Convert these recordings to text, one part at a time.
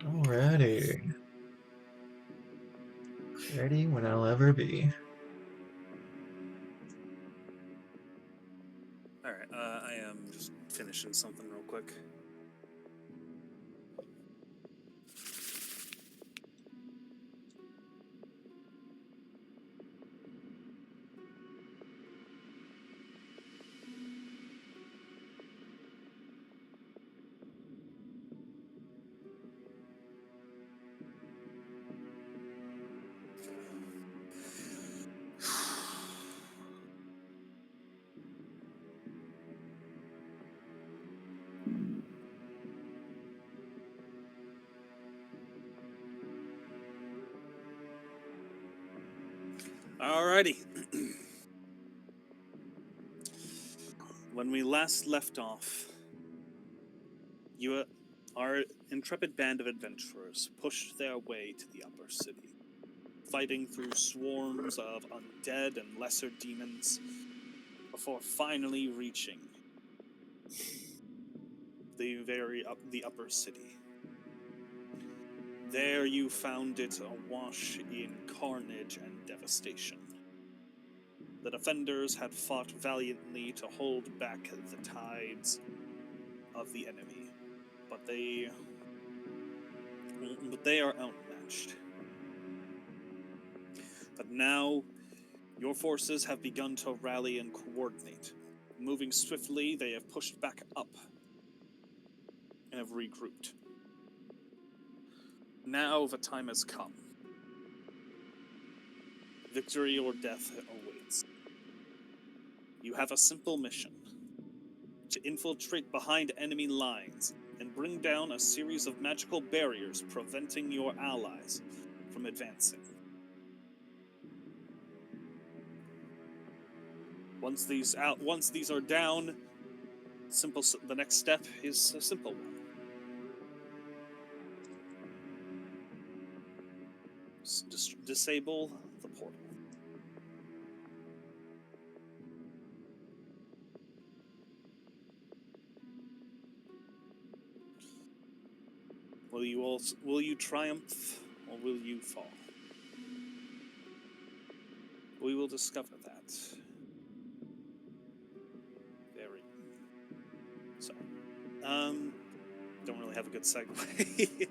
Alrighty. Ready when I'll ever be. Alright, I am just finishing something real quick. Alrighty. When we last left off, our intrepid band of adventurers pushed their way to the upper city, fighting through swarms of undead and lesser demons before finally reaching the upper city. There you found it awash in carnage and devastation. The defenders had fought valiantly to hold back the tides of the enemy, but they are outmatched. But now, your forces have begun to rally and coordinate. Moving swiftly, they have pushed back up and have regrouped. Now the time has come. Victory or death awaits. You have a simple mission: to infiltrate behind enemy lines and bring down a series of magical barriers preventing your allies from advancing. Once these are down, the next step is a simple one. Disable the portal. Will you triumph or will you fall? We will discover that. Don't really have a good segue.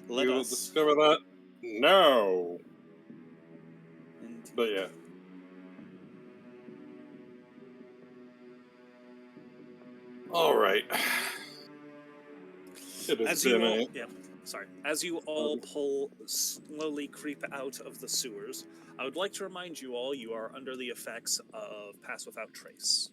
We will discover that now. Indeed. But yeah. All right. As you all slowly creep out of the sewers, I would like to remind you all you are under the effects of Pass Without Trace.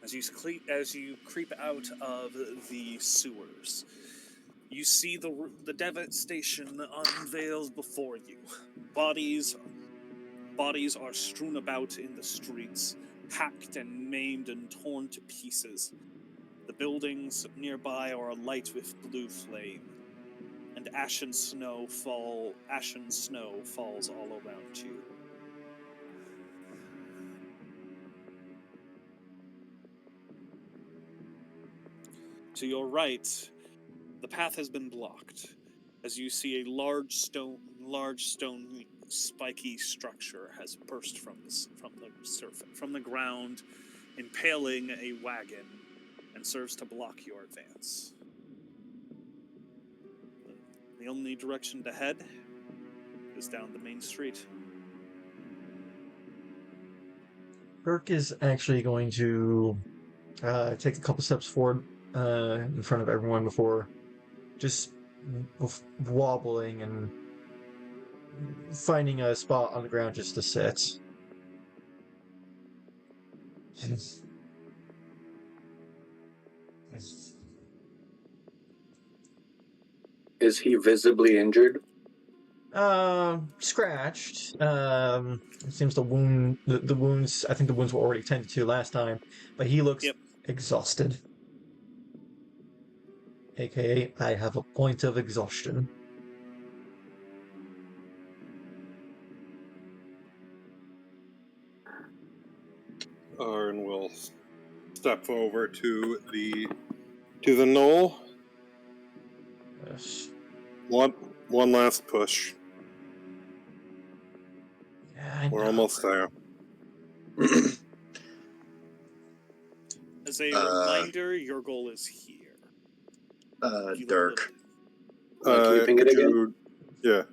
As you creep out of the sewers, you see the devastation unveiled before you. Bodies are strewn about in the streets, hacked and maimed and torn to pieces. The buildings nearby are alight with blue flame, and ashen snow falls all around you. To your right, the path has been blocked, as you see a large stone spiky structure has burst from the ground, impaling a wagon, and serves to block your advance. The only direction to head is down the main street. Dirk is actually going to take a couple steps forward in front of everyone before just wobbling and finding a spot on the ground just to sit. Is he visibly injured? Scratched. It seems the wounds. I think the wounds were already tended to last time, but he looks exhausted. AKA, I have a point of exhaustion. Ahran will step over to the knoll. Yes. One last push. Yeah, I We're know. almost there. As a reminder, your goal is here. If you look a Dirk. little- Can you ping it again? Yeah.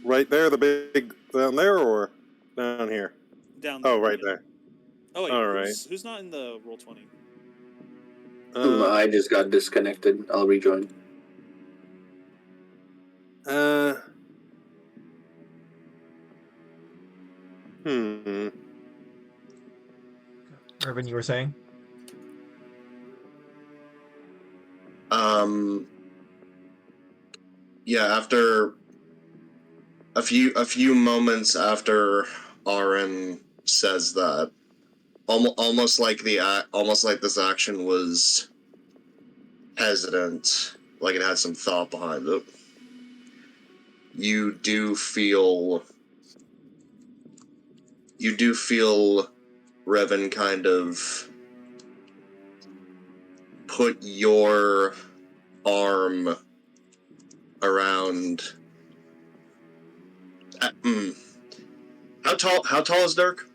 Right there, the big down there, or down here? down there. Oh, right yeah. there. Oh wait, All right. who's not in the Roll20? I just got disconnected. I'll rejoin. Reven, you were saying? Yeah, after a few moments after Ahran says that, almost like this action was hesitant, like it had some thought behind it. You do feel Reven kind of put your arm around. How tall is Dirk?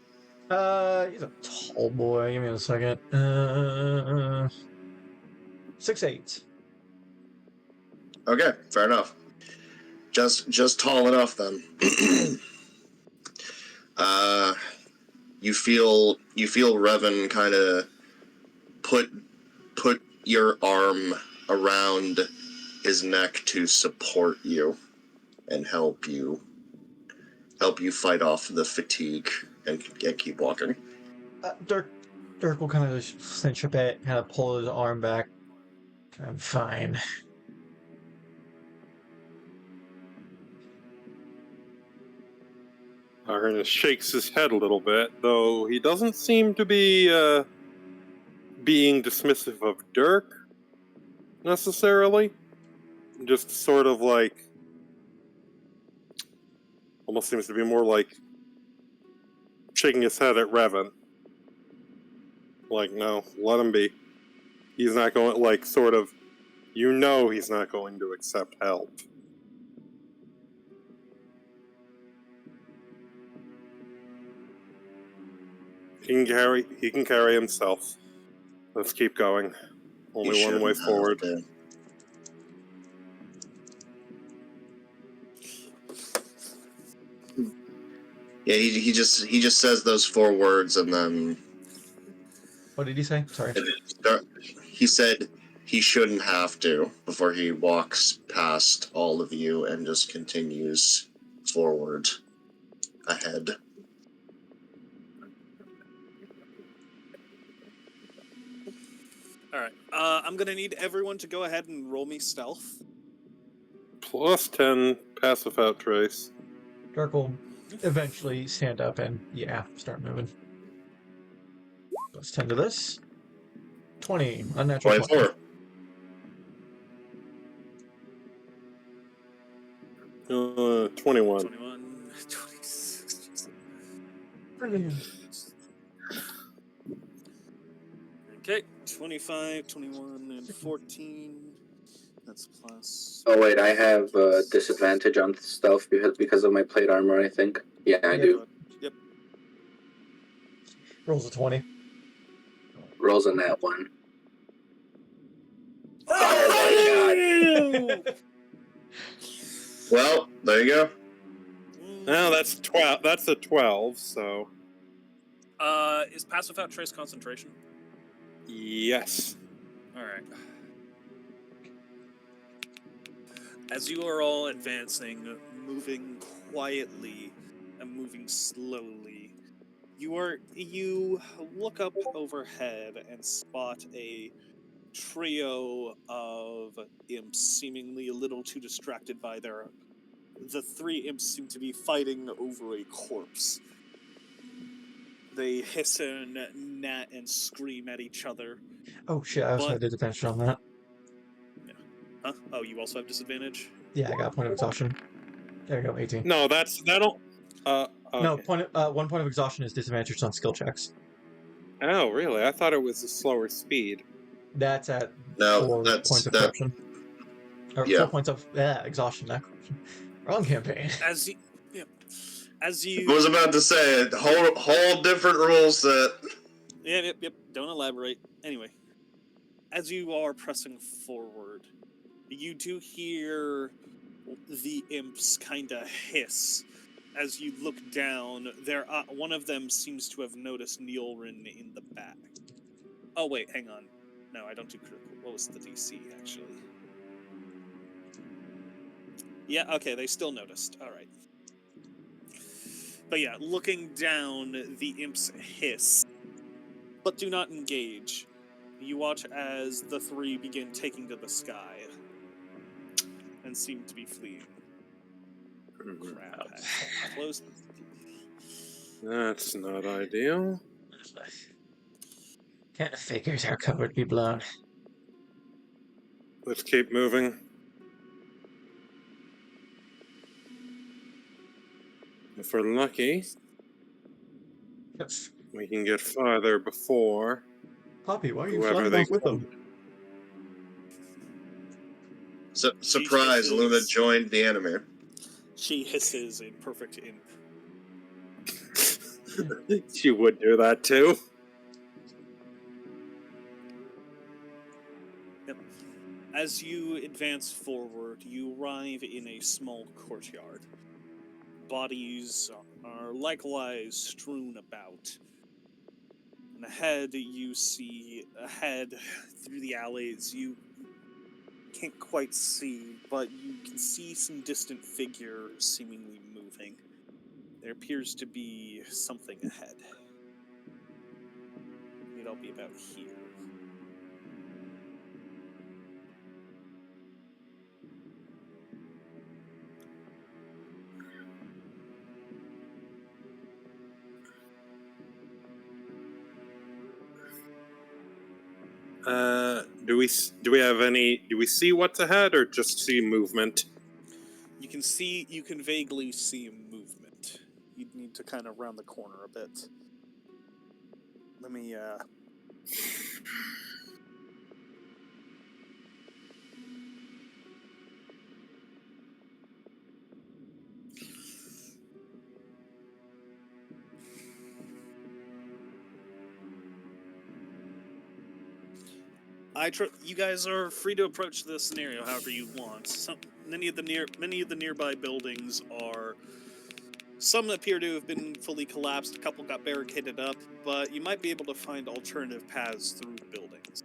He's a tall boy. Give me a second. 6'8". Okay, fair enough. Just tall enough then. You feel Reven kind of put your arm around his neck to support you and help you fight off the fatigue and keep walking. Dirk will kind of just cinch a bit, kind of pull his arm back. I'm fine. Ahran shakes his head a little bit, though he doesn't seem to be being dismissive of Dirk necessarily. Just sort of like, almost seems to be more like shaking his head at Reven. Like, no, let him be. He's not going, like, sort of, he's not going to accept help. He can carry himself. Let's keep going. Only one way forward. Yeah, he just says those 4 words and then. What did he say? Sorry. He said he shouldn't have to before he walks past all of you and just continues forward ahead. Alright, I'm gonna need everyone to go ahead and roll me stealth. Plus 10 passive out trace. Dirk will eventually stand up and, start moving. Plus 10 to this. 20. Unnatural 24. 21. 21, 26. Brilliant. Okay, 25, 21, and 14. That's plus. Oh wait, I have disadvantage on stealth because of my plate armor, I think. Yeah, I do. Yep. Rolls a 20. Rolls on that one. Oh my god! Well, there you go. Now that's 12. That's a 12, so. Is pass without trace concentration? Yes. Alright. As you are all advancing, moving quietly and moving slowly, you look up overhead and spot a trio of imps, seemingly a little too distracted by the 3 imps seem to be fighting over a corpse. They hiss and gnat and scream at each other. Oh shit, I also had disadvantage on that. Huh? Oh, you also have disadvantage? Yeah, I got a point of exhaustion. There we go, 18. No, that'll. No, Okay. 1 point of exhaustion is disadvantaged on skill checks. Oh, really? I thought it was a slower speed. That's at No, 4 that's points of that. corruption. Or Yeah. 4 points of exhaustion, not corruption. Wrong campaign. As you, yeah, as I you, was about to say whole different rule set. yep. Don't elaborate. Anyway, as you are pressing forward, you do hear the imps kind of hiss. As you look down, one of them seems to have noticed Nyullrin in the back. Oh wait, hang on. No, I don't do critical. What was the DC actually? Yeah, okay, they still noticed. All right. But yeah, looking down, the imps hiss, but do not engage. You watch as the three begin taking to the sky and seem to be fleeing. Crap. Close. That's not ideal. Kind of figures our cover would be blown. Let's keep moving. If we're lucky, we can get farther before Poppy, why are you whoever flying they off with them? Surprise! hisses. Luna joined the enemy. She hisses in perfect imp. She would do that too. Yep. As you advance forward, you arrive in a small courtyard. Bodies are likewise strewn about. And ahead, you see through the alleys. You can't quite see, but you can see some distant figure seemingly moving. There appears to be something ahead. It'll be about here. Do we see what's ahead or just see movement? You can vaguely see movement. You'd need to kind of round the corner a bit. Let me, you guys are free to approach the scenario however you want. Many of the nearby buildings are. Some appear to have been fully collapsed. A couple got barricaded up, but you might be able to find alternative paths through the buildings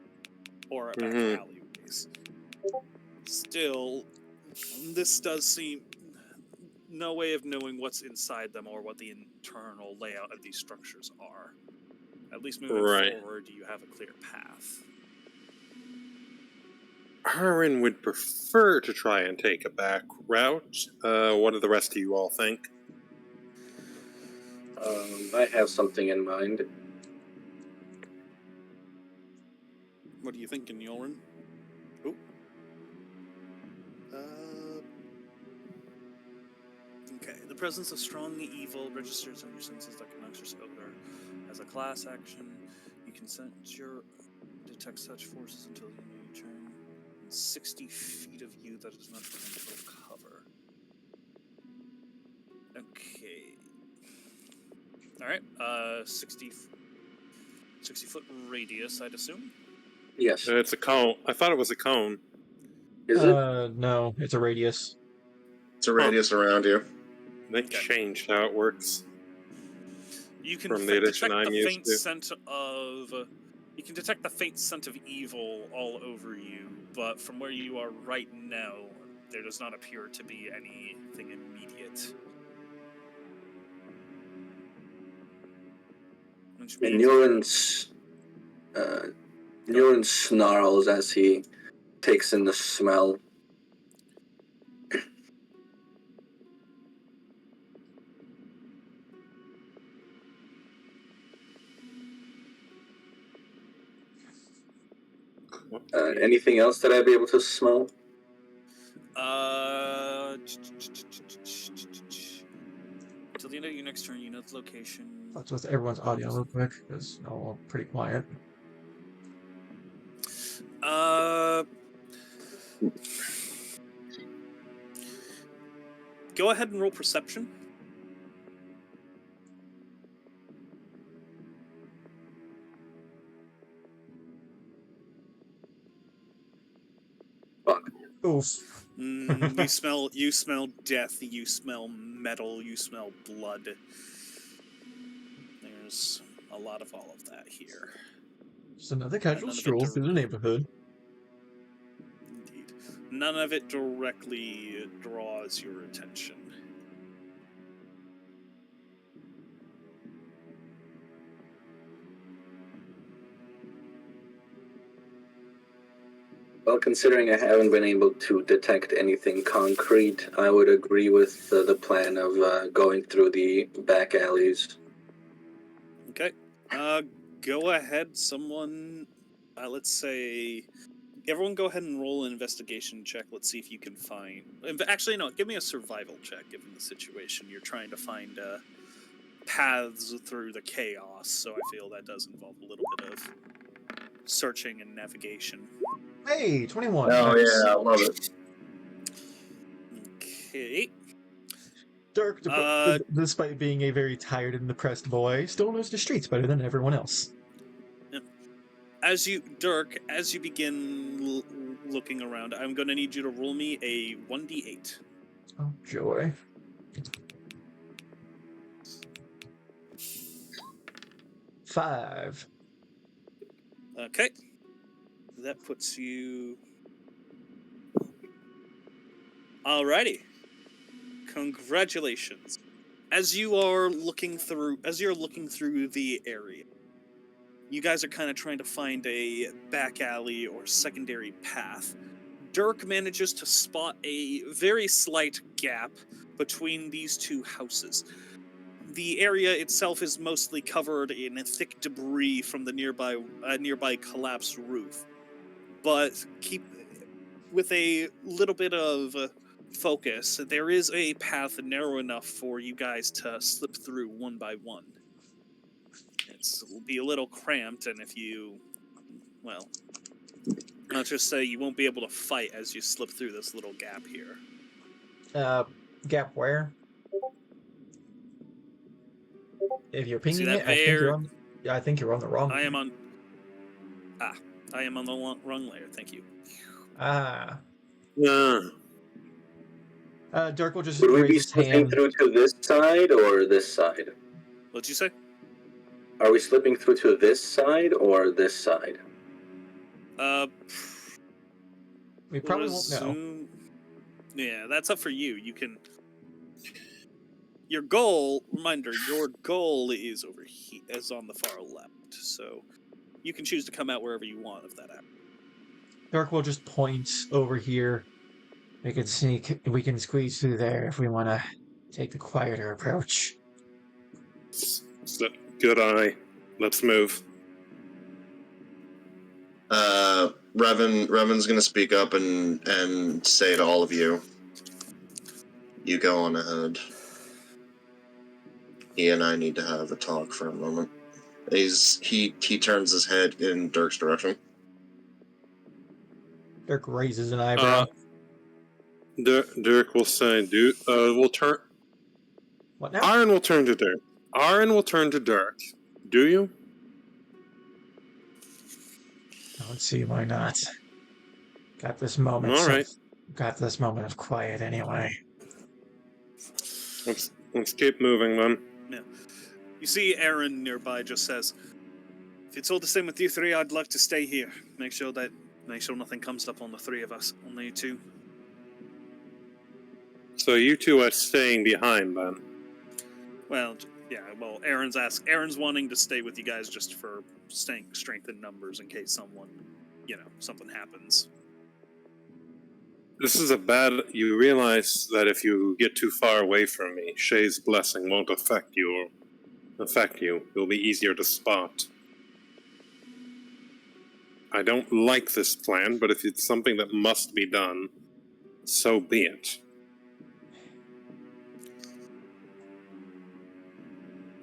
or back alleyways. Still, this does seem no way of knowing what's inside them or what the internal layout of these structures are. At least moving forward, you have a clear path. Ahran would prefer to try and take a back route. What do the rest of you all think? I have something in mind. What are you thinking, Nyullrin? Oh. Okay. The presence of strong evil registers on your senses like a noxious odor. As a class action, you can detect such forces until you turn 60 feet of you that is not potential cover. Okay. Alright, 60 foot radius, I'd assume? Yes. It's a cone. I thought it was a cone. Is it? No, it's a radius. It's a radius around you. They changed how it works. You can From the edition detect I'm the used faint to. scent of... You can detect the faint scent of evil all over you, but from where you are right now, there does not appear to be anything immediate. And Nyullrin snarls as he takes in the smell. Anything else that I'd be able to smell? Till the end out your next turn. You know the location. That's with everyone's audio real quick, because all pretty quiet. Go ahead and roll perception. Fuck. Oof. You smell death, you smell metal, you smell blood. There's a lot of all of that here. Just another casual None of it stroll through the neighborhood. Indeed. None of it directly draws your attention. Well, considering I haven't been able to detect anything concrete, I would agree with the plan of going through the back alleys. Okay. Go ahead, someone. Let's say. Everyone go ahead and roll an investigation check. Let's see if you can find... Actually, no, give me a survival check, given the situation. You're trying to find paths through the chaos, so I feel that does involve a little bit of searching and navigation. Hey, 21. Oh, Nice. yeah, I love it. Okay. Dirk, despite being a very tired and depressed boy, still knows the streets better than everyone else. Dirk, as you begin looking around, I'm going to need you to roll me a 1d8. Oh, joy. Five. Okay. That puts you... Alrighty. Congratulations. As you're looking through the area, you guys are kind of trying to find a back alley or secondary path. Dirk manages to spot a very slight gap between these two houses. The area itself is mostly covered in thick debris from the nearby collapsed roof. But with a little bit of focus, there is a path narrow enough for you guys to slip through one by one. It'll be a little cramped, and if you, well, let's just say you won't be able to fight as you slip through this little gap here. Gap where? If you're pinging it, I think you're on the wrong. I am on the wrong layer. Thank you. Ah. Yeah. Dirk will just Would we raise be his slipping hand. through to this side or this side? What'd you say? Are we slipping through to this side or this side? We probably won't know. Yeah, that's up for you. You can... Your goal is over here, is on the far left, so you can choose to come out wherever you want if that happens. Dirk will just point over here. We can squeeze through there if we want to take the quieter approach. Good eye. Let's move. Reven's gonna speak up and say to all of you, you go on ahead. He and I need to have a talk for a moment. He turns his head in Dirk's direction. Dirk raises an eyebrow. Dirk will say, we'll turn... What now? Ahran will turn to Dirk. Ahran will turn to Dirk. Do you? I don't see why not. Got this moment. All right. Got this moment of quiet anyway. Let's keep moving then. Yeah. You see Aaron nearby just says, if it's all the same with you three, I'd like to stay here. Make sure nothing comes up on the three of us, only you two. So you two are staying behind then? Well, yeah, well, Aaron's wanting to stay with you guys just for strength in numbers in case something happens. This is you realize that if you get too far away from me, Shay's blessing won't affect you. It'll be easier to spot. I don't like this plan, but if it's something that must be done, so be it.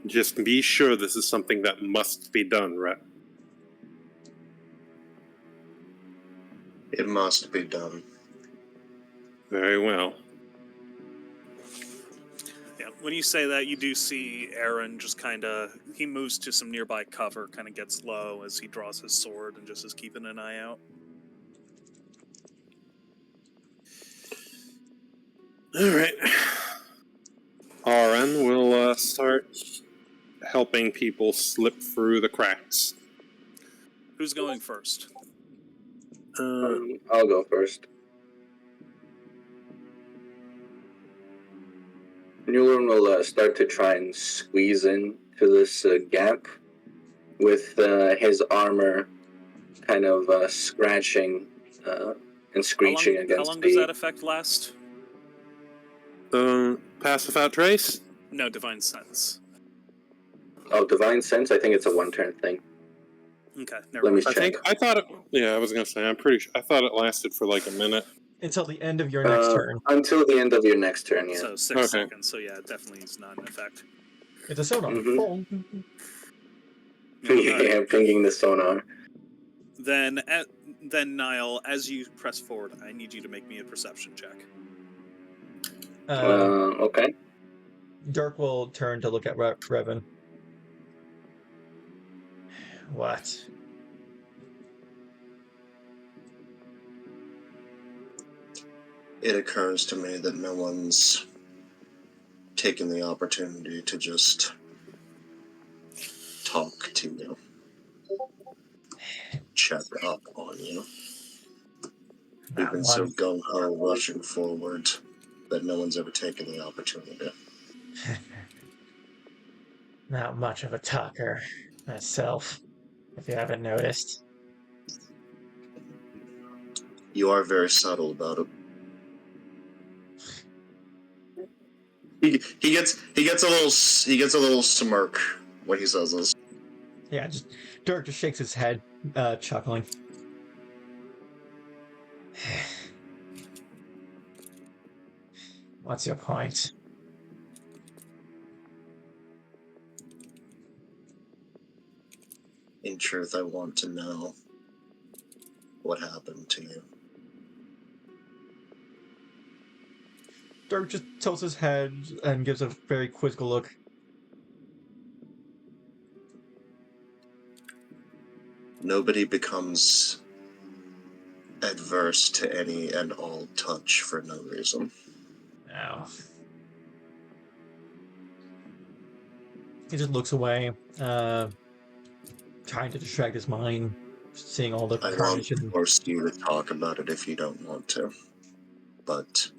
Just be sure this is something that must be done, right? It must be done. Very well. Yeah, when you say that, you do see Aaron just kind of... He moves to some nearby cover, kind of gets low as he draws his sword and just is keeping an eye out. Alright. Ahran will start helping people slip through the cracks. Who's going first? I'll go first. Nyullrin will start to try and squeeze in to this gap with his armor kind of scratching and screeching against How long does that effect last? Pass without trace? No, Divine Sense. Oh, Divine Sense? I think it's a one-turn thing. Okay, never Let me mind. check. I thought it... Yeah, I was going to say, I'm pretty sure... I thought it lasted for like a minute. Until the end of your next turn. Until the end of your next turn, yeah. So 6 seconds, so yeah, it definitely is not in effect. It's a sonar. Boom. Yeah, pinging the sonar. Then, Niall, as you press forward, I need you to make me a perception check. Okay. Dirk will turn to look at Reven. What? It occurs to me that no one's taken the opportunity to just talk to you, check up on you. We've been so gung-ho rushing forward that no one's ever taken the opportunity. Not much of a talker myself, if you haven't noticed. You are very subtle about it. He gets a little smirk when he says this. Yeah, Dirk just shakes his head, chuckling. What's your point? In truth, I want to know what happened to you. Dirk just tilts his head and gives a very quizzical look. Nobody becomes adverse to any and all touch for no reason. No. He just looks away, trying to distract his mind, seeing all the I carnage. won't force you to talk about it if you don't want to, but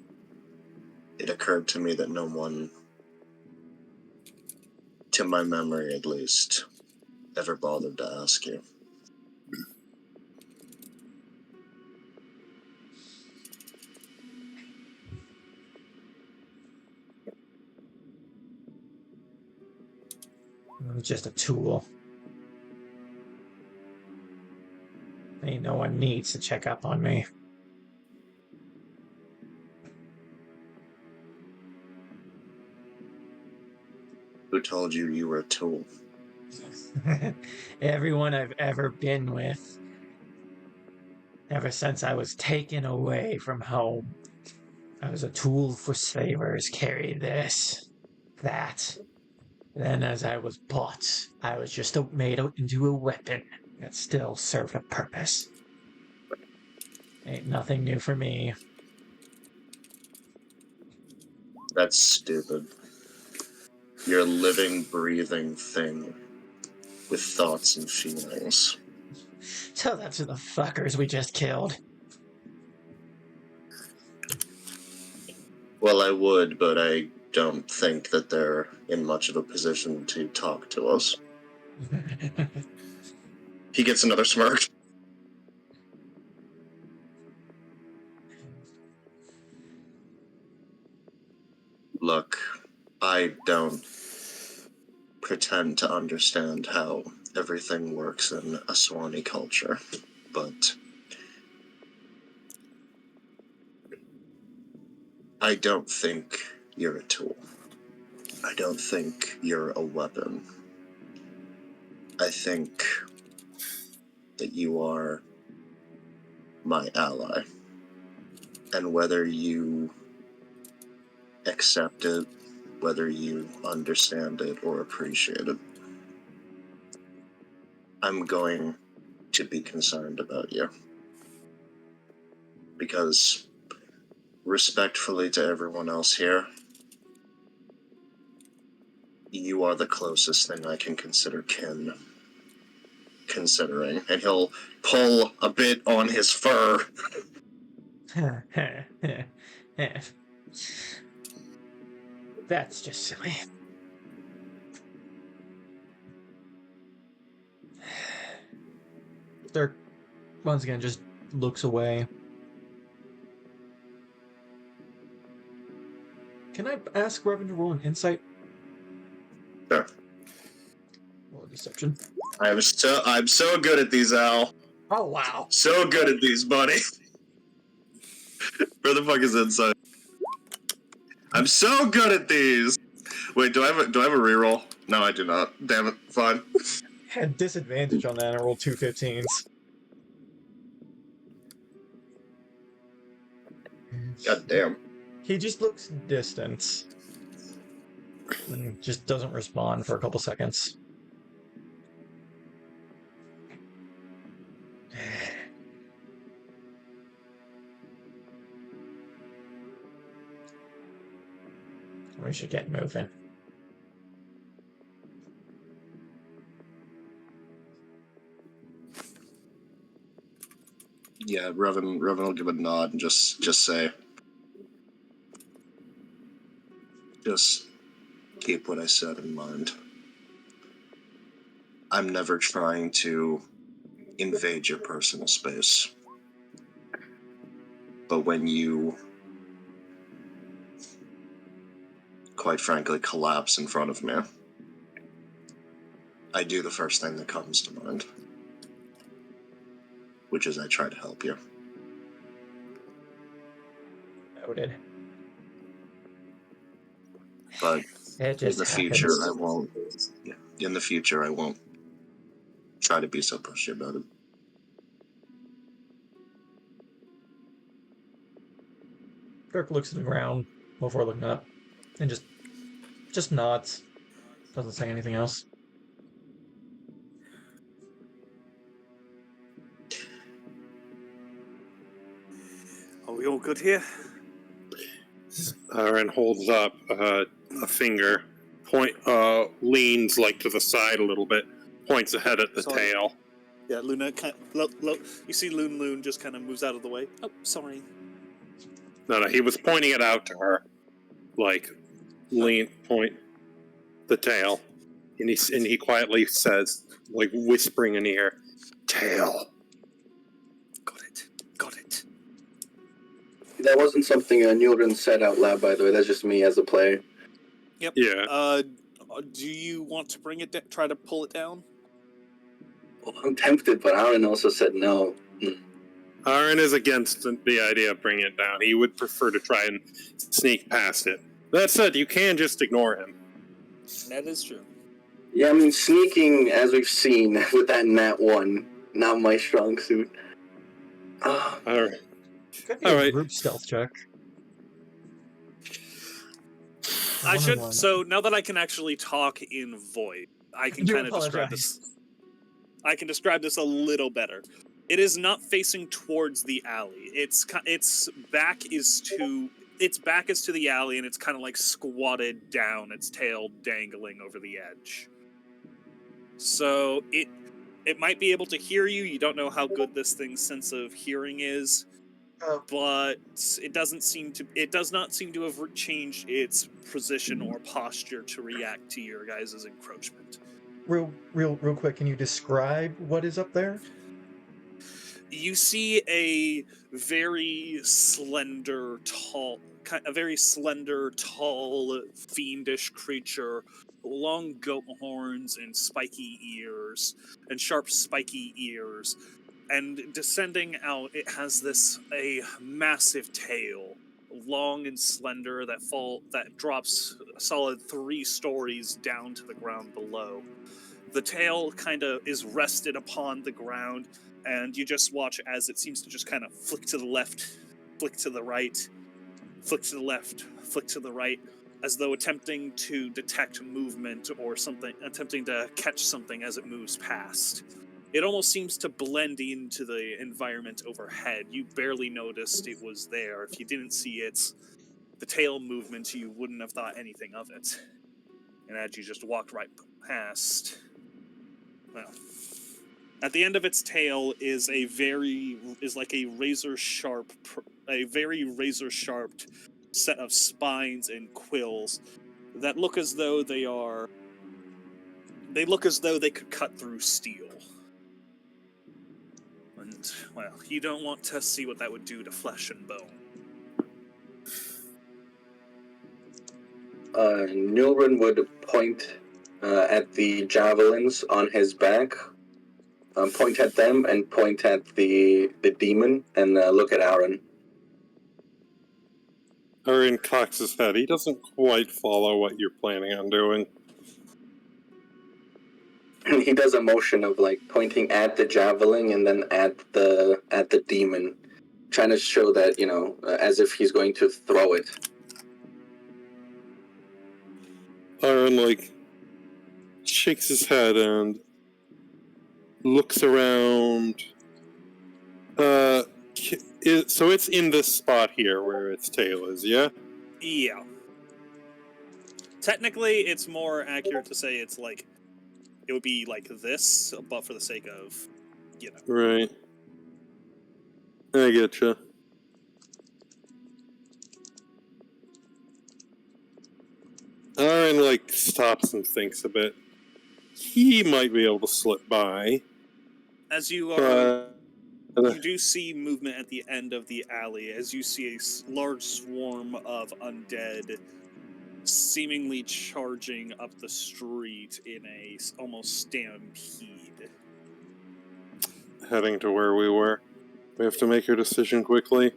it occurred to me that no one, to my memory at least, ever bothered to ask you. I'm just a tool. Ain't no one needs to check up on me. Who told you you were a tool? Everyone I've ever been with. Ever since I was taken away from home. I was a tool for slavers, carry this, that. Then as I was bought, I was just made into a weapon that still served a purpose. Ain't nothing new for me. That's stupid. You're a living, breathing thing with thoughts and feelings. Tell that to the fuckers we just killed. Well, I would, but I don't think that they're in much of a position to talk to us. He gets another smirk. Look, I don't pretend to understand how everything works in a Swanee culture, but I don't think you're a tool. I don't think you're a weapon. I think that you are my ally. And whether you accept it, whether you understand it or appreciate it, I'm going to be concerned about you. Because, respectfully to everyone else here, you are the closest thing I can consider kin. Considering. And he'll pull a bit on his fur. That's just silly. Dirk, once again, just looks away. Can I ask Reven to roll an insight? Sure. Roll a deception. I'm so good at these, Al. Oh, wow. So good at these, buddy. Where the fuck is insight? I'm so good at these. Wait, do I have a reroll? No, I do not. Damn it. Fine. Had disadvantage on that. I rolled 2 15s. God damn. He just looks distant. And just doesn't respond for a couple seconds. We should get moving. Yeah, Reven will give a nod and just say, just keep what I said in mind. I'm never trying to invade your personal space. But when you, quite frankly, collapse in front of me, I do the first thing that comes to mind, which is I try to help you. Noted. But It in just the happens. future, I won't. Yeah, in the future, I won't try to be so pushy about it. Dirk looks at the ground before looking up, and just nods. Doesn't say anything else. Are we all good here? Ahran holds up a finger, leans like to the side a little bit, points ahead at the Sorry. tail. Yeah, Luna you see Loon just kind of moves out of the way. Oh, sorry. No, he was pointing it out to her, like point the tail, and he quietly says, like whispering in the ear, "Tail." Got it. That wasn't something Nyullrin said out loud, by the way. That's just me as a player. Yep. Yeah. Do you want to bring it try to pull it down? Well, I'm tempted, but Ahran also said no. Ahran is against the idea of bringing it down. He would prefer to try and sneak past it. That said, you can just ignore him. That is true. Yeah, I mean, sneaking, as we've seen with that Nat 1, not my strong suit. All right. Could be All a right. group stealth check. I should. One-on-one. So now that I can actually talk in voice, I can Do kind of describe apologize. this. I can describe this a little better. It is not facing towards the alley. Its back is to the alley, and it's kind of like squatted down, its tail dangling over the edge. So it might be able to hear you. You don't know how good this thing's sense of hearing is, but it does not seem to have changed its position or posture to react to your guys' encroachment. Real quick, can you describe what is up there? You see a very slender, tall, fiendish creature, long goat horns and spiky ears, and sharp spiky ears. And descending out, it has a massive tail, long and slender that drops a solid 3 stories down to the ground below. The tail kind of is rested upon the ground, and you just watch as it seems to just kind of flick to the left, flick to the right, flick to the left, flick to the right, as though attempting to detect movement or something, attempting to catch something as it moves past. It almost seems to blend into the environment overhead. You barely noticed it was there. If you didn't see the tail movement, you wouldn't have thought anything of it. And as you just walked right past, well, at the end of its tail is like a razor sharp set of spines and quills that look as though they could cut through steel. And, well, you don't want to see what that would do to flesh and bone. Nyullrin would point at the javelins on his back, point at them and point at the demon, and look at Ahran. Ahran cocks his head. He doesn't quite follow what you're planning on doing. He does a motion of like pointing at the javelin and then at the demon, trying to show that, as if he's going to throw it. Ahran, shakes his head and looks around. So it's in this spot here where its tail is, yeah? Yeah. Technically, it's more accurate to say it would be like this, but for the sake of, Right. I getcha. Ahran, stops and thinks a bit. He might be able to slip by. As you are... You do see movement at the end of the alley, as you see a large swarm of undead seemingly charging up the street in a almost stampede. Heading to where we were. We have to make your decision quickly.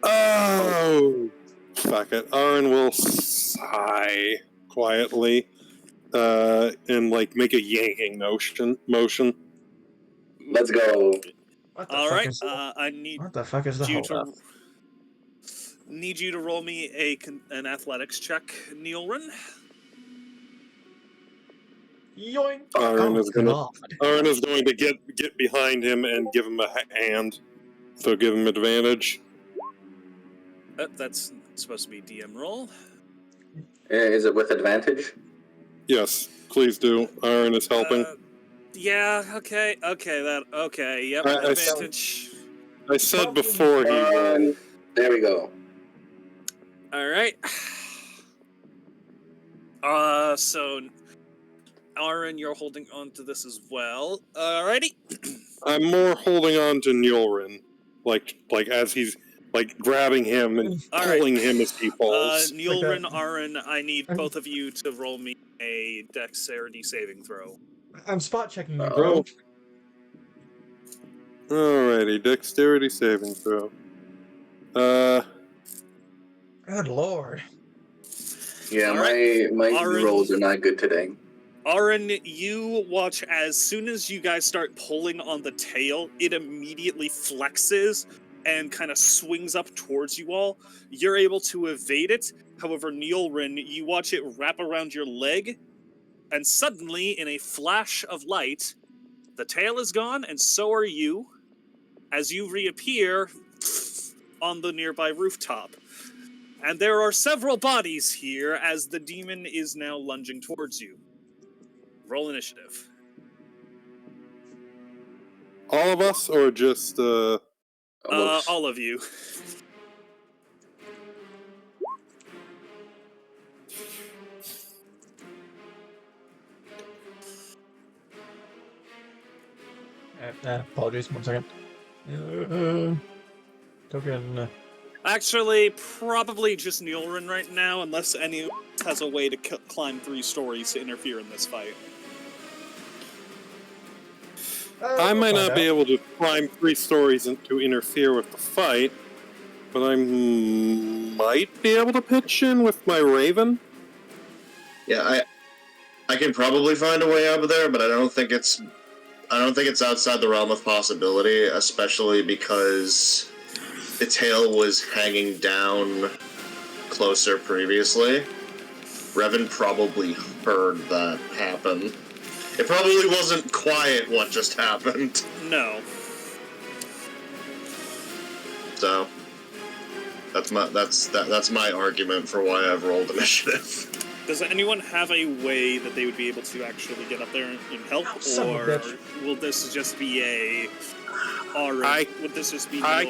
Oh! Fuck it. Ahran will sigh quietly and make a yanking motion. Let's go. All right, I need what the fuck is the you hold up? need you to roll me an athletics check, Nyullrin. Yoink! Ahran God. is going to get behind him and give him a hand. So give him advantage. That's supposed to be DM roll. Is it with advantage? Yes, please do. Ahran is helping. Yeah, okay, yep, I advantage. I said before he rolled. There we go. Alright. So, Ahran, you're holding on to this as well. Alrighty. I'm more holding on to Nyullrin. As he's, grabbing him and pulling him as he falls. Nyullrin, Ahran, I need both of you to roll me a dexterity saving throw. I'm spot checking you, bro. Alrighty, dexterity saving throw. Good lord. Yeah, Alright. my Ahran, rolls are not good today. Ahran, you watch as soon as you guys start pulling on the tail, it immediately flexes and kind of swings up towards you all. You're able to evade it. However, Nyullrin, you watch it wrap around your leg, and suddenly, in a flash of light, the tail is gone, and so are you, as you reappear on the nearby rooftop. And there are several bodies here, as the demon is now lunging towards you. Roll initiative. All of us, or just, All of you. Apologies, 1 second. Token. Actually, probably just Nyullrin right now, unless anyone has a way to climb 3 stories to interfere in this fight. I might not be able to climb 3 stories to interfere with the fight, But I might be able to pitch in with my Raven. Yeah, I can probably find a way up there, but I don't think it's outside the realm of possibility, especially because the tail was hanging down closer previously. Reven probably heard that happen. It probably wasn't quiet what just happened. No. So that's my argument for why I've rolled initiative. Does anyone have a way that they would be able to actually get up there and help, or will this just be a? Would this just be? I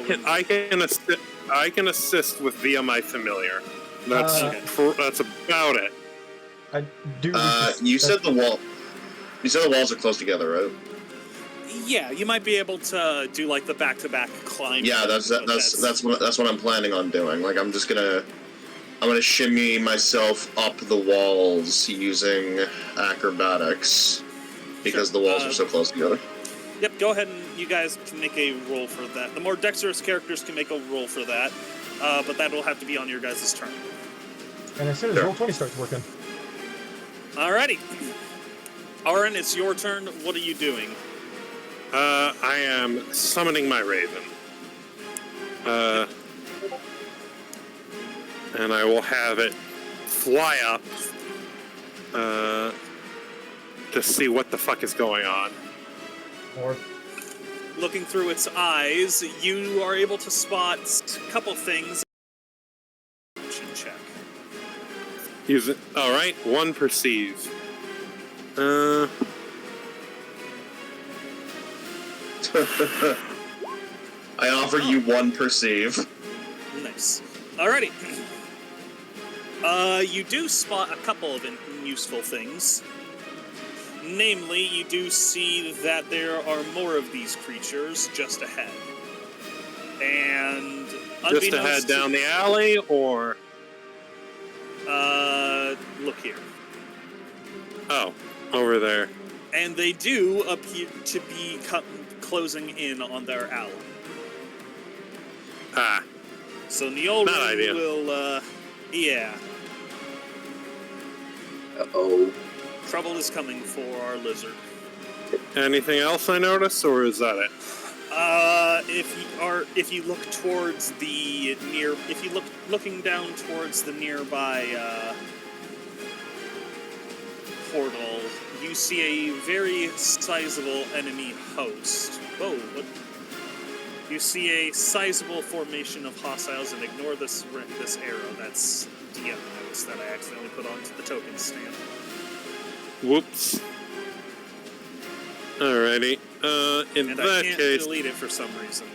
can assist with via my familiar. That's about it. I do. You said the wall. You said the walls are close together, right? Yeah, you might be able to do like the back-to-back climb. Yeah, that's what I'm planning on doing. Like I'm gonna shimmy myself up the walls using acrobatics because the walls are so close together. Yep, go ahead and you guys can make a roll for that. The more dexterous characters can make a roll for that, but that will have to be on your guys' turn. And as soon as Roll20 starts working. Alrighty. Ahran, it's your turn. What are you doing? I am summoning my Raven. And I will have it fly up to see what the fuck is going on. Or Looking through its eyes, you are able to spot a couple things. Check. Use it. All right, one perceive. I offer you one perceive. Nice. Alrighty. You do spot a couple of useful things. Namely, you do see that there are more of these creatures just ahead. And just ahead down the alley, or look here. Oh, over there. And they do appear to be closing in on their ally. Ah. So Nyullrin will, yeah. Uh-oh. Trouble is coming for our lizard. Anything else I noticed, or is that it? If you look towards the looking down towards the nearby portal, you see a very sizable enemy host. Oh, what? You see a sizable formation of hostiles, and ignore this arrow. That's DM notes that I accidentally put onto the token stand. Whoops. Alrighty. In And that I can't case, delete it for some reason.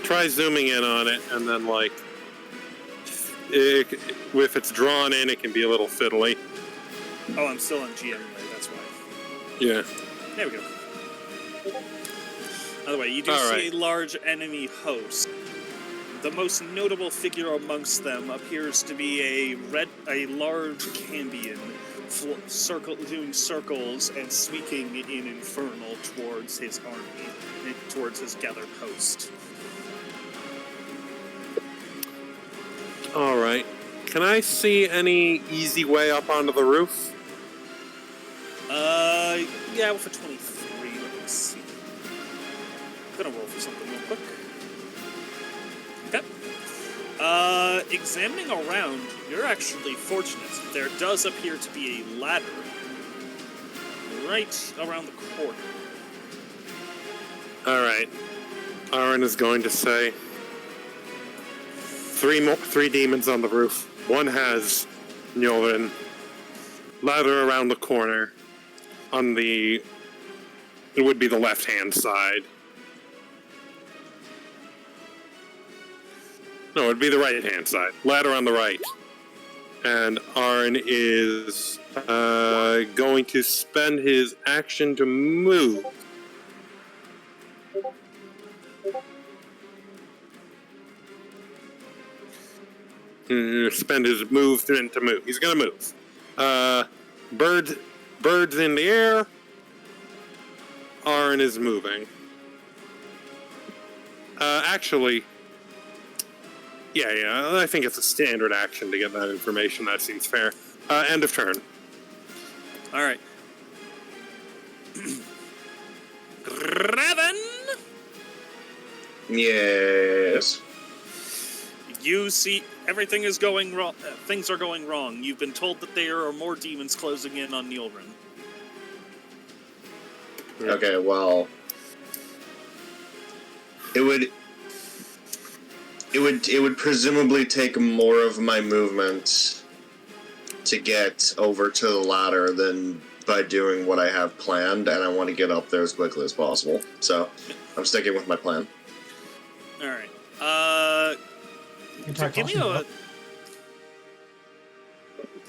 try zooming in on it, and then, like, if it's drawn in, it can be a little fiddly. Oh, I'm still on GM mode, that's why. Yeah. There we go. By the way, you do see a large enemy host. The most notable figure amongst them appears to be a large Cambion, doing circles and sweeping in infernal towards his army, towards his gathered host. All right. Can I see any easy way up onto the roof? Yeah, with a 23, let me see. I'm gonna roll for something real quick. Okay. Examining around, you're actually fortunate. There does appear to be a ladder right around the corner. All right. Ahran is going to say, three demons on the roof. One has Nyullrin. Ladder around the corner. It would be the left-hand side. No, it'd be the right-hand side. Ladder on the right. And Ahran is going to spend his action to move. Spend his move to move. He's gonna move. Bird's in the air. Ahran is moving. Actually, Yeah, I think it's a standard action to get that information. That seems fair. End of turn. All right. Reven, Yes. you see everything is going wrong. Things are going wrong. You've been told that there are more demons closing in on Nyullrin. Okay, well, it would presumably take more of my movement to get over to the ladder than by doing what I have planned, and I want to get up there as quickly as possible. So I'm sticking with my plan. All right. You can try Give me tossing a. it up.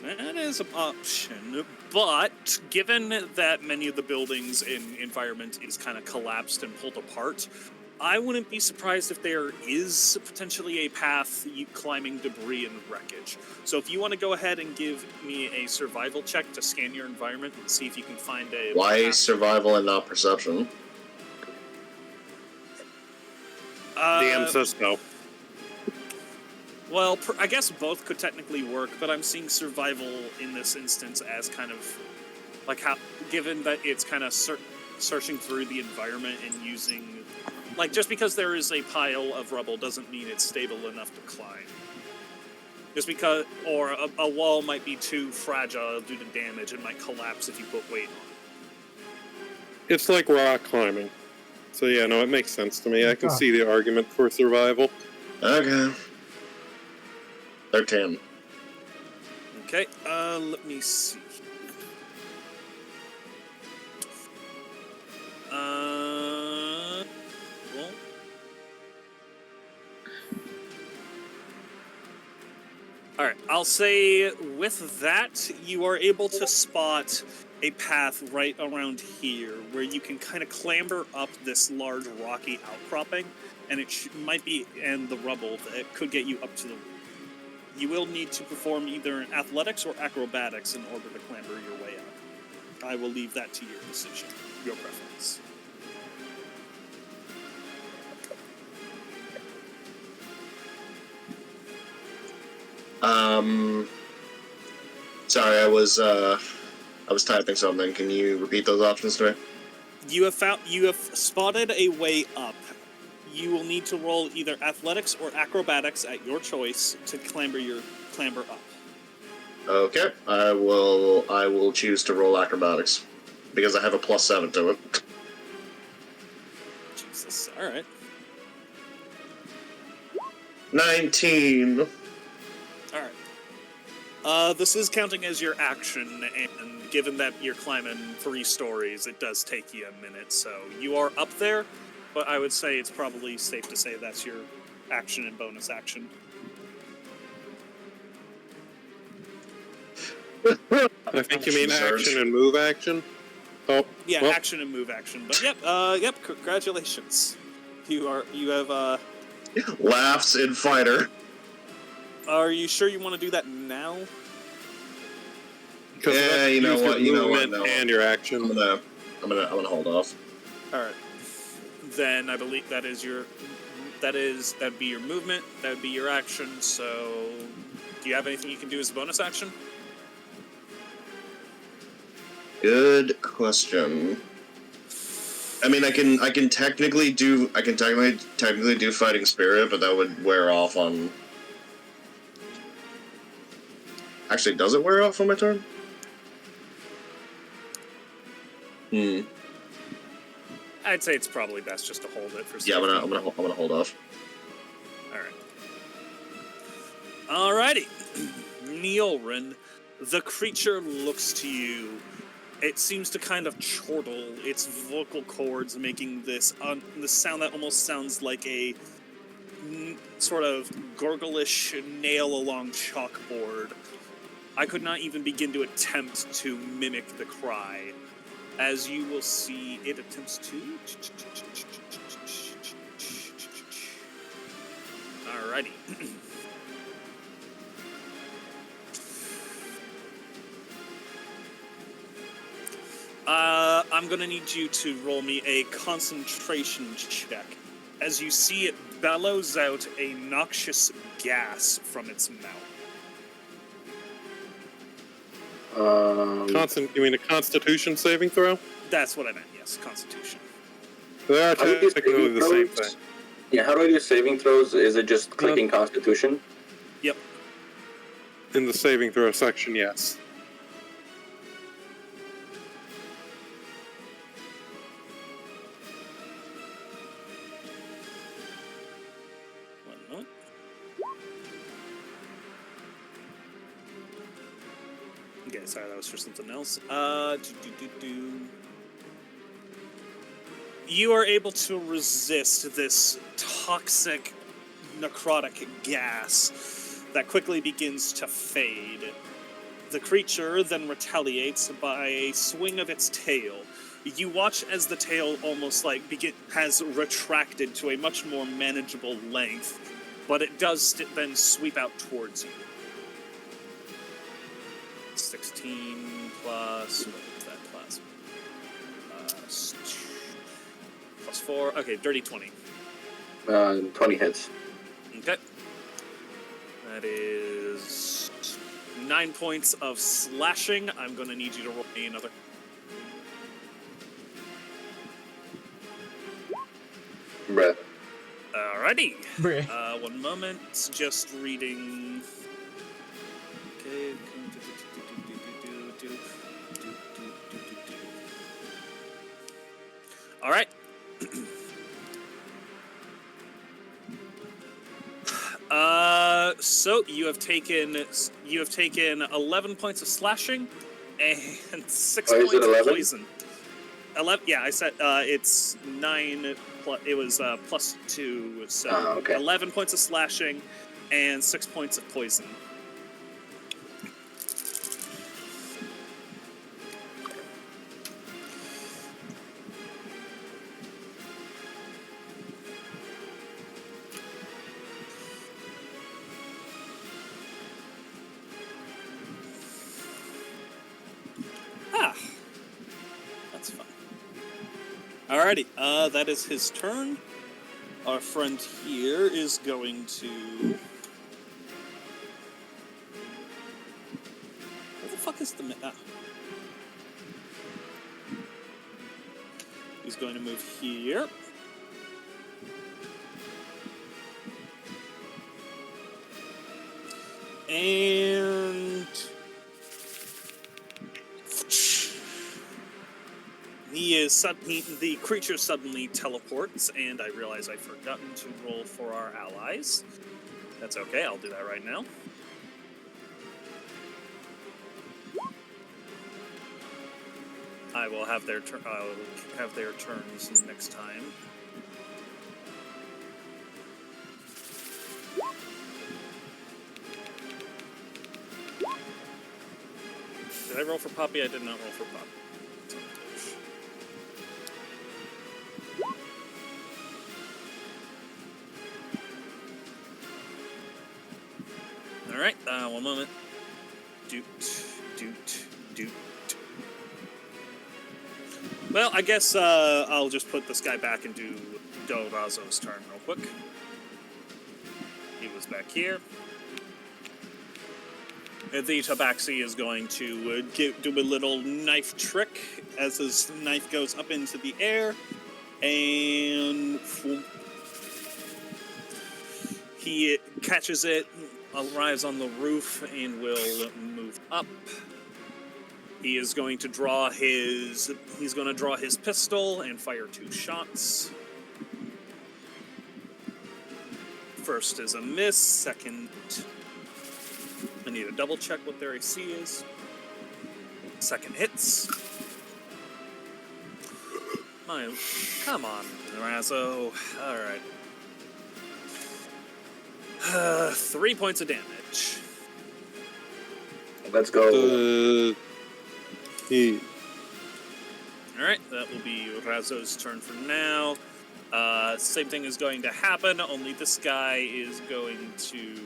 That is an option, but given that many of the buildings and environment is kind of collapsed and pulled apart, I wouldn't be surprised if there is potentially a path climbing debris and wreckage. So if you want to go ahead and give me a survival check to scan your environment and see if you can find a Why path. survival and not perception? DM says no. Well, I guess both could technically work, but I'm seeing survival in this instance as kind of like how, given that it's kind of searching through the environment and using, like, just because there is a pile of rubble doesn't mean it's stable enough to climb. Just because, or a wall might be too fragile due to damage and might collapse if you put weight on it. It's like rock climbing. So yeah, no, it makes sense to me. I can see the argument for survival. Okay. 13. Okay, let me see. Well. Alright, I'll say with that, you are able to spot a path right around here where you can kind of clamber up this large rocky outcropping, and it might be in the rubble that could get you up to the roof. You will need to perform either an athletics or acrobatics in order to clamber your way up. I will leave that to your decision, your preference. Sorry, I was typing something. Can you repeat those options to me? You have spotted a way up. You will need to roll either athletics or acrobatics at your choice to clamber up. Okay, I will choose to roll acrobatics because I have a +7 to it. Jesus, all right. 19. All right. This is counting as your action, and given that you're climbing 3 stories, it does take you a minute. So you are up there, but I would say it's probably safe to say that's your action and bonus action. I think you mean action and move action. Oh, Yeah, well, action and move action. But yep, congratulations. You have. Laughs in fighter. Are you sure you want to do that now? because Yeah, that's you know used what, your you know what, movement no. and your action. I'm gonna hold off. All right. Then I believe that'd be your movement. That would be your action. So, do you have anything you can do as a bonus action? Good question. I mean, I can technically do fighting spirit, but that would wear off on. Actually, does it wear off on my turn? I'd say it's probably best just to hold it for. Yeah, I'm gonna hold off. All right. Alrighty, Nyullrin, the creature looks to you. It seems to kind of chortle its vocal cords, making this sound that almost sounds like a sort of gurglish nail along chalkboard. I could not even begin to attempt to mimic the cry. As you will see, it attempts to. Alrighty. I'm gonna need you to roll me a concentration check as you see it bellows out a noxious gas from its mouth. You mean a Constitution saving throw? That's what I meant, yes, Constitution. They are How do you do technically saving the same throws? thing. Yeah, how do I do saving throws? Is it just clicking Constitution? Yep. In the saving throw section, yes. One moment. Okay, sorry, that was for something else. You are able to resist this toxic, necrotic gas that quickly begins to fade. The creature then retaliates by a swing of its tail. You watch as the tail almost like has retracted to a much more manageable length, but it does then sweep out towards you. 16 plus, what is that plus? Plus 4, okay, dirty 20. 20 hits. Okay. That is 9 points of slashing. I'm going to need you to roll me another. Bruh. Alrighty. Bruh. One moment. Just reading. Okay. All right. So you have taken 11 points of slashing and 6 Oh, is points it of 11? poison. 11. Yeah, I said it's 9. It was plus 2, so okay. 11 points of slashing and 6 points of poison. That's fun. Alrighty, that is his turn. Our friend here is going to... Where the fuck is the... He's going to move here. And... The creature suddenly teleports, and I realize I've forgotten to roll for our allies. That's okay, I'll do that right now. I will have their turns next time. Did I roll for Poppy? I did not roll for Poppy. Alright, one moment. Doot. Well, I guess I'll just put this guy back and do Razo's turn real quick. He was back here. The Tabaxi is going to do a little knife trick as his knife goes up into the air, and he catches it, arrives on the roof, and will move up. He is going to draw his pistol and fire 2 shots. First is a miss, second, I need to double check what their AC is. Second hits. Come on, Razo. Alright. 3 points of damage. Let's go. Alright, that will be Razo's turn for now. Same thing is going to happen, only this guy is going to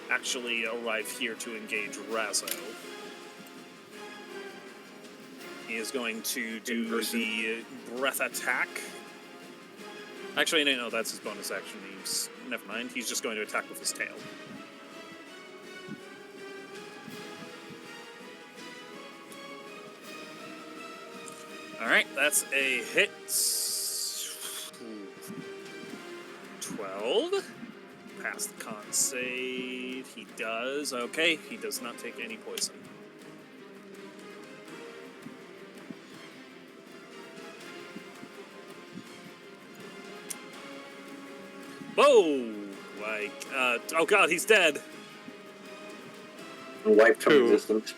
actually arrive here to engage Razo. He is going to do the breath attack. Actually, no, that's his bonus action. Never mind. He's just going to attack with his tail. Alright, that's a hit. 12. Pass the con save. He does. Okay, he does not take any poison. Whoa! Oh god, he's dead. Wiped from Who? existence.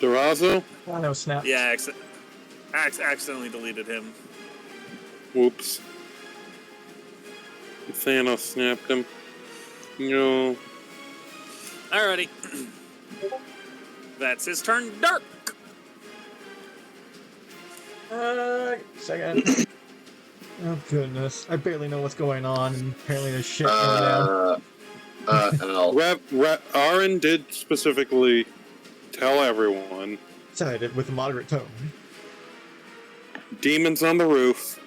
Durazo? Oh, no, snap. Yeah, accidentally deleted him. Whoops. Thanos snapped him. No. Alrighty. That's his turn. Dirk! Second. Oh, goodness. I barely know what's going on, and apparently there's shit going down. Al. Ahran did specifically tell everyone. Said it with a moderate tone. Demons on the roof.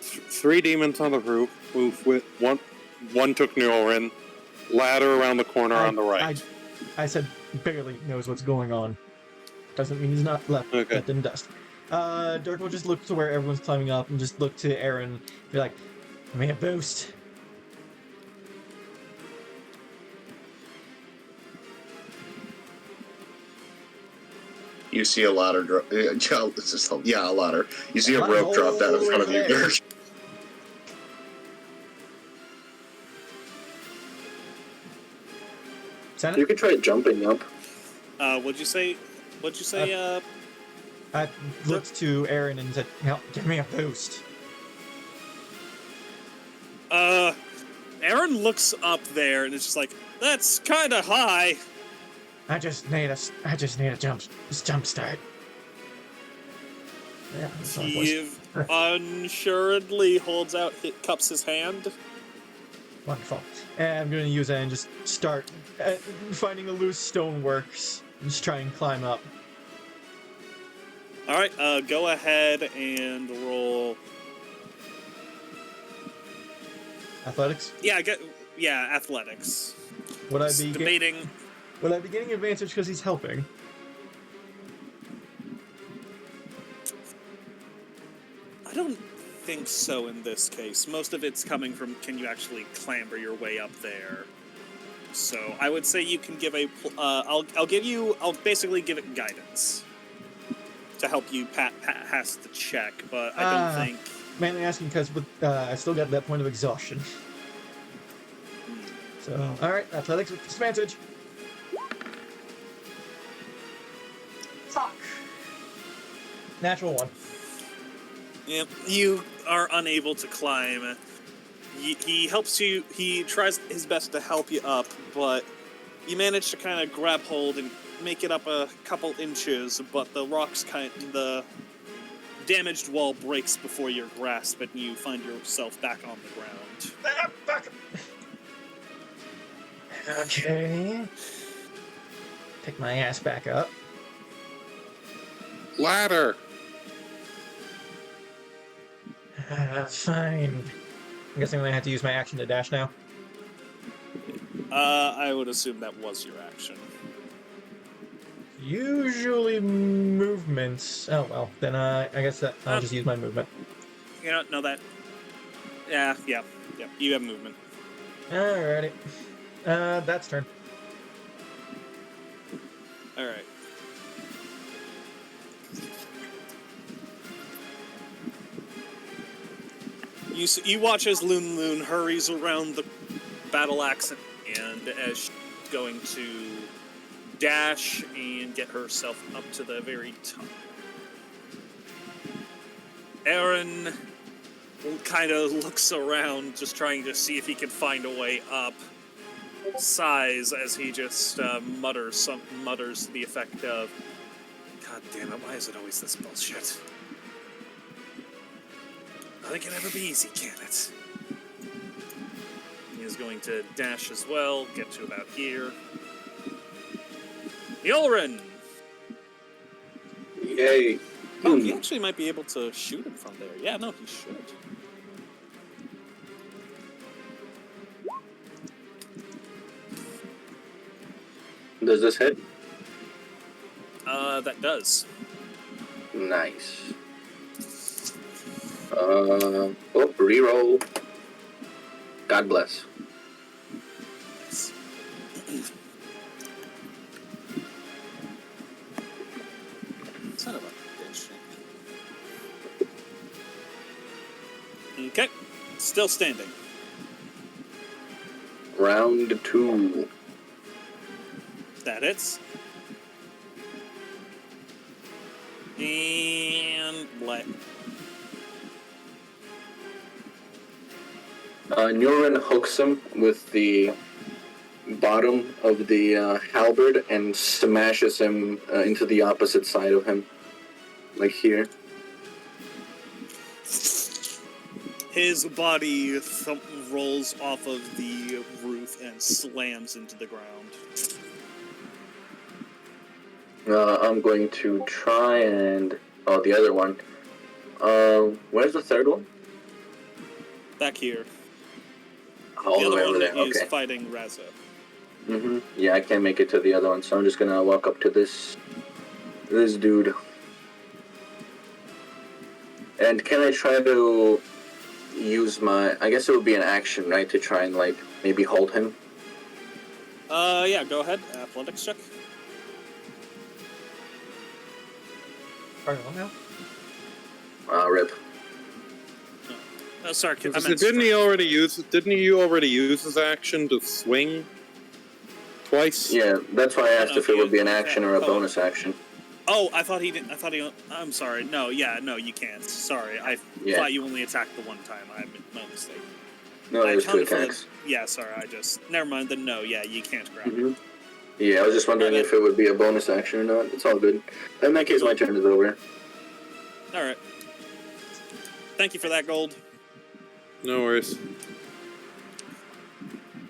3 demons on the roof. With one took Nyullrin. Ladder around the corner on the right. I said barely knows what's going on. Doesn't mean he's not left in dust. Dirk will just look to where everyone's climbing up and just look to Aaron. Be like, "Give me a boost." You see a ladder drop. A ladder. You see a rope drop down in front of you, Dirk. Senate? You could try jumping up. What'd you say? I looked to Aaron and said, "Give me a boost." Aaron looks up there and it's just like, that's kind of high. I just need a jump start. Yeah, that's all, boys. He unsuredly holds out, cups his hand. Wonderful. And I'm going to use that and just start finding a loose stoneworks and just try and climb up. All right, go ahead and roll. Athletics? Yeah, athletics. Would I be debating? Would I be getting advantage because he's helping? I don't think so in this case. Most of it's coming from, can you actually clamber your way up there? So I would say you can give a. I'll basically give it guidance to help you pass the check, but I don't think. Mainly asking because I still got that point of exhaustion. So, alright, athletics with disadvantage. Fuck. Natural 1. Yep, you are unable to climb. He helps you. He tries his best to help you up, but you manage to kind of grab hold and make it up a couple inches. But the damaged wall breaks before your grasp, and you find yourself back on the ground. Okay. Pick my ass back up. Ladder! Fine. I'm guessing I'm gonna have to use my action to dash now. I would assume that was your action. Usually movements. Oh well, then I guess that I'll just use my movement. You don't know that. Yeah. You have movement. Alrighty. That's turn. All right. You watch as Loon hurries around the battle axe and as she's going to dash and get herself up to the very top. Aaron kind of looks around, just trying to see if he can find a way up. Sighs as he just mutters to the effect of, "God damn it! Why is it always this bullshit? Nothing can ever be easy, can it?" He is going to dash as well, get to about here. Nyullrin! Yay. Oh, he actually might be able to shoot him from there. Yeah, no, he should. Does this hit? That does. Nice. Reroll. God bless. Nice. Son of a bitch. Okay, still standing. Round 2. That hits. And black. Nyullrin hooks him with the bottom of the halberd and smashes him into the opposite side of him. Like here. His body rolls off of the roof and slams into the ground. I'm going to try and... Oh, the other one. Where's the third one? Back here. All The the way other over one there, is okay. fighting Raza. Yeah, I can't make it to the other one, so I'm just gonna walk up to this dude. And can I try to use my... I guess it would be an action, right? To try and, like, maybe hold him? Yeah, go ahead. Athletics check. Sorry, what now? Rip. Oh, sorry, I meant Didn't he already use his action to swing twice? Yeah, that's why I asked if it would be an Okay. action or a bonus action. Oh, I thought he didn't. I'm sorry. No, yeah, no, you can't. Sorry, I thought you only attacked the one time. I made my mistake. No, I it was 2 accounted for attacks. yeah, sorry, never mind. Then no, yeah, you can't grab him. Yeah, I was just wondering if it would be a bonus action or not. It's all good. In that case, my turn is over. All right. Thank you for that, Gold. No worries.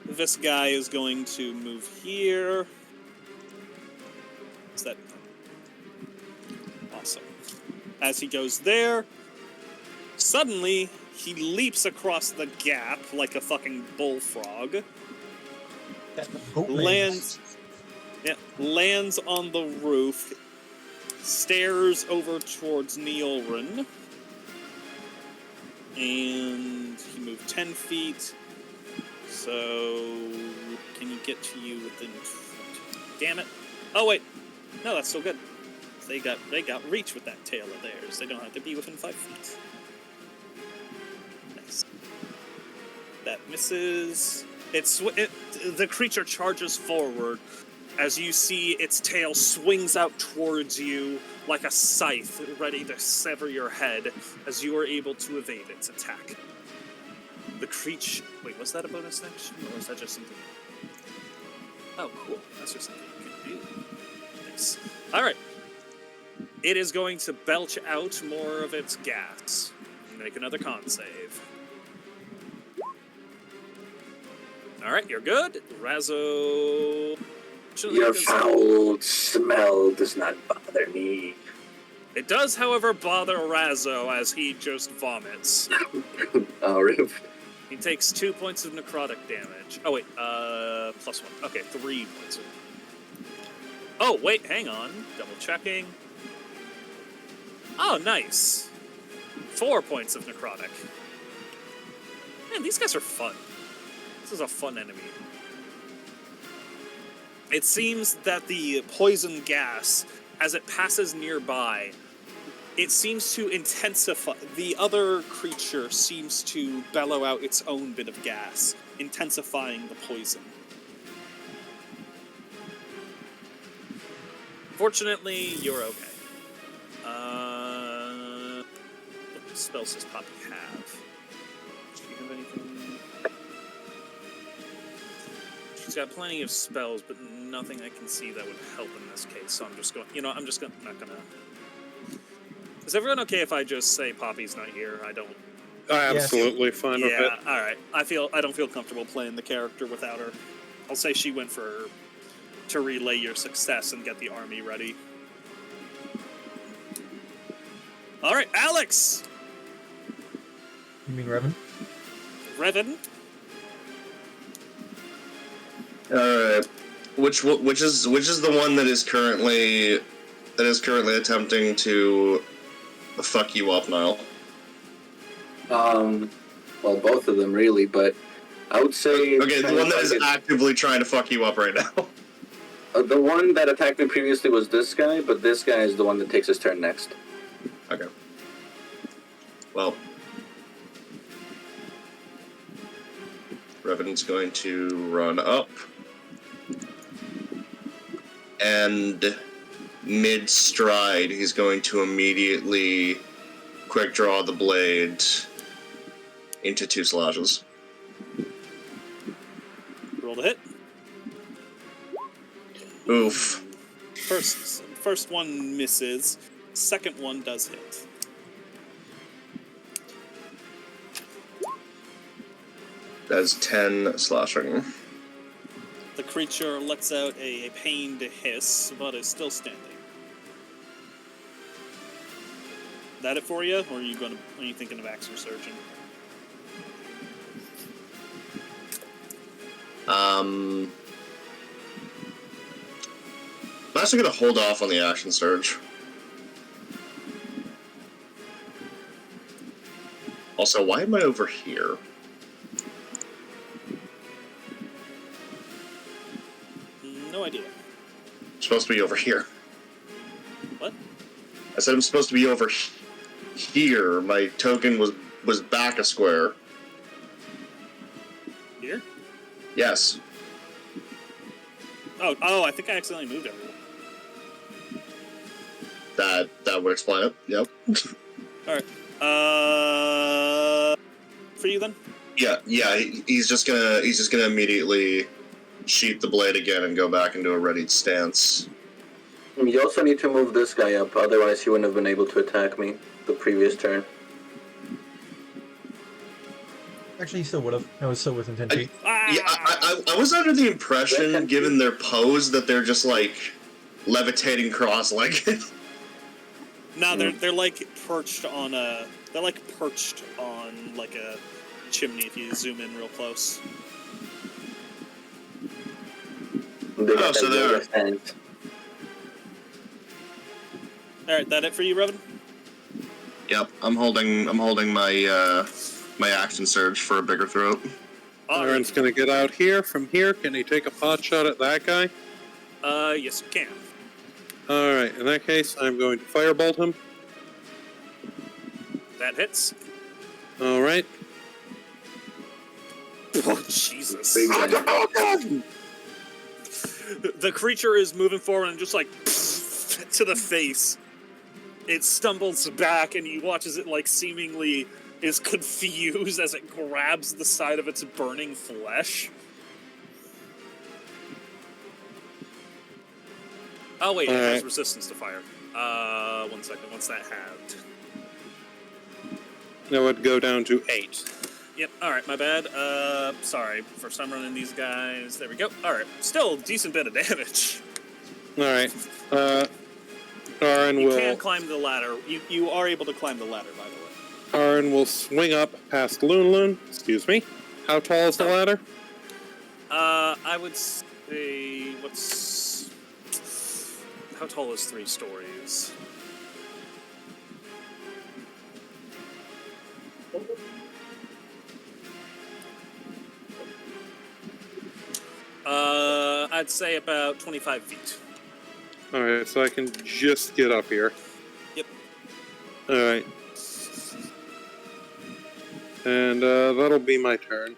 This guy is going to move here. Is that awesome? As he goes there, suddenly he leaps across the gap like a fucking bullfrog. Lands on the roof, stares over towards Nyullrin, and he moved 10 feet. So can he get to you within? Damn it! Oh wait, no, that's still good. They got reach with that tail of theirs. They don't have to be within 5 feet. Nice. That misses. The creature charges forward. As you see, its tail swings out towards you like a scythe, ready to sever your head, as you are able to evade its attack. The creature... Wait, was that a bonus action, or was that just something... Oh, cool. That's just something you can do. Nice. Alright. It is going to belch out more of its gas. Make another con save. Alright, you're good. Razzo... Your foul smell does not bother me. It does, however, bother Razzo as he just vomits. Oh, Rip. He takes 2 points of necrotic damage. Oh, wait, +1. Okay, 3 points of... Oh, wait, hang on. Double checking. Oh, nice. 4 points of necrotic. Man, these guys are fun. This is a fun enemy. It seems that the poison gas, as it passes nearby, it seems to intensify. The other creature seems to bellow out its own bit of gas, intensifying the poison. Fortunately, you're okay. What spells does Poppy have? Do you have anything? She's got plenty of spells, but nothing I can see that would help in this case. So I'm just going. Not gonna. Is everyone okay if I just say Poppy's not here? I don't. Absolutely fine with it. Yeah, all right. I don't feel comfortable playing the character without her. I'll say she went to relay your success and get the army ready. All right, Alex. You mean Reven? Reven. Alright. Which is the one that is currently attempting to fuck you up, Niall? Well, both of them really, but I would say... Okay, the one that is actively trying to fuck you up right now. The one that attacked me previously was this guy, but this guy is the one that takes his turn next. Okay. Well... Revenant's going to run up. And mid-stride, he's going to immediately quick draw the blade into 2 slashes. Roll to hit. Oof. First one misses. Second one does hit. That's 10 slashing. The creature lets out a pained hiss, but is still standing. That it for you, or are you thinking of Axe Resurgent? I'm actually going to hold off on the action surge. Also, why am I over here? No idea. I'm supposed to be over here. What? I said I'm supposed to be over here. My token was back a square. Here? Yes. Oh, I think I accidentally moved everyone. That would explain it. Yep. Alright. For you then? Yeah. He's just gonna immediately sheath the blade again and go back into a readied stance. You also need to move this guy up, otherwise he wouldn't have been able to attack me the previous turn. Actually, he still would have. That was still within 10 feet. I was under the impression, given their pose, that they're just like levitating cross-legged. No, they're like perched on a chimney if you zoom in real close. So they're... Alright, that it for you, Reven? Yep, I'm holding my my action surge for a bigger throat. Aaron's gonna get out here. From here, can he take a pot shot at that guy? Yes you can. Alright, in that case, I'm going to firebolt him. That hits. Alright. Oh, Jesus. The creature is moving forward and just like to the face. It stumbles back and you watch as it like seemingly is confused as it grabs the side of its burning flesh. Oh wait, it has resistance to fire. 1 second, what's that halved? That would go down to 8. Yep, alright, my bad. Sorry, first time running these guys. There we go. Alright, still a decent bit of damage. Alright, Aaron You will... can climb the ladder. You are able to climb the ladder, by the way. Aaron will swing up past Loon. Excuse me. How tall is the ladder? I would say... How tall is 3 stories? I'd say about 25 feet. Alright, so I can just get up here. Yep. Alright. And that'll be my turn.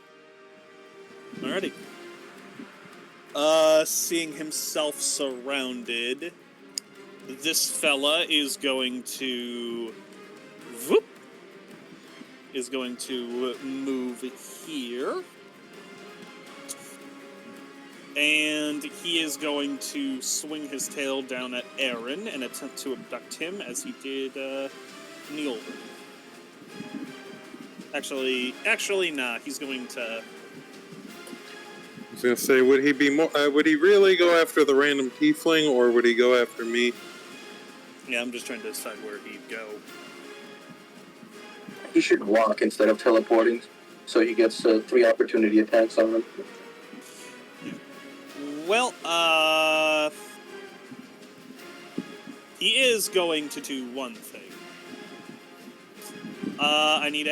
Alrighty. Seeing himself surrounded, this fella is going to... Whoop! Is going to move here. And he is going to swing his tail down at Aaron and attempt to abduct him as he did Nyullrin. Actually, nah. He's going to. I was gonna say, would he be more? Would he really go after the random tiefling, or would he go after me? Yeah, I'm just trying to decide where he'd go. he should walk instead of teleporting, so he gets 3 opportunity attacks on him. Well, he is going to do one thing. I need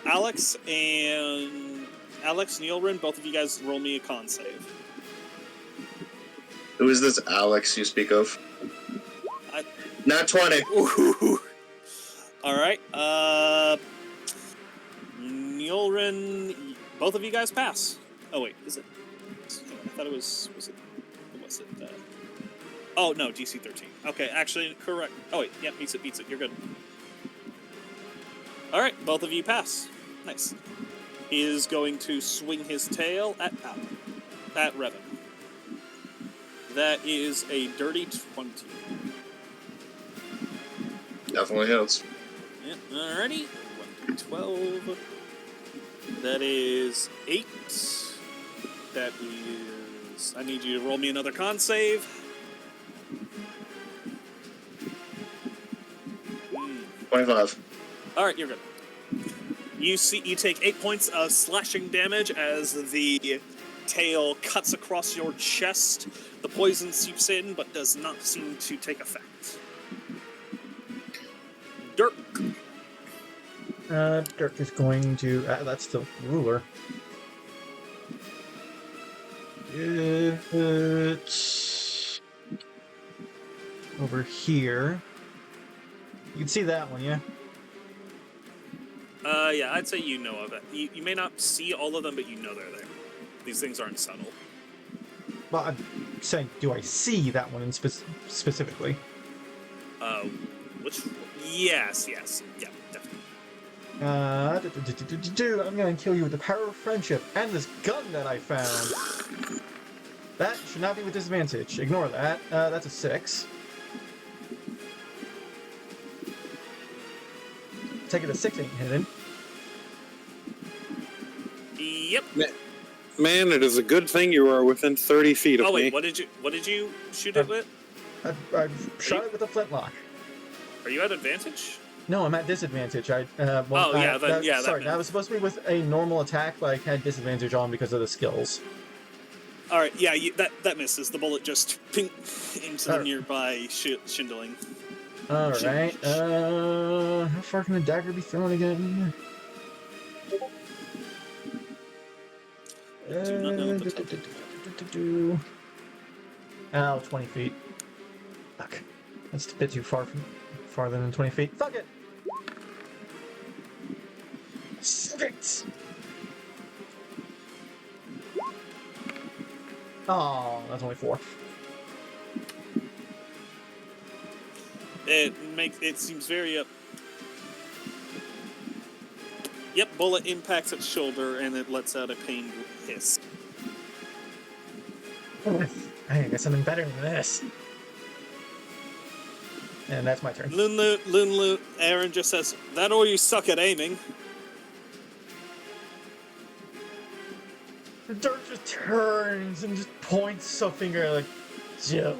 Alex and Nyullrin, both of you guys roll me a con save. Who is this Alex you speak of? Not 20. Ooh. All right. Nyullrin, both of you guys pass. Oh wait, is it? I thought it was. Was it? What was it? Oh no, DC 13. Okay, actually correct. Oh wait, yeah, beats it. You're good. All right, both of you pass. Nice. He is going to swing his tail at Reven. That is a dirty 20. Definitely hits. Yeah, alrighty. 1d12. That is 8. That is... I need you to roll me another con save. 25. Alright, you're good. You take 8 points of slashing damage as the tail cuts across your chest. The poison seeps in, but does not seem to take effect. Dirk. Dirk is going to... that's the ruler. It's... over here. You can see that one, yeah? Yeah, I'd say you know of it. You may not see all of them, but you know they're there. These things aren't subtle. Well, I'm saying, do I see that one in specifically? Which? Yes. Yeah, definitely. I'm gonna kill you with the power of friendship and this gun that I found. That should not be with disadvantage. Ignore that. That's a 6. Take it a 6 ain't hidden. Yep. Man, it is a good thing you are within 30 feet of me. Oh wait, what did you shoot it with? I've shot it with a flintlock. Are you at advantage? No, I'm at disadvantage. Sorry, that was supposed to be with a normal attack, but I had disadvantage on because of the skills. All right, yeah, that misses. The bullet just ping into the nearby shindling. All right. How far can the dagger be thrown again? I do not know what the 20 feet. Fuck. That's a bit too farther than 20 feet. Fuck it! 6! Oh, that's only 4. It seems very Yep, bullet impacts its shoulder and it lets out a pained hiss. I got something better than this. And that's my turn. Lunlu, Ahran just says, "That or you suck at aiming." Dirk just turns and just points a finger like, Joe.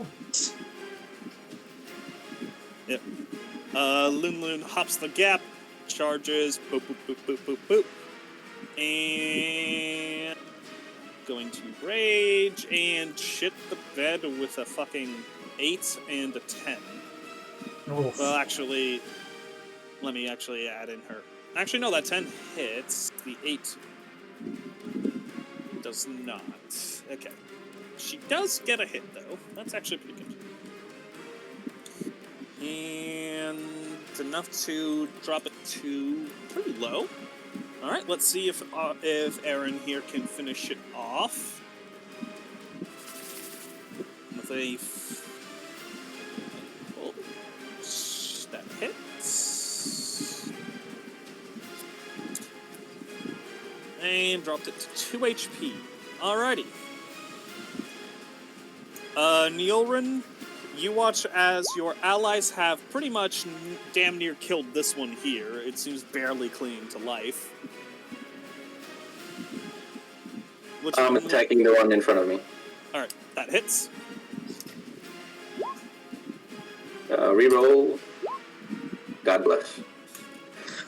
Yep. Lunlu hops the gap, charges, boop, boop, boop, boop, boop, boop. And going to rage and shit the bed with a fucking 8 and a 10. Oof. Well, actually, let me actually add in her. Actually, no, that 10 hits. The 8 does not. Okay. She does get a hit, though. That's actually pretty good. And enough to drop it to pretty low. All right, let's see if Ahran here can finish it off with a that hits and dropped it to 2 HP. Alrighty. Nyullrin, you watch as your allies have pretty much damn near killed this one here. It seems barely clinging to life. I'm attacking the one in front of me. Alright, that hits. Reroll. God bless.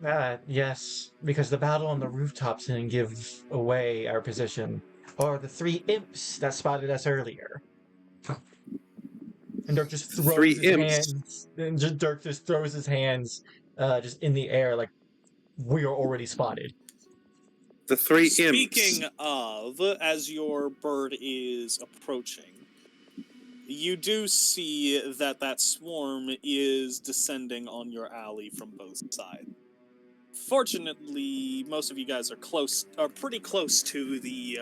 Yes, because the battle on the rooftops didn't give away our position. Or the 3 imps that spotted us earlier. And Dirk just throws Three his imps? hands. And Dirk just throws his hands just in the air like we are already spotted. The 3 imps. Speaking of, as your bird is approaching, you do see that that swarm is descending on your alley from both sides. Fortunately, most of you guys are pretty close to the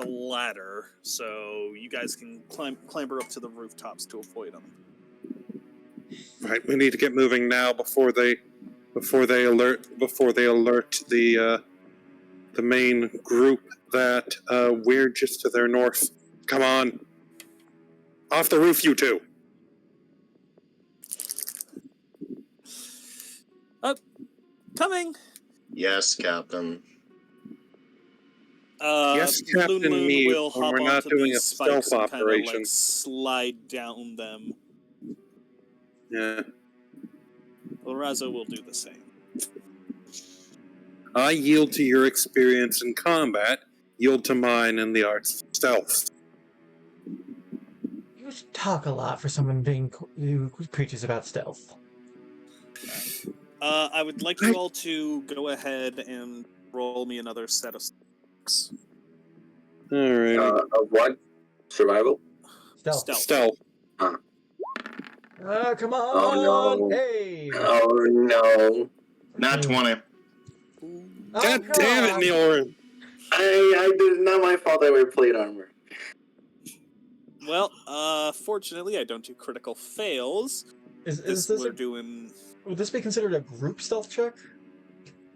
ladder, so you guys can clamber up to the rooftops to avoid them. Right, we need to get moving now before they alert the main group that we're just to their north. Come on, off the roof, you two. Coming. Yes, Captain. Yes, Captain Loon me, will when hop we're not onto doing these a spikes stealth and kind of operation. like slide down them. Yeah. Lorazzo will do the same. I yield to your experience in combat, yield to mine in the arts of stealth. You talk a lot for someone who preaches about stealth. I would like you all to go ahead and roll me another set of sticks. Alright. Of what? Survival? Stealth. Come on! Oh, no. Hey! Oh no. Not 20. Oh, God come damn on. it, Nyullrin! I did not my fault I wear plate armor. Well, fortunately, I don't do critical fails. Is this We're doing would this be considered a group stealth check?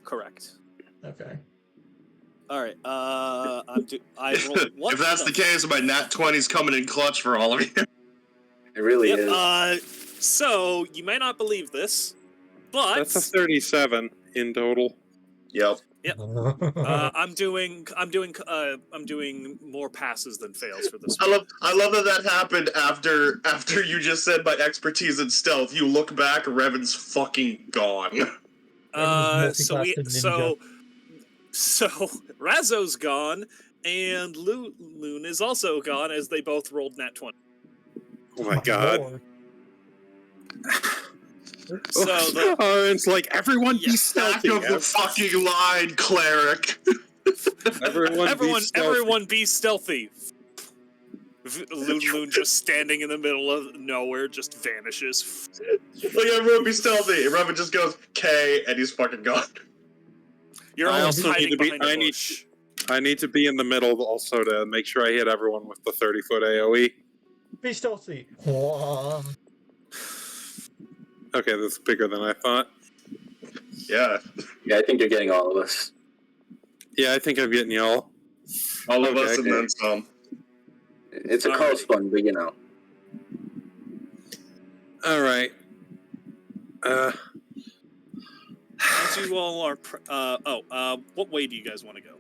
correct. Okay. All right. I rolled one. If that's the case, my nat 20's coming in clutch for all of you. It really Yep. is. So you may not believe this, but That's a 37 in total. Yep. I'm doing more passes than fails for this. I love that happened after you just said my expertise in stealth. You look back, Reven's fucking gone. So Razzo's gone, and Loon is also gone as they both rolled nat 20. Oh my god. Lord. So it's like, everyone be Back stealthy. of the fucking line, cleric. Everyone be stealthy. Loon just standing in the middle of nowhere just vanishes. Like, everyone be stealthy. And Reven just goes, K, and he's fucking gone. You're I all also hiding need to be- behind a bush. I need to be in the middle also to make sure I hit everyone with the 30-foot AoE. Be stealthy. Okay, that's bigger than I thought. Yeah. Yeah, I think you're getting all of us. Yeah, I think I'm getting y'all. All of us Okay. and then some. It's a close one, but you know. Alright. As you all are, what way do you guys want to go?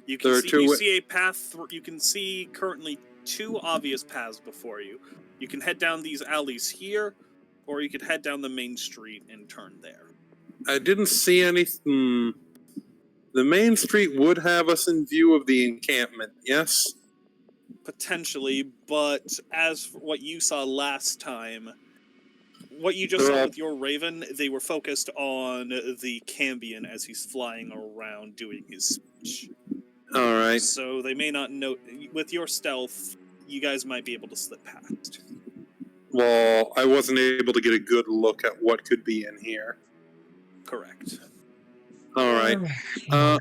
You can see a path. You can see currently 2 obvious paths before you. You can head down these alleys here, or you could head down the main street and turn there. I didn't see anything. The main street would have us in view of the encampment, yes? Potentially, but as for what you saw last time, what you just saw with your Raven, they were focused on the Cambion as he's flying around doing his speech. Alright. So they may not know. With your stealth, you guys might be able to slip past. Well, I wasn't able to get a good look at what could be in here. Correct. Alright. Let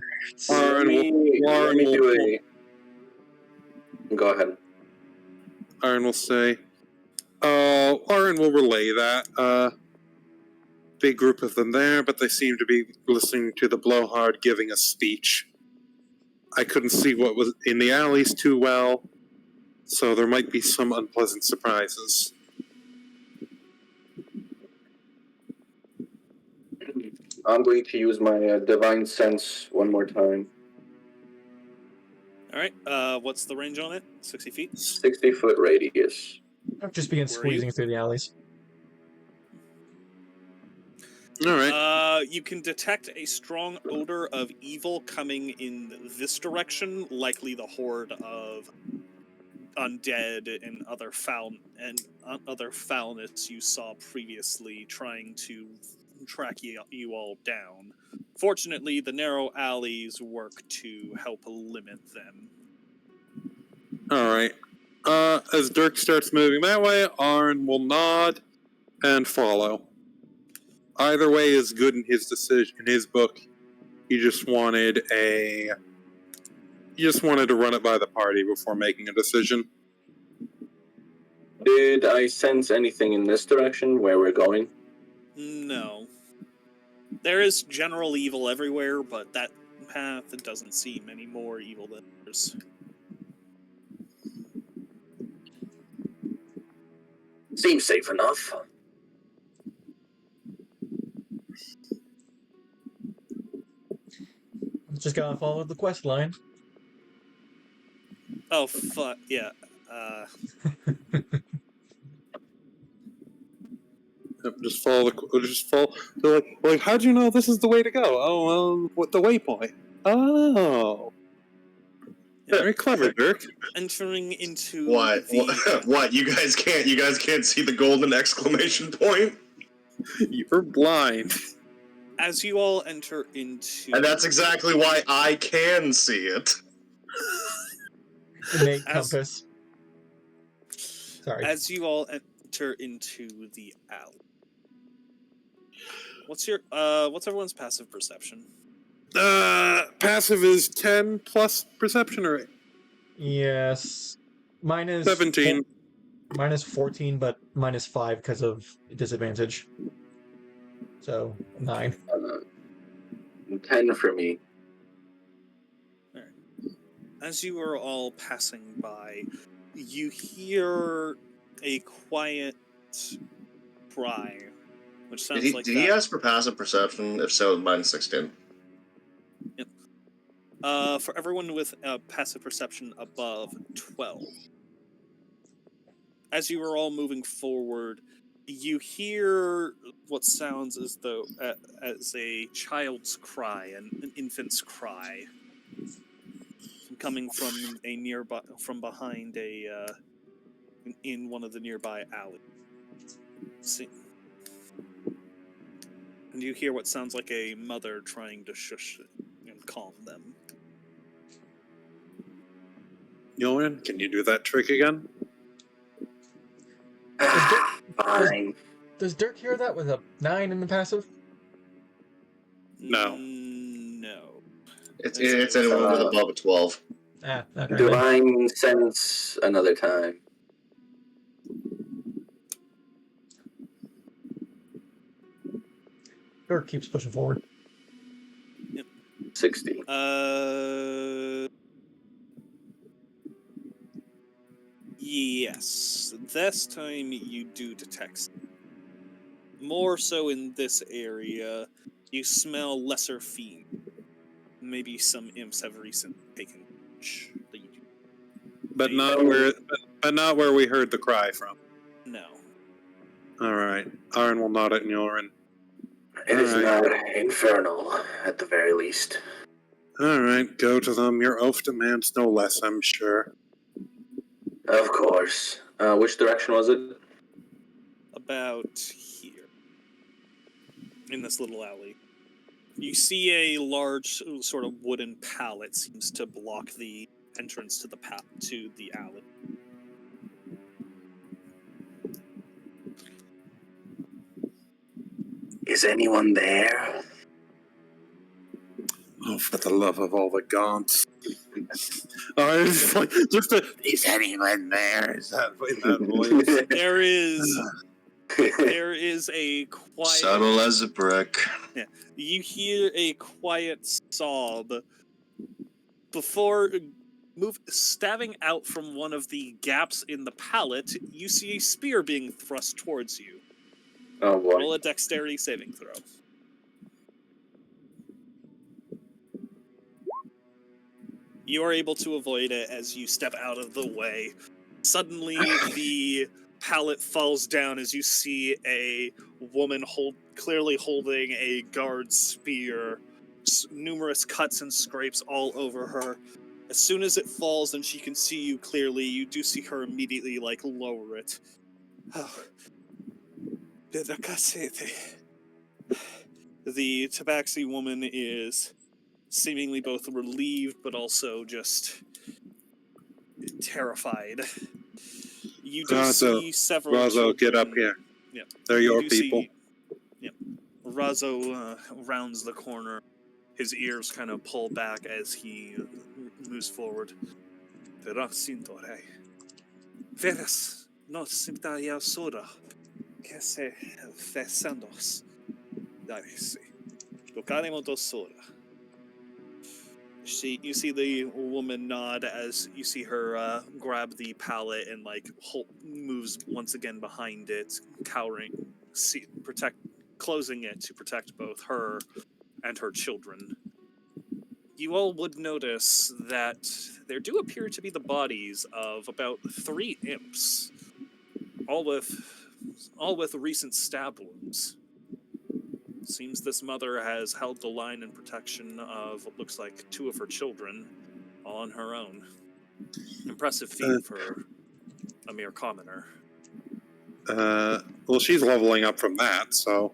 me do a... Go ahead. Aaron will say, Aaron will relay that. Big group of them there, but they seem to be listening to the blowhard giving a speech. I couldn't see what was in the alleys too well, so there might be some unpleasant surprises. I'm going to use my divine sense one more time. All right. What's the range on it? 60 feet? 60-foot radius. I've just begun Where are you? squeezing through the alleys. All right. You can detect a strong odor of evil coming in this direction, likely the horde of undead and other foulness you saw previously trying to track you all down. Fortunately, the narrow alleys work to help limit them. All right. As Dirk starts moving that way, Ahran will nod and follow. Either way is good in his decision. In his book, he just wanted to run it by the party before making a decision. Did I sense anything in this direction where we're going? No. There is general evil everywhere, but that path doesn't seem any more evil than others. Seems safe enough. Just gotta follow the quest line. Oh, fuck, yeah. Just follow. They're like, how'd you know this is the way to go? Oh, well, what the waypoint? Oh, very clever, Dirk. Entering into What? the... What? You guys can't see the golden exclamation point? You're blind. As you all enter into... And that's exactly why I can see it. Innate compass. Sorry. As you all enter into the alley. What's everyone's passive perception? Passive is 10 plus perception rate. Yes. Mine is 17. Mine is 14, but minus 5 because of disadvantage. So 9. 10 for me. As you are all passing by, you hear a quiet cry, which sounds Did like he ask for passive perception? If so, minus 16. Yep. For everyone with passive perception above 12. As you are all moving forward, you hear what sounds as though as a child's cry, an infant's cry, coming from behind in one of the nearby alleys. See. And you hear what sounds like a mother trying to shush and calm them. Nyullrin, can you do that trick again? Fine. Does Dirk hear that with a 9 in the passive? No. No. It's anyone with above a 12. Ah, okay. Divine sense another time. Dirk keeps pushing forward. 60. Yes. This time you do detect. More so in this area, you smell lesser fiend. Maybe some imps have recently taken lead. But not where we heard the cry from. No. All right. Ahran will nod at Nyullrin. It is not infernal, at the very least. All right, go to them. Your oath demands no less, I'm sure. Of course. Which direction was it? About here. In this little alley. You see a large sort of wooden pallet seems to block the entrance to the alley. Is anyone there? Oh, for the love of all the gaunts. Is anyone there? Is that in that voice? There is a quiet... Subtle as a brick. Yeah. You hear a quiet sob before stabbing out from one of the gaps in the pallet. You see a spear being thrust towards you. Oh boy. Roll a dexterity saving throw. You are able to avoid it as you step out of the way. Suddenly, the pallet falls down as you see a woman clearly holding a guard spear, numerous cuts and scrapes all over her. As soon as it falls and she can see you clearly, you do see her immediately, like, lower it. Oh. The Tabaxi woman is seemingly both relieved but also just terrified. You do see several Razo, get up here. Yeah. They're your do people. Razo rounds the corner. His ears kind of pull back as he moves forward. Veras, nos simtaya soda. Que se fesandos. Darisi. Tocaremo dos soda. You see the woman nod as you see her grab the pallet and moves once again behind it, cowering, closing it to protect both her and her children. You all would notice that there do appear to be the bodies of about 3 imps, all with recent stab wounds. Seems this mother has held the line and protection of what looks like 2 of her children, all on her own. Impressive feat for a mere commoner. Well, she's leveling up from that, so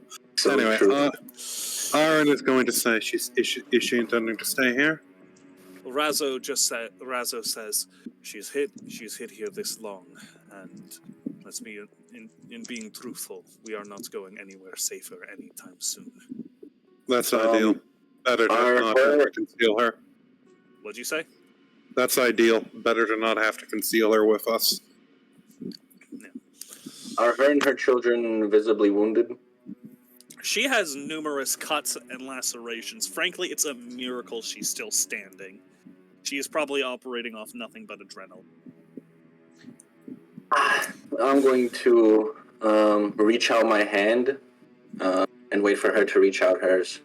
anyway, Ahran is going to say, is she intending to stay here? Razo says, she's hid here this long, and let's be in being truthful, we are not going anywhere safer anytime soon. That's ideal. Better to not have to conceal her. What'd you say? That's ideal. Better to not have to conceal her with us. Yeah. Are her and her children visibly wounded? She has numerous cuts and lacerations. Frankly, it's a miracle she's still standing. She is probably operating off nothing but adrenaline. I'm going to reach out my hand and wait for her to reach out hers.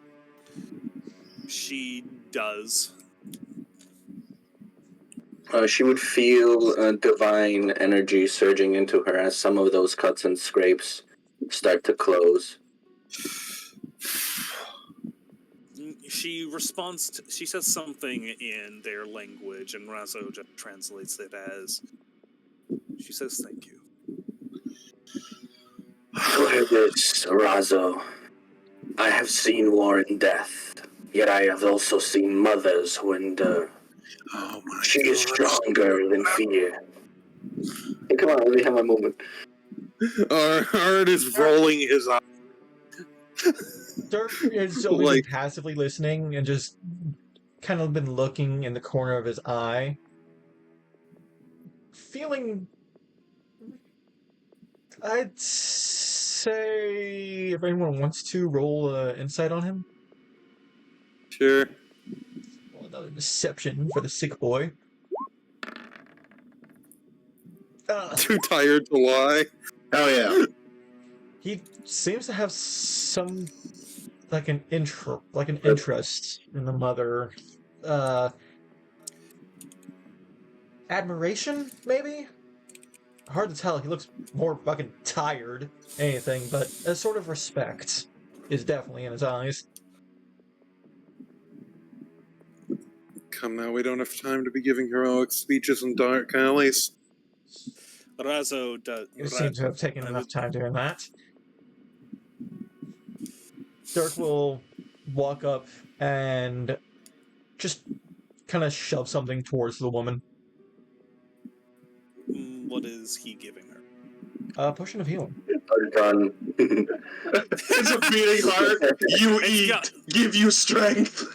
She does. She would feel divine energy surging into her as some of those cuts and scrapes start to close. She responds, she says something in their language, and Razo just translates it as, she says, thank you. For this, Razo, I have seen war and death, yet I have also seen mothers who endure. Oh my She is stronger than fear. Hey, come on, let me have my moment. Ahran is rolling his eyes. Dirk has only been passively listening and just kind of been looking in the corner of his eye. Feeling... I'd say if anyone wants to roll insight on him. Sure. Roll another deception for the sick boy. Too tired to lie. Oh yeah. He seems to have some an interest in the mother. Admiration, maybe? Hard to tell. He looks more fucking tired than anything, but a sort of respect is definitely in his eyes. Come now, we don't have time to be giving heroic speeches in dark alleys. Razo does. You seem to have taken enough time doing that. Dirk will walk up and just kind of shove something towards the woman. What is he giving her? A potion of healing. Done. It's a beating heart. You eat. Give you strength.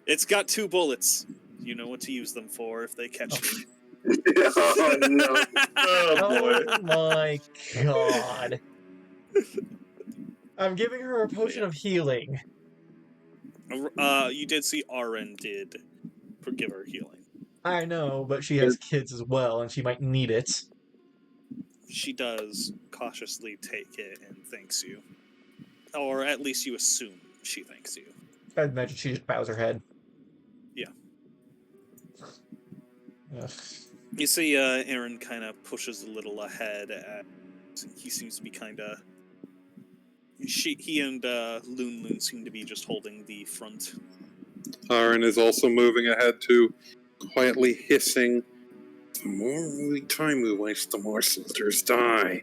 It's got 2 bullets. You know what to use them for if they catch you. Oh no. Oh boy. Oh my god. I'm giving her a potion of healing. You did see Ahran did give her healing. I know, but she has kids as well, and she might need it. She does cautiously take it and thanks you. Or at least you assume she thanks you. I'd imagine she just bows her head. Yeah. Ugh. You see Aaron kind of pushes a little ahead. He seems to be kind of He and Loon seem to be just holding the front. Ahran is also moving ahead too, quietly hissing. The more time we waste, the more soldiers die.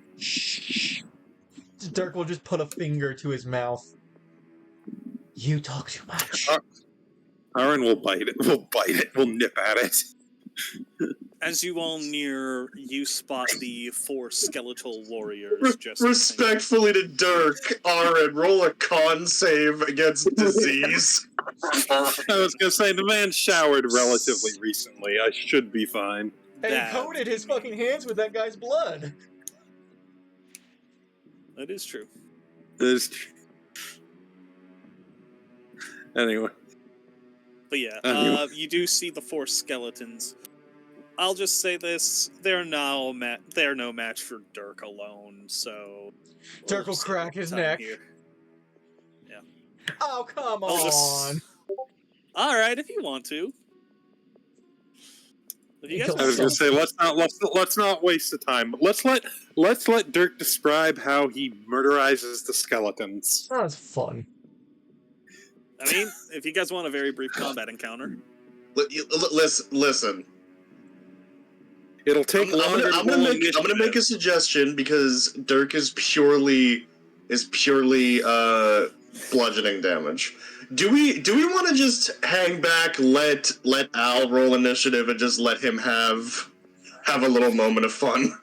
Dirk will just put a finger to his mouth. You talk too much. Ahran will bite it. We'll nip at it. As you all near, you spot the 4 skeletal warriors just Respectfully to Dirk, Ahran, roll a con save against disease. I was gonna say, the man showered relatively recently. I should be fine. And he coated his fucking hands with that guy's blood. That is true. Anyway. But yeah, Anyway. you do see the 4 skeletons. I'll just say this: they're no match for Dirk alone. So Dirk will crack his neck. Here. Yeah. Oh, come on! All right, if you want to. If you guys I was gonna say, let's not waste the time. Let's let Dirk describe how he murderizes the skeletons. That was fun. I mean, if you guys want a very brief combat encounter. Listen. It'll take longer. I'm gonna make a suggestion because Dirk is purely bludgeoning damage. Do we want to just hang back, let Al roll initiative, and just let him have a little moment of fun?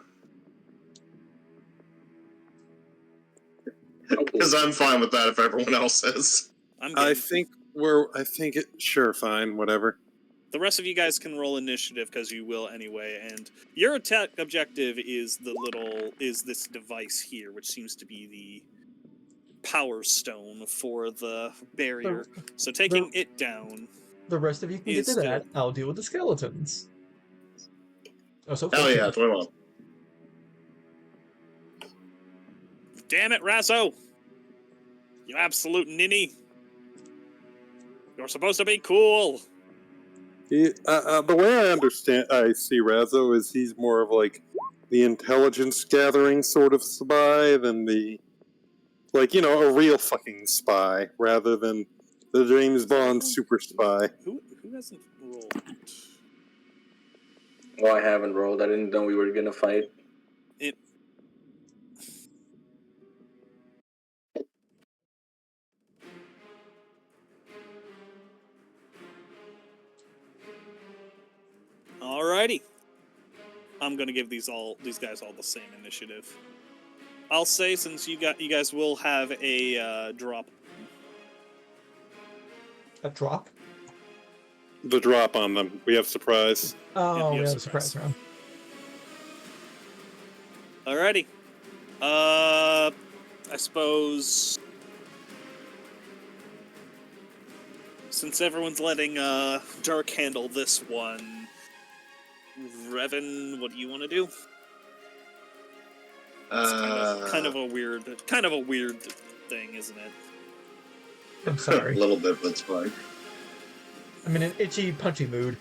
Because I'm fine with that if everyone else is. Sure, fine, whatever. The rest of you guys can roll initiative because you will anyway, and your attack objective is this device here, which seems to be the power stone for the barrier. So taking it down. The rest of you can get to that. I'll deal with the skeletons. Oh yeah, 21. Damn it, Razzo! You absolute ninny! You're supposed to be cool! The way I see Razzo is he's more of like the intelligence gathering sort of spy than the, a real fucking spy rather than the James Bond super spy. Who hasn't rolled? Well, I haven't rolled. I didn't know we were gonna fight. Alrighty. I'm gonna give these guys all the same initiative. I'll say, since you guys will have a drop. A drop? The drop on them. We have surprise. Oh, we have a surprise round. Alrighty. I suppose since everyone's letting Dirk handle this one, Reven, what do you want to do? It's kind of a weird thing, isn't it? I'm sorry. A little bit, but it's fine. I'm in an itchy, punchy mood.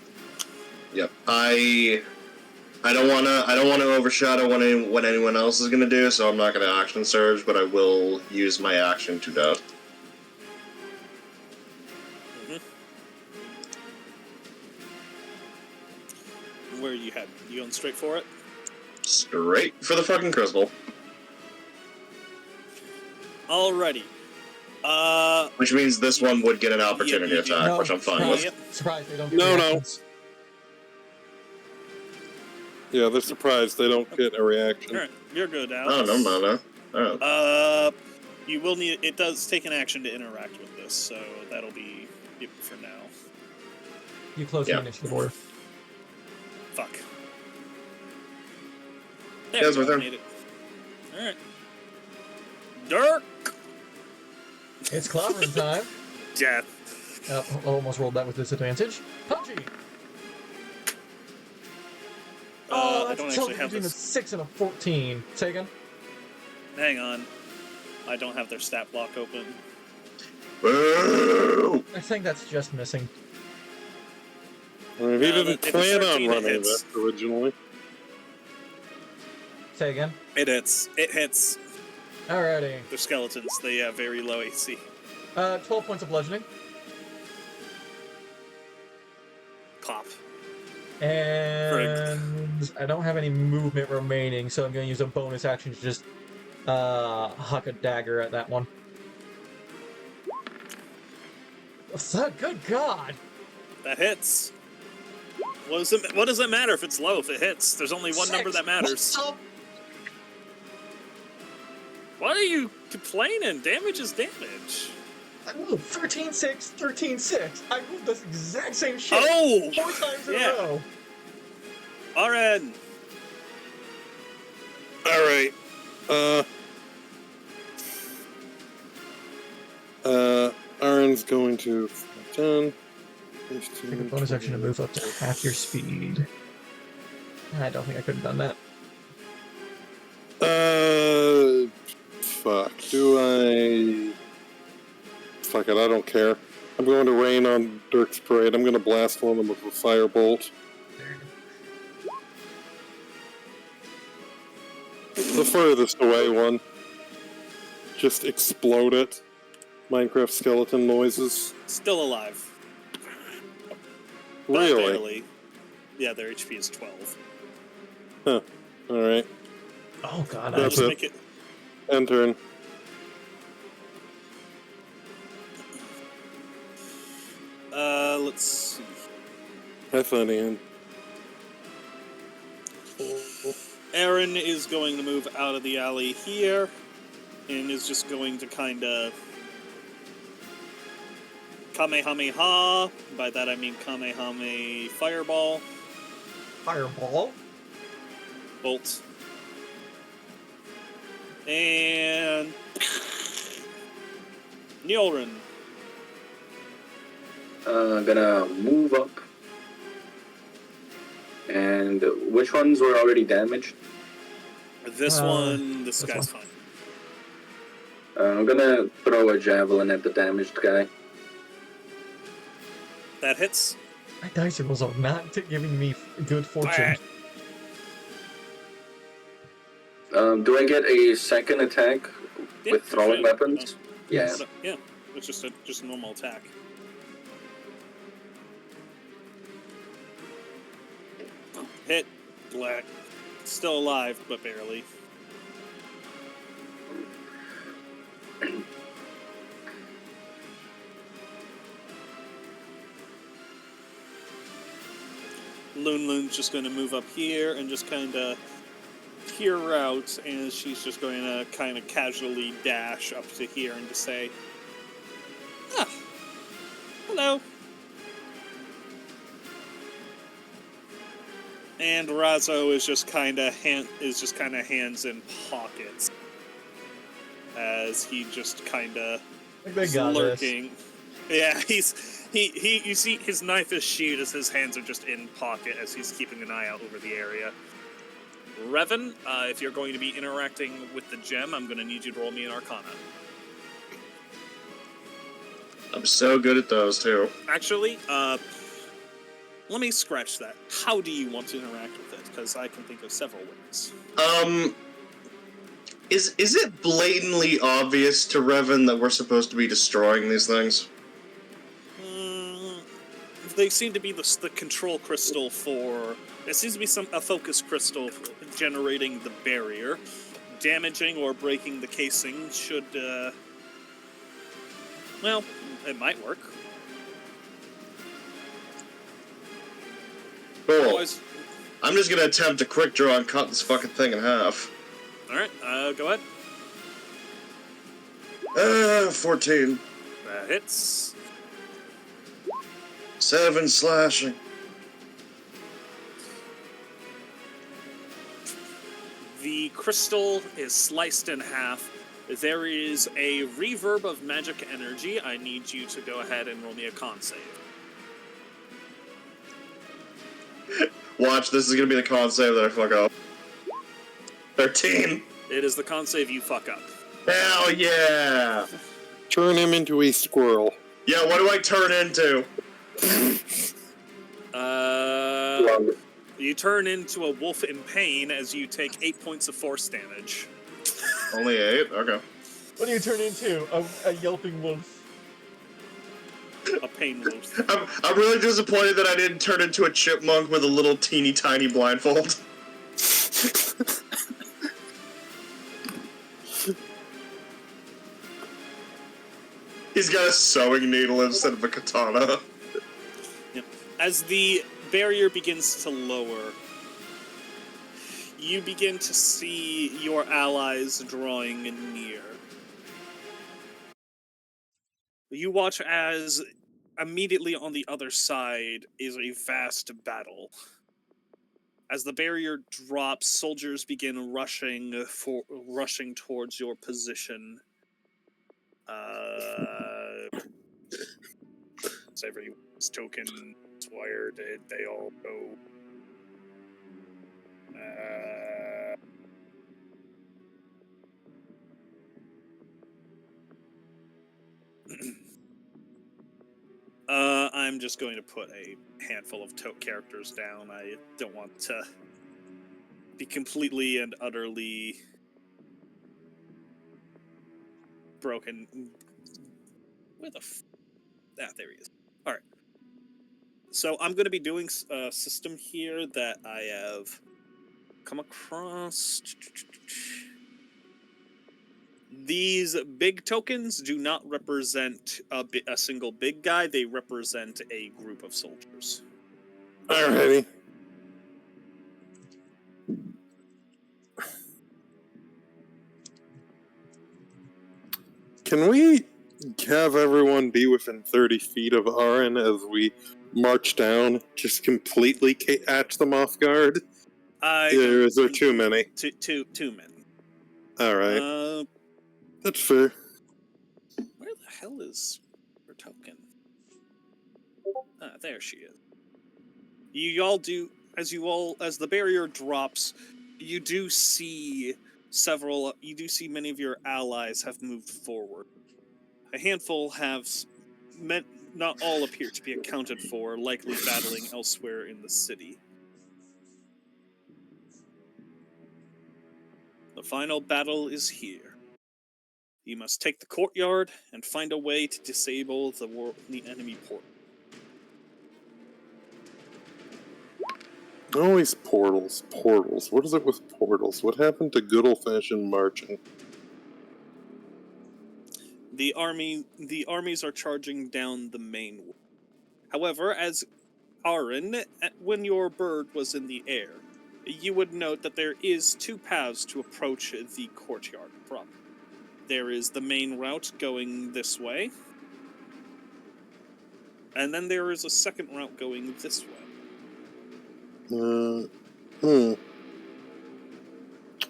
Yep. I don't wanna overshadow what anyone else is gonna do, so I'm not gonna action surge, but I will use my action to doubt. Where are you heading? You going straight for it? Straight for the fucking crystal. Alrighty. Which means this one would get an opportunity attack, which I'm fine with. Surprise, they don't get No. reactions. Yeah, they're surprised they don't get a reaction. Alright, you're good, Alex. Oh, no. Alright. You will need. It does take an action to interact with this, so that'll be it for now. You close the initiative order. Fuck. Yes, my turn. Alright. Dirk! It's clobbering time. Death. Almost rolled that with disadvantage. Punchy! I don't that's actually have between a this. 6 and a 14. Say again? Hang on. I don't have their stat block open. Boo! I think that's just missing. He didn't plan on 13, running it this originally. Say again? It hits. It hits. Alrighty. They're skeletons. They have very low AC. 12 points of bludgeoning. Pop. And I don't have any movement remaining, so I'm going to use a bonus action to just huck a dagger at that one. Good God! That hits. What does it matter if it's low? If it hits, there's only one number that matters. Why are you complaining? Damage is damage. I moved 13-6, 13-6. I moved this exact same shit 4 times in a row. Ahran. Alright. Ahran's going to 10. Take a bonus action to move up to half your speed. I don't think I could have done that. Fuck. Do I... Fuck it, I don't care. I'm going to rain on Dirk's parade. I'm going to blast one of them with a firebolt. The furthest away one. Just explode it. Minecraft skeleton noises. Still alive. Really? Barely. Yeah, their HP is 12. Huh. Alright. Oh God, That's Just it. make it. End turn. Let's see. Have fun, Ian. Ahran is going to move out of the alley here, and is just going to kind of Kamehameha. By that I mean Kamehameha Fireball. Fireball? Bolt. And Nyullrin. Gonna move up. And which ones were already damaged? This guy's fine. I'm gonna throw a javelin at the damaged guy. That hits. My dice rolls are not giving me good fortune. Do I get a second attack with throwing weapons? Yes. Yeah, it's just a normal attack. Hit. Black. Still alive, but barely. Loon's just going to move up here and just kind of peer out, and she's just going to kind of casually dash up to here and just say, "Ah, hello." And Razzo is just kind of hands in pockets as he just kind of is lurking. Yeah, you see his knife is sheathed as his hands are just in pocket as he's keeping an eye out over the area. Reven, if you're going to be interacting with the gem, I'm going to need you to roll me an Arcana. I'm so good at those too. Actually, let me scratch that. How do you want to interact with it? Because I can think of several ways. Is it blatantly obvious to Reven that we're supposed to be destroying these things? They seem to be the control crystal for... There seems to be a focus crystal generating the barrier. Damaging or breaking the casing should, well, it might work. Cool. Otherwise, I'm just gonna attempt a quick draw and cut this fucking thing in half. alright, go ahead. 14. That hits. 7 slashing. The crystal is sliced in half. There is a reverb of magic energy. I need you to go ahead and roll me a con save. Watch, this is gonna be the con save that I fuck up. 13. It is the con save you fuck up. Hell yeah! Turn him into a squirrel. Yeah, what do I turn into? You turn into a wolf in pain as you take 8 points of force damage. Only 8? Okay. What do you turn into? A yelping wolf. A pain wolf. I'm really disappointed that I didn't turn into a chipmunk with a little teeny tiny blindfold. He's got a sewing needle instead of a katana. Yep. As the barrier begins to lower, you begin to see your allies drawing near. You watch as immediately on the other side is a vast battle. As the barrier drops, soldiers begin rushing towards your position. Everyone's token where did they all go? I'm just going to put a handful of characters down. I don't want to be completely and utterly broken. Where the there he is. Alright. So I'm going to be doing a system here that I have come across. These big tokens do not represent a single big guy. They represent a group of soldiers. Alrighty. Can we have everyone be within 30 feet of Ahran as we march down? Just completely catch them off guard? Is there too many? Too many. Alright. That's fair. Where the hell is her token? Ah, there she is. As the barrier drops, you do see many of your allies have moved forward. A handful have not all appear to be accounted for, likely battling elsewhere in the city. The final battle is here. You must take the courtyard and find a way to disable the enemy portal. Always portals. What is it with portals? What happened to good old-fashioned marching? The armies are charging down the main wall. However, as Ahran, when your bird was in the air, you would note that there is two paths to approach the courtyard proper. There is the main route going this way, and then there is a second route going this way.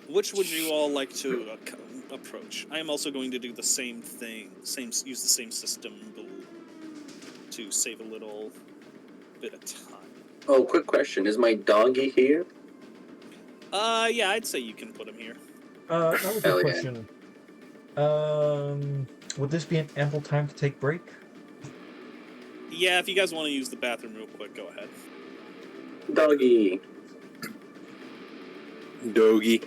Which would you all like to approach? I am also going to do the same thing, use the same system to save a little bit of time. Oh, quick question. Is my doggy here? Yeah, I'd say you can put him here. Another good question. Would this be an ample time to take break? Yeah, if you guys want to use the bathroom real quick, go ahead. Doggy. Doggy.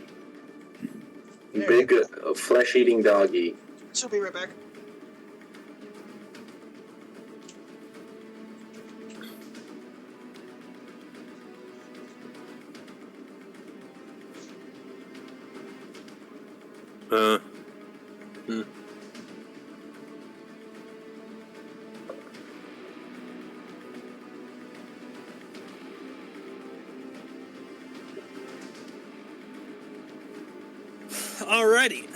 Big, flesh-eating doggy. She'll be right back. Alrighty.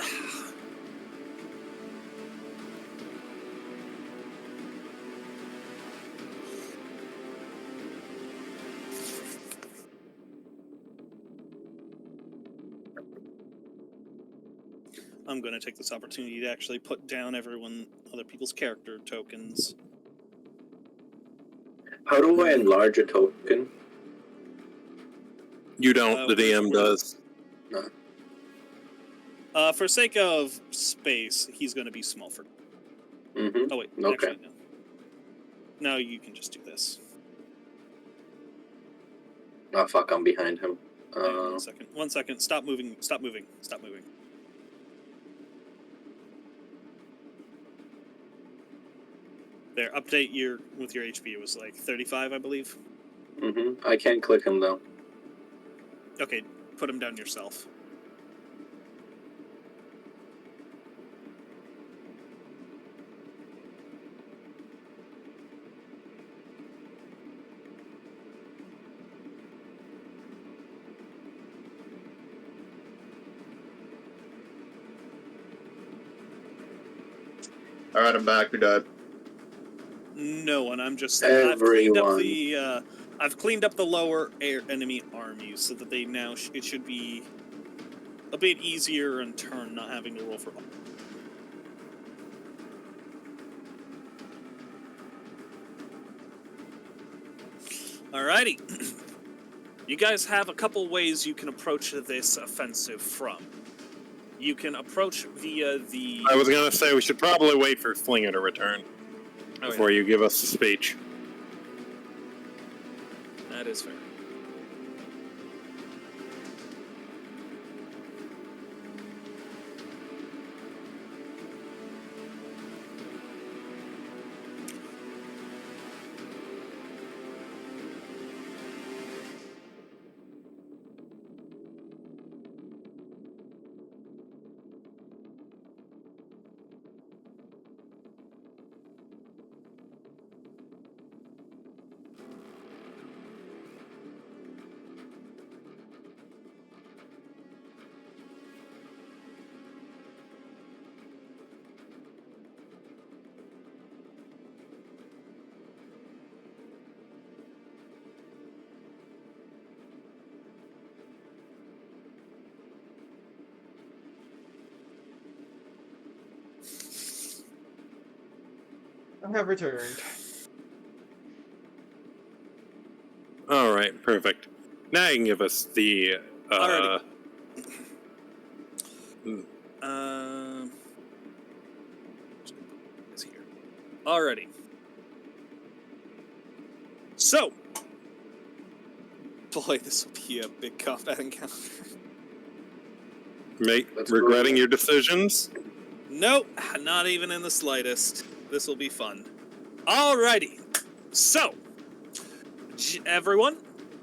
I'm going to take this opportunity to actually put down other people's character tokens. How do I enlarge a token? You don't, the DM does. For sake of space, he's going to be small for... Mm-hmm. Oh, wait. Okay. Actually, no. No, you can just do this. Oh, fuck, I'm behind him. 1 second. 1 second. Stop moving. Stop moving. Stop moving. There, update with your HP. It was like 35, I believe. I can't click him though. Okay, put him down yourself. All right, I'm back. Who died? No one. I'm just. Everyone. I've cleaned up the lower enemy armies so that they now it should be a bit easier in turn, not having to roll for. Alrighty. You guys have a couple ways you can approach this offensive from. You can approach via the... I was going to say we should probably wait for Flinger to return before you give us the speech. That is fair. I have returned. All right, perfect. Now you can give us the... Alrighty. It's here. Alrighty. So, boy, this will be a big combat encounter. regretting your decisions? Nope, not even in the slightest. This will be fun. Alrighty. So, everyone,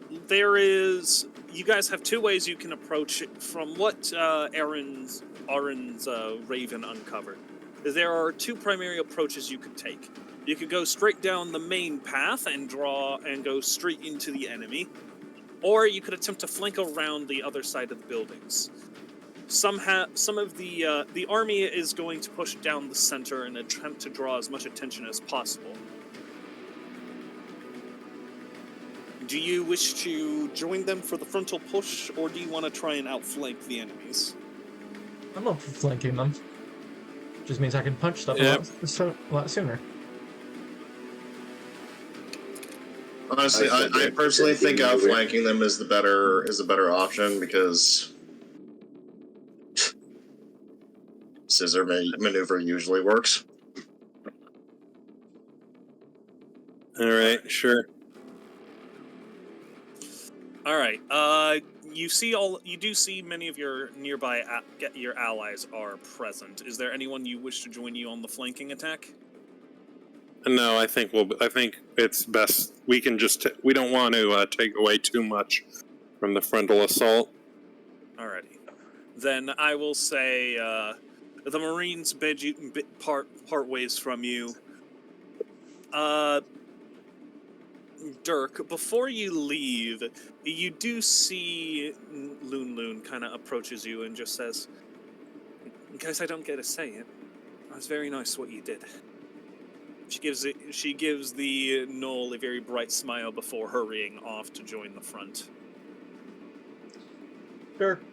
you guys have two ways you can approach it from what Ahran's Raven uncovered. There are two primary approaches you could take. You could go straight down the main path and go straight into the enemy, or you could attempt to flank around the other side of the buildings. Some of the army is going to push down the center and attempt to draw as much attention as possible. Do you wish to join them for the frontal push, or do you want to try and outflank the enemies? I'm up for flanking them. Just means I can punch stuff a lot sooner. Honestly, I personally think outflanking them is the better option because scissor maneuver usually works. All right, sure. All right. You do see many of your nearby your allies are present. Is there anyone you wish to join you on the flanking attack? No, I think it's best we can just we don't want to take away too much from the frontal assault. Alrighty, then I will say the Marines part ways from you. Dirk, before you leave, you do see Loon kind of approaches you and just says, "In case I don't get to say it, it was very nice what you did." She gives the Gnoll a very bright smile before hurrying off to join the front. Dirk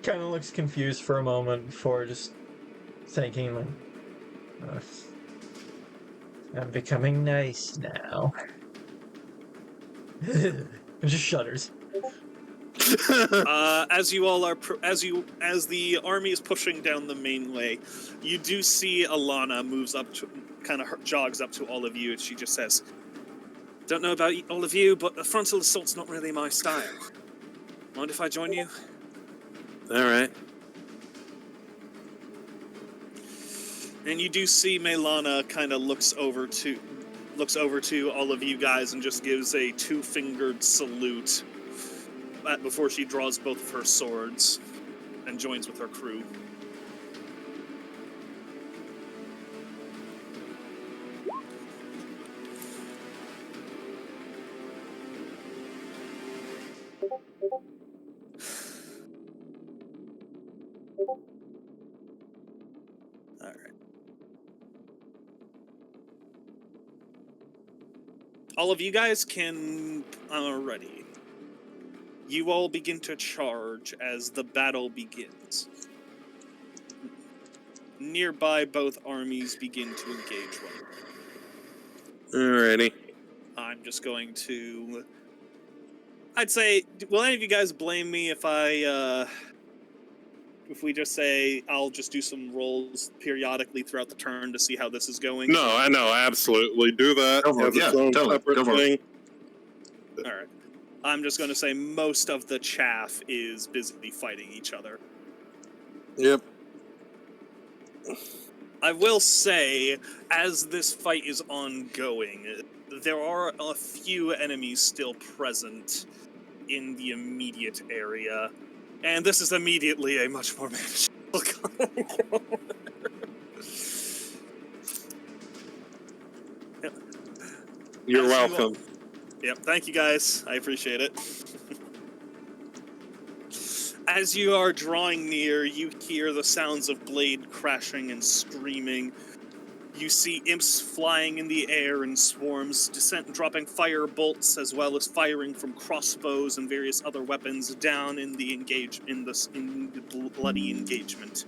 kind of looks confused for a moment before just thinking, like, I'm becoming nice now. It just shudders. As you all are, as the army is pushing down the main way, you do see Alana moves up to, kind of jogs up to all of you, and she just says, "Don't know about all of you, but the frontal assault's not really my style. Mind if I join you?" All right. And you do see Melana kind of looks over to looks over to all of you guys and just gives a two-fingered salute before she draws both of her swords and joins with her crew. All right. All of you guys can already. You all begin to charge as the battle begins. Nearby, both armies begin to engage one another. Alrighty. I'm just going to... I'd say, will any of you guys blame me if we just say I'll just do some rolls periodically throughout the turn to see how this is going? No, I know, absolutely. Do that. Go for it. Have its Yeah, own totally. separate Go for it. thing. Alright. I'm just going to say most of the chaff is busy fighting each other. Yep. I will say, as this fight is ongoing, there are a few enemies still present in the immediate area, and this is immediately a much more manageable combat. You're As you all- welcome. Yep, thank you guys. I appreciate it. As you are drawing near, you hear the sounds of blade crashing and screaming. You see imps flying in the air in swarms, dropping fire bolts as well as firing from crossbows and various other weapons down in the bloody engagement.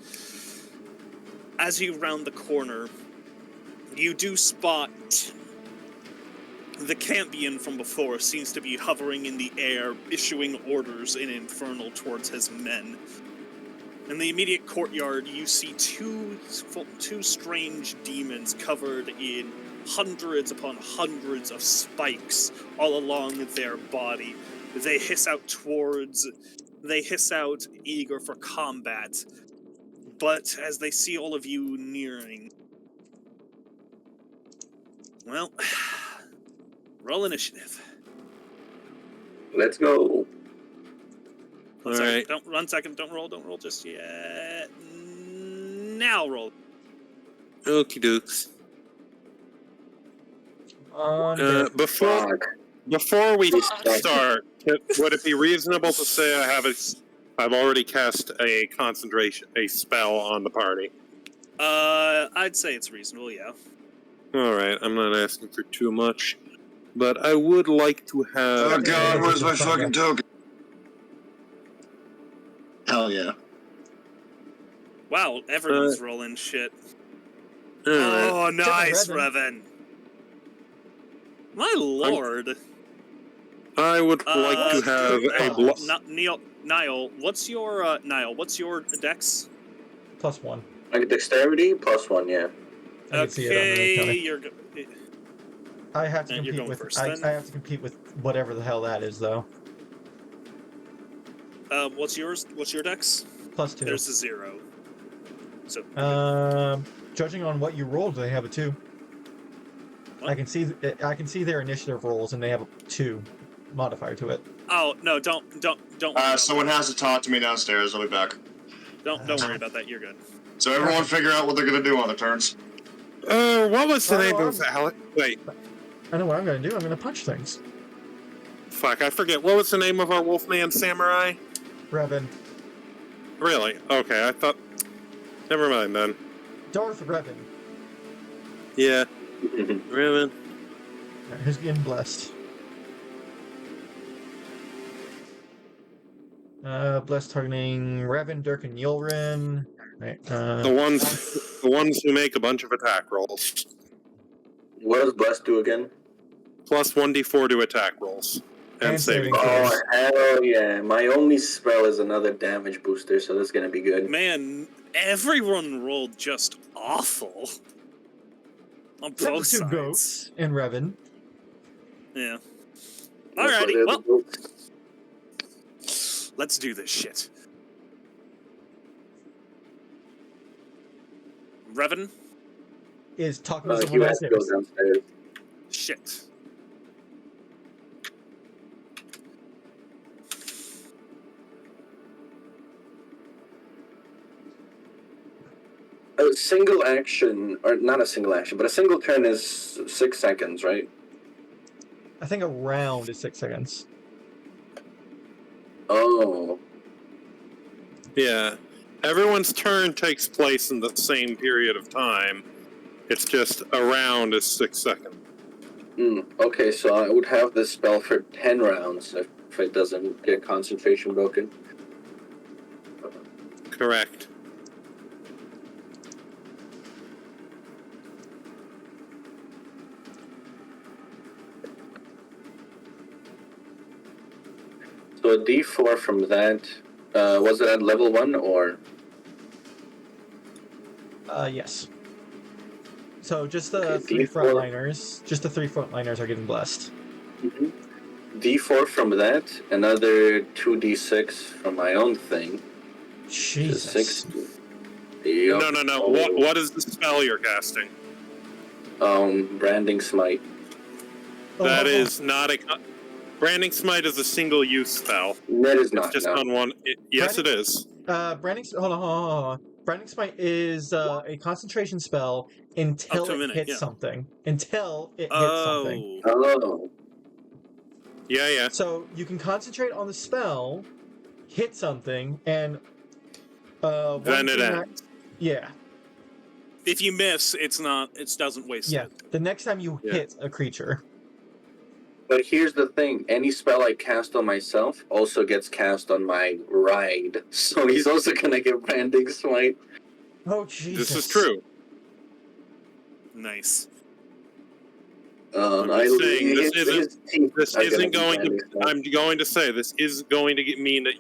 As you round the corner, you do spot the Campion from before seems to be hovering in the air, issuing orders in Infernal towards his men. In the immediate courtyard, you see two strange demons covered in hundreds upon hundreds of spikes all along their body. They hiss out, eager for combat. But as they see all of you nearing, well, roll initiative. Let's go. One second, Alright. don't roll just yet. Now roll. Okie dokes. Before we start, would it be reasonable to say I've already cast a spell on the party? I'd say it's reasonable, yeah. Alright, I'm not asking for too much. But I would like to have... Oh god, where's my fucking token? Hell yeah. Wow, everyone's rolling shit. Alright. Oh, nice, Reven. Reven. My lord. I would like to have a... Niall, what's your dex? +1. Like dexterity, +1, yeah. I can see it on the Okay, counter. you're I have to And you're compete going with. first, I then? have to compete with whatever the hell that is, though. what's yours? What's your dex? +2. There's a 0. So Judging on what you rolled, they have a 2. What? I can see their initiative rolls, and they have a 2 modifier to it. oh no, don't worry about Someone has to talk to me downstairs. I'll be back. that. Don't worry about that. You're good. So everyone figure out what they're gonna do on their turns. what was the Oh, name I'm- of Alec? Wait, I know what I'm going to do. I'm going to punch things. fuck, I forget. What was the name of our Wolfman Samurai? Reven. Really? Okay, I thought... Never mind then. Darth Reven. Yeah. Reven. Alright, who's getting blessed? Blessed targeting Reven, Dirk, and Nyullrin. Right, The ones who make a bunch of attack rolls. What does Bless do again? Plus 1d4 to attack rolls. And And saving saving throws. Oh, hell yeah. My only spell is another damage booster, so that's gonna be good. Man, everyone rolled just awful. On Except both the two sides. goats and Reven. Yeah. That's why Alrighty, they're the well, goats. let's do this shit. Reven? Is talking to He someone has to go downstairs. downstairs. shit. A single action, or not a single action, but a single turn is 6 seconds, right? I think a round is 6 seconds. Oh. Yeah. Everyone's turn takes place in the same period of time. It's just a round is 6 seconds. Okay, so I would have this spell for 10 rounds if it doesn't get concentration broken. Correct. So a d4 from that, was it at level 1 or? Yes. So just the Okay, three D4. frontliners, are getting blessed. D4 from that, another 2d6 from my own thing. Jesus. 6. Yep. No. What is the spell you're casting? Branding Smite. That is not a... Branding Smite is a single-use spell. That is It's not, just no. on one... Yes, it is. Hold on. Branding Smite is a concentration spell until Up to a it minute, hits yeah. something. Until it hits something. Oh. Yeah. So you can concentrate on the spell, hit something, and Then it ends. Yeah. If you miss, it doesn't waste Yeah. it. The next time you hit a creature. But here's the thing, any spell I cast on myself also gets cast on my ride. So he's also gonna get Branding Smite. Oh, Jesus. This is true. Nice. I'm just saying, this isn't going to... I'm going to say, this is going to mean that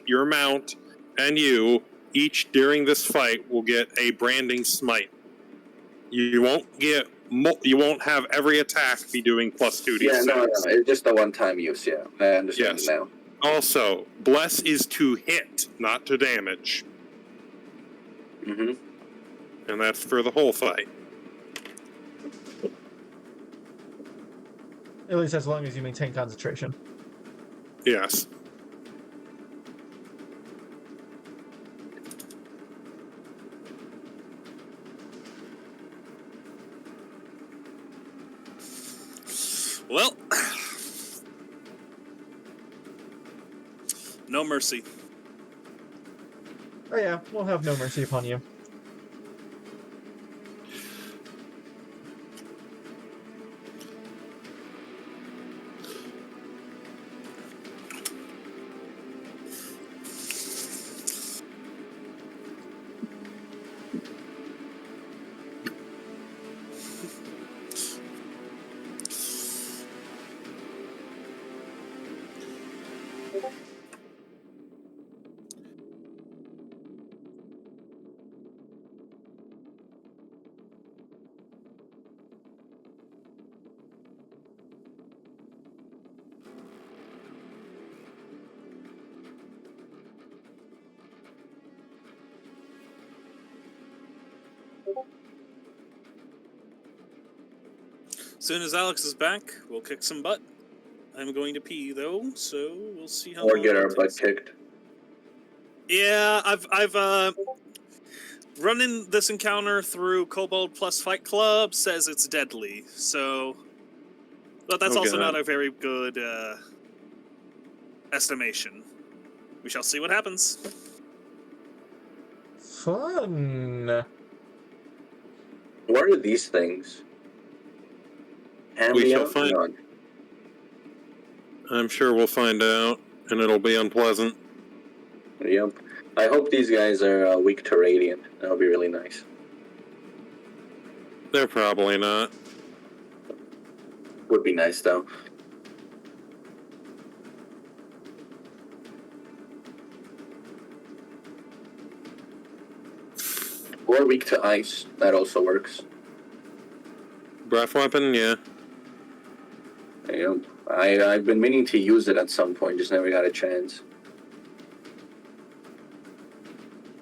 your mount and you, each during this fight, will get a Branding Smite. You won't have every attack be doing plus 2d6. Yeah, no, it's just a one-time use, yeah. I understand Yes. now. Also, Bless is to hit, not to damage. Mm-hmm. And that's for the whole fight. At least as long as you maintain concentration. Yes. Well, no mercy. Oh yeah, we'll have no mercy upon you. As soon as Alex is back, we'll kick some butt. I'm going to pee though, so we'll see how Or long get it our butt takes. kicked. Yeah, I've running this encounter through Kobold Plus Fight Club says it's deadly, so... But that's also not a very good estimation. We shall see what happens. Fun. What are these things? We shall Ambient? find. No. I'm sure we'll find out, and it'll be unpleasant. Yep. I hope these guys are weak to radiant. That'll be really nice. They're probably not. Would be nice though. Or weak to ice. That also works. Breath weapon, yeah. Yep. I've been meaning to use it at some point, just never got a chance.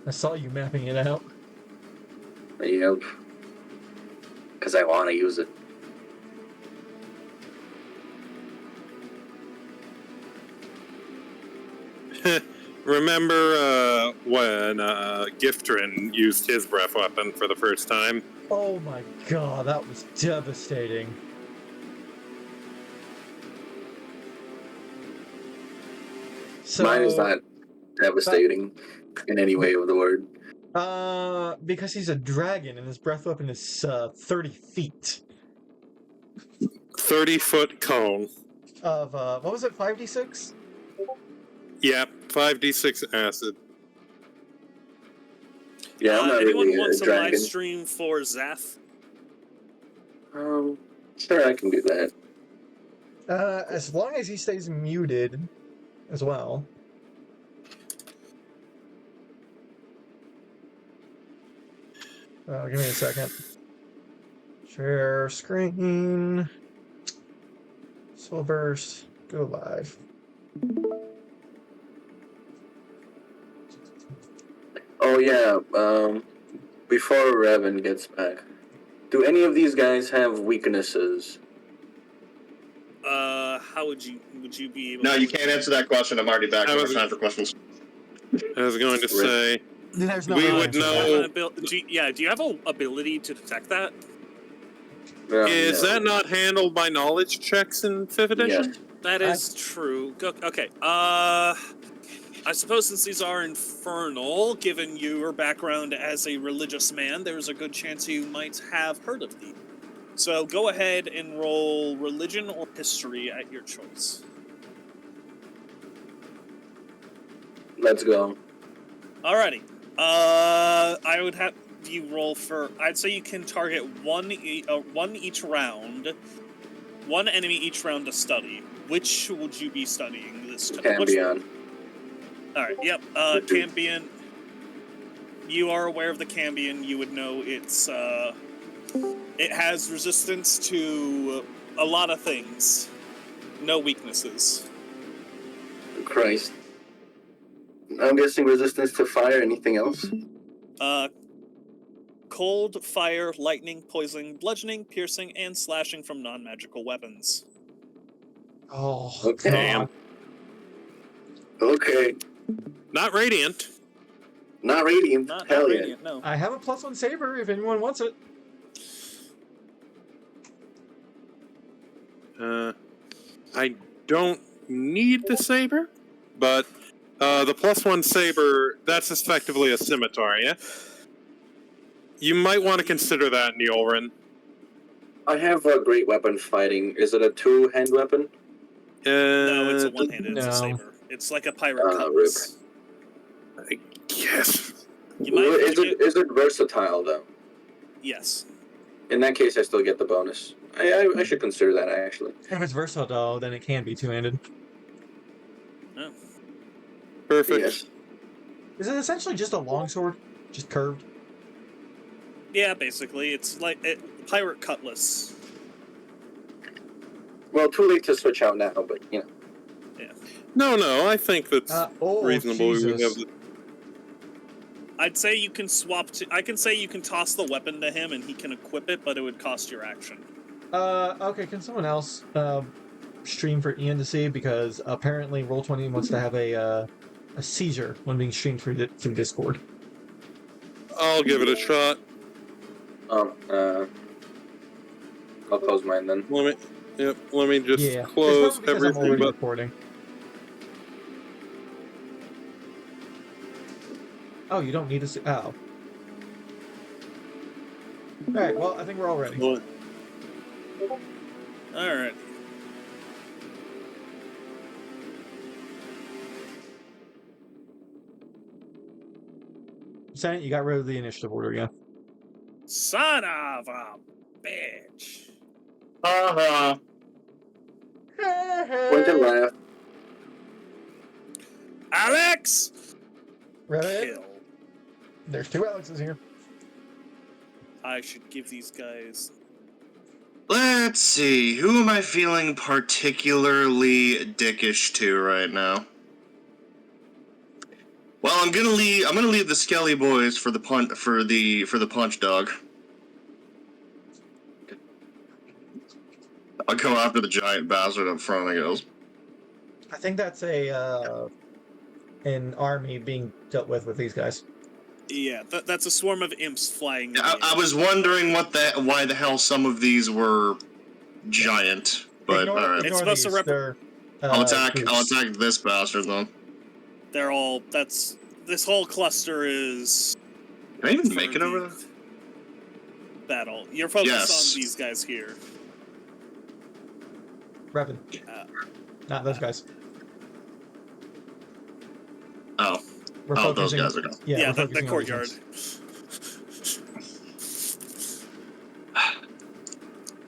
I saw you mapping it out. Yep. Because I want to use it. Remember when Giftrin used his breath weapon for the first time? Oh my god, that was devastating. So, Mine is not devastating in any way of the word. because he's a dragon and his breath weapon is 30 feet 30-foot cone. of what was it, 5d6? Yep, 5d6 acid. Yeah, I'm not anyone really wants a to live dragon. stream for Zath? Sure, I can do that. As long as he stays muted as well. Give me a second. Share screen. Soulburst. Go live. Oh yeah, before Reven gets back, do any of these guys have weaknesses? How would you be able? No, to you can't answer that question. I'm already back. I No more was- time for questions. I was going to say, There's no We real would answer to know- that. Do you have an ability to detect that? is No. that not handled by knowledge checks in 5th edition? Yes. That is true. Okay. I suppose since these are infernal, given your background as a religious man, there's a good chance you might have heard of these. So go ahead and roll religion or history at your choice. Let's go. Alrighty. I would have you roll for. I'd say you can target one each round, one enemy each round to study. Which would you be studying this time? Cambion. Alright, yep. Cambion. You are aware of the Cambion. You would know it's, it has resistance to a lot of things. No weaknesses. Christ. I'm guessing resistance to fire. Anything else? Cold, fire, lightning, poisoning, bludgeoning, piercing, and slashing from non-magical weapons. Oh, Okay. God. Okay. Not radiant. Not radiant. Not Hell yeah. radiant, no. I have a +1 saber if anyone wants it. I don't need the saber, but the +1 saber, that's effectively a scimitar, yeah? You might want to consider that, Nyullrin. I have a great weapon fighting. Is it a two-hand weapon? No, it's a one-handed. It's a no. saber. It's like a pirate Rip. cutlass. Yes. You might Is it versatile though? Yes. In that case, I still get the bonus. I should consider that actually. If it's versatile, then it can be two-handed. Oh. Perfect. Yes. Is it essentially just a longsword? Just curved? Yeah, basically, it's like pirate cutlass. Well, too late to switch out now, but you know. No, I think that's reasonable. We Jesus. have the- I'd say you can swap to. I can say you can toss the weapon to him and he can equip it, but it would cost your action. Okay, can someone else stream for Ian to see? Because apparently Roll20 wants to have a seizure when being streamed through Discord. I'll give it a shot. I'll close mine then. Let me just Yeah, close it's probably because I'm everything already but recording. Oh, you don't need to see. Oh. Alright, well, I think we're all ready. What? Alright. Senate, you got rid of the initiative order again. Son of a bitch. Point and laugh. Alex! Right? Kill. There's two Alexes here. I should give these guys. Let's see. Who am I feeling particularly dickish to right now? Well, I'm gonna leave the Skelly boys for the punch dog. I'll come after the giant bastard up front, I guess. I think that's a an army being dealt with these guys. Yeah, that's a swarm of imps flying. in the I air. was wondering why the hell some of these were giant, but Ignore, all right. It's ignore supposed to these. They're I'll attack groups. this bastard then. They're all. This whole cluster is. Can I even for make it over there? Battle. You're focused Yes. on these guys here. Reven. Not those guys. Oh, We're those focusing. guys are gone. Yeah, Yeah, we're the focusing on courtyard. these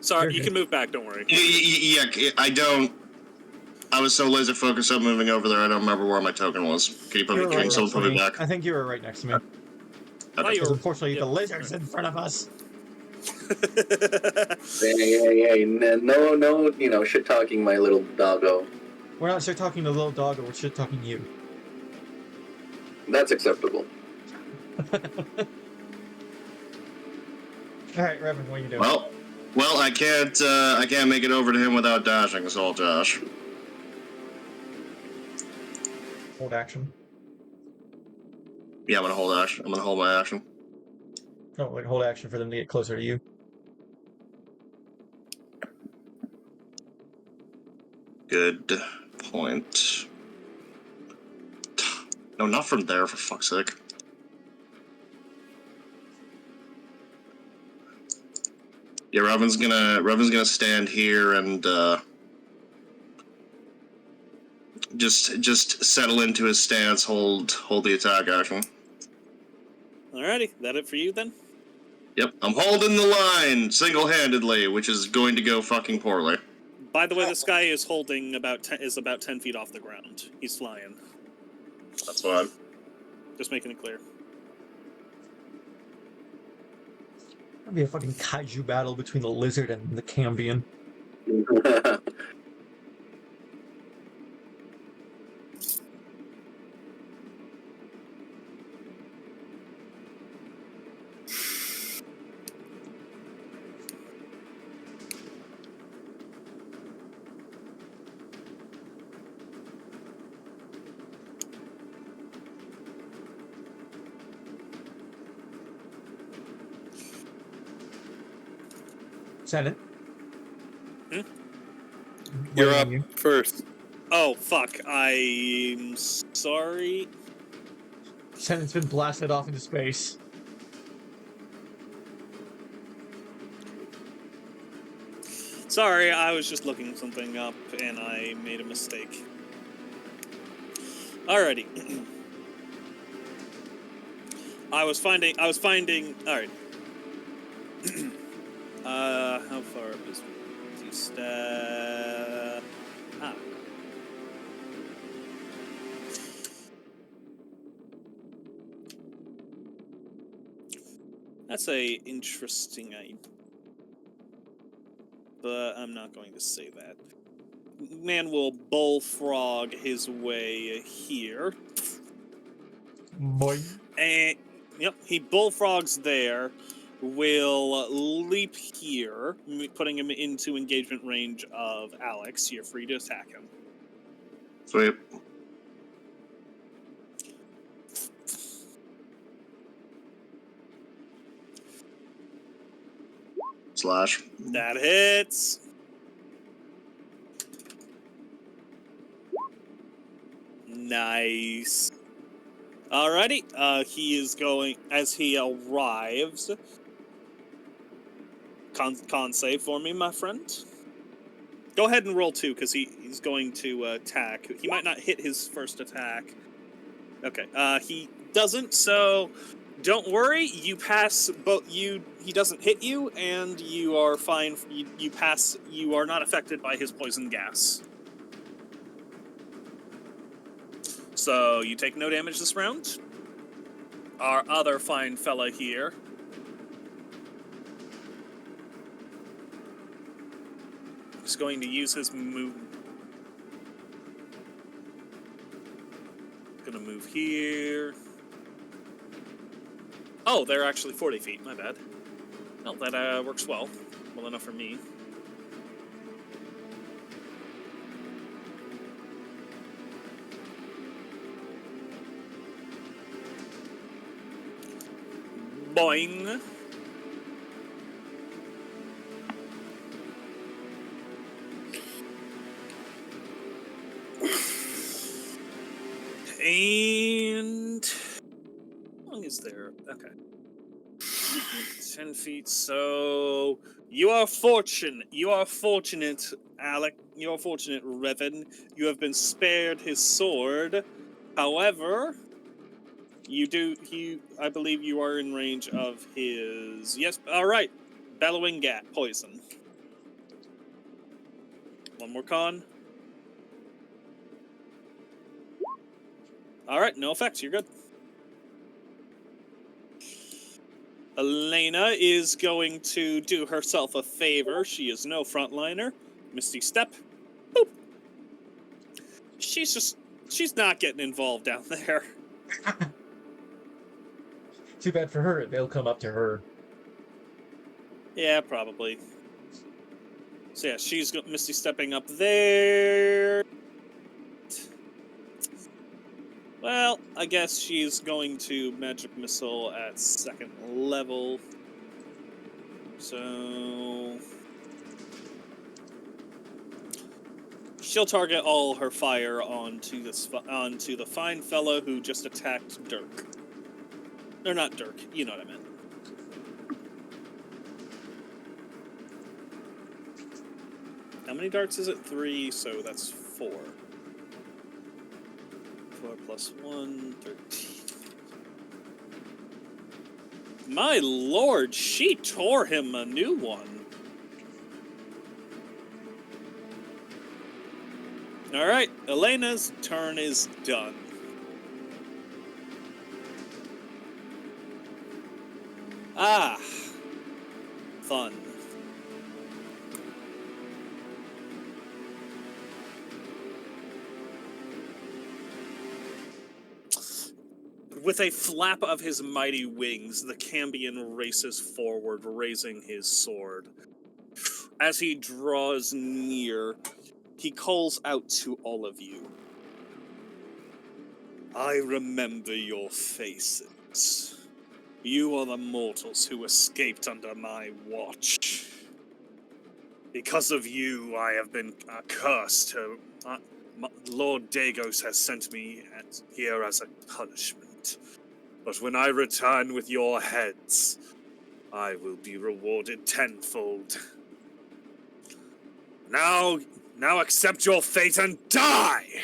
Sorry, You're you good. can move back. Don't worry. Yeah, I don't. I was so laser focused on moving over there, I don't remember where my token was. Can You were right next someone to put me me. back? I think you were right next to me. Oh, you Because were- unfortunately, yeah. the lizard's in front of us. Hey, no, shit talking my little doggo. We're not shit talking to little dog, or we're shit talking you. That's acceptable. All right, Reven, what are you doing? Well, I can't make it over to him without dashing, so I'll dash. Hold action. Yeah, I'm gonna hold action. I'm gonna hold my action. Oh, like hold action for them to get closer to you. Good point. No, not from there, for fuck's sake. Yeah, Reven's gonna stand here and just settle into his stance, hold the attack action. Alrighty, that it for you then? Yep, I'm holding the line single-handedly, which is going to go fucking poorly. By the way, this guy is holding about 10 feet off the ground. He's flying. That's fine. Just making it clear. That'd be a fucking kaiju battle between the lizard and the Cambion. Senate. You're Waiting up on you. first. Oh, fuck. I'm sorry. Senna's been blasted off into space. Sorry, I was just looking something up and I made a mistake. Alrighty. I was finding, alright. How far up is stat? Ah. That's a interesting idea. But I'm not going to say that. Man will bullfrog his way here. Boy. And, yep, he bullfrogs there. Will leap here, putting him into engagement range of Alex. You're free to attack him. Sweet. Slash. That hits. Nice. Alrighty, he is going, as he arrives, con save for me, my friend. Go ahead and roll 2, because he's going to attack. He might not hit his first attack. Okay, he doesn't, so don't worry, you pass, he doesn't hit you, and you are fine, you pass, you are not affected by his poison gas. So, you take no damage this round. Our other fine fella here is going to use his move. Gonna move here. Oh, they're actually 40 feet, my bad. No, that works well. Well enough for me. Boing. And how long is there? Okay. 10 feet, so you are fortunate, Alec. You are fortunate, Reven. You have been spared his sword. However, I believe you are in range of his, yes, alright. Bellowing Gat, poison. One more con. Alright, no effects, you're good. Elena is going to do herself a favor. She is no frontliner. Misty Step. Boop. She's not getting involved down there. Too bad for her. They'll come up to her. Yeah, probably. So yeah, she's Misty Stepping up there. Well, I guess she's going to Magic Missile at 2nd level. So she'll target all her fire onto the fine fella who just attacked Dirk. Or not Dirk, you know what I meant. How many darts is it? 3, so that's 4. 4 plus 1, 13. My lord, she tore him a new one. Alright, Elena's turn is done. Ah, fun. With a flap of his mighty wings, the Cambion races forward, raising his sword. As he draws near, he calls out to all of you. I remember your faces. You are the mortals who escaped under my watch. Because of you, I have been cursed. Lord Dagos has sent me here as a punishment. But when I return with your heads, I will be rewarded tenfold. Now accept your fate and die!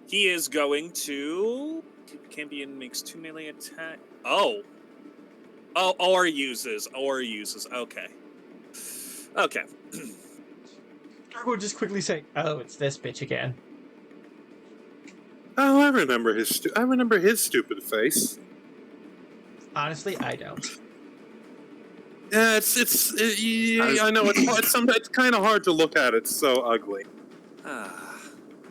He is going to... Cambion makes 2 melee attack. Oh, or uses. Okay. Okay. I would just quickly say, oh, it's this bitch again. Oh, I remember his stupid face. Honestly, I don't. Yeah, I know it's kind of hard to look at. It's so ugly. Ah.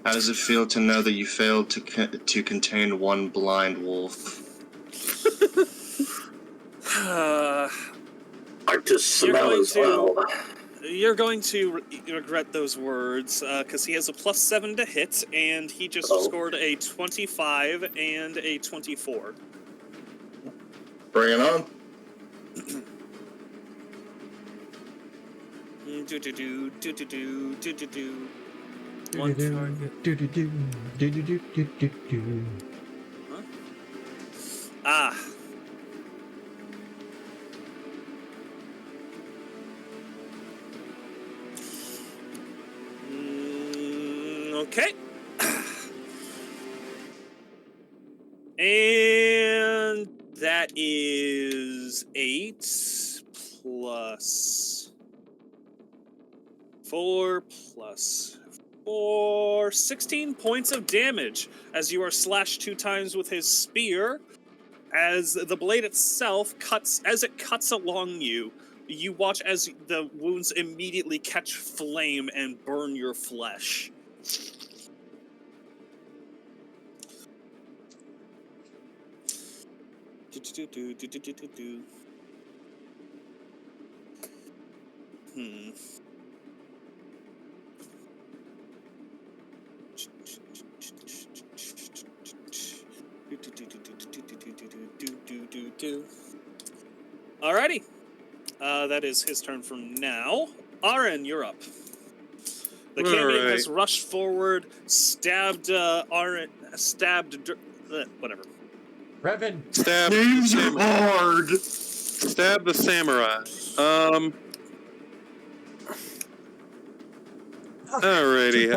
How does it feel to know that you failed to contain one blind wolf? Hard to smell as well. You're going to regret those words, because he has a +7 to hit, and he just scored a 25 and a 24. Bring it on. One target. Huh? Ah. Okay. And that is 8 plus 4 plus 4, 16 points of damage as you are slashed 2 times with his spear. As the blade itself cuts along you, you watch as the wounds immediately catch flame and burn your flesh. Alrighty. That is his turn from now. Ahran, you're up. The Canyon has rushed forward, stabbed Ahran, whatever. Reven. Stab Names are hard. Stab the samurai. Alrighty.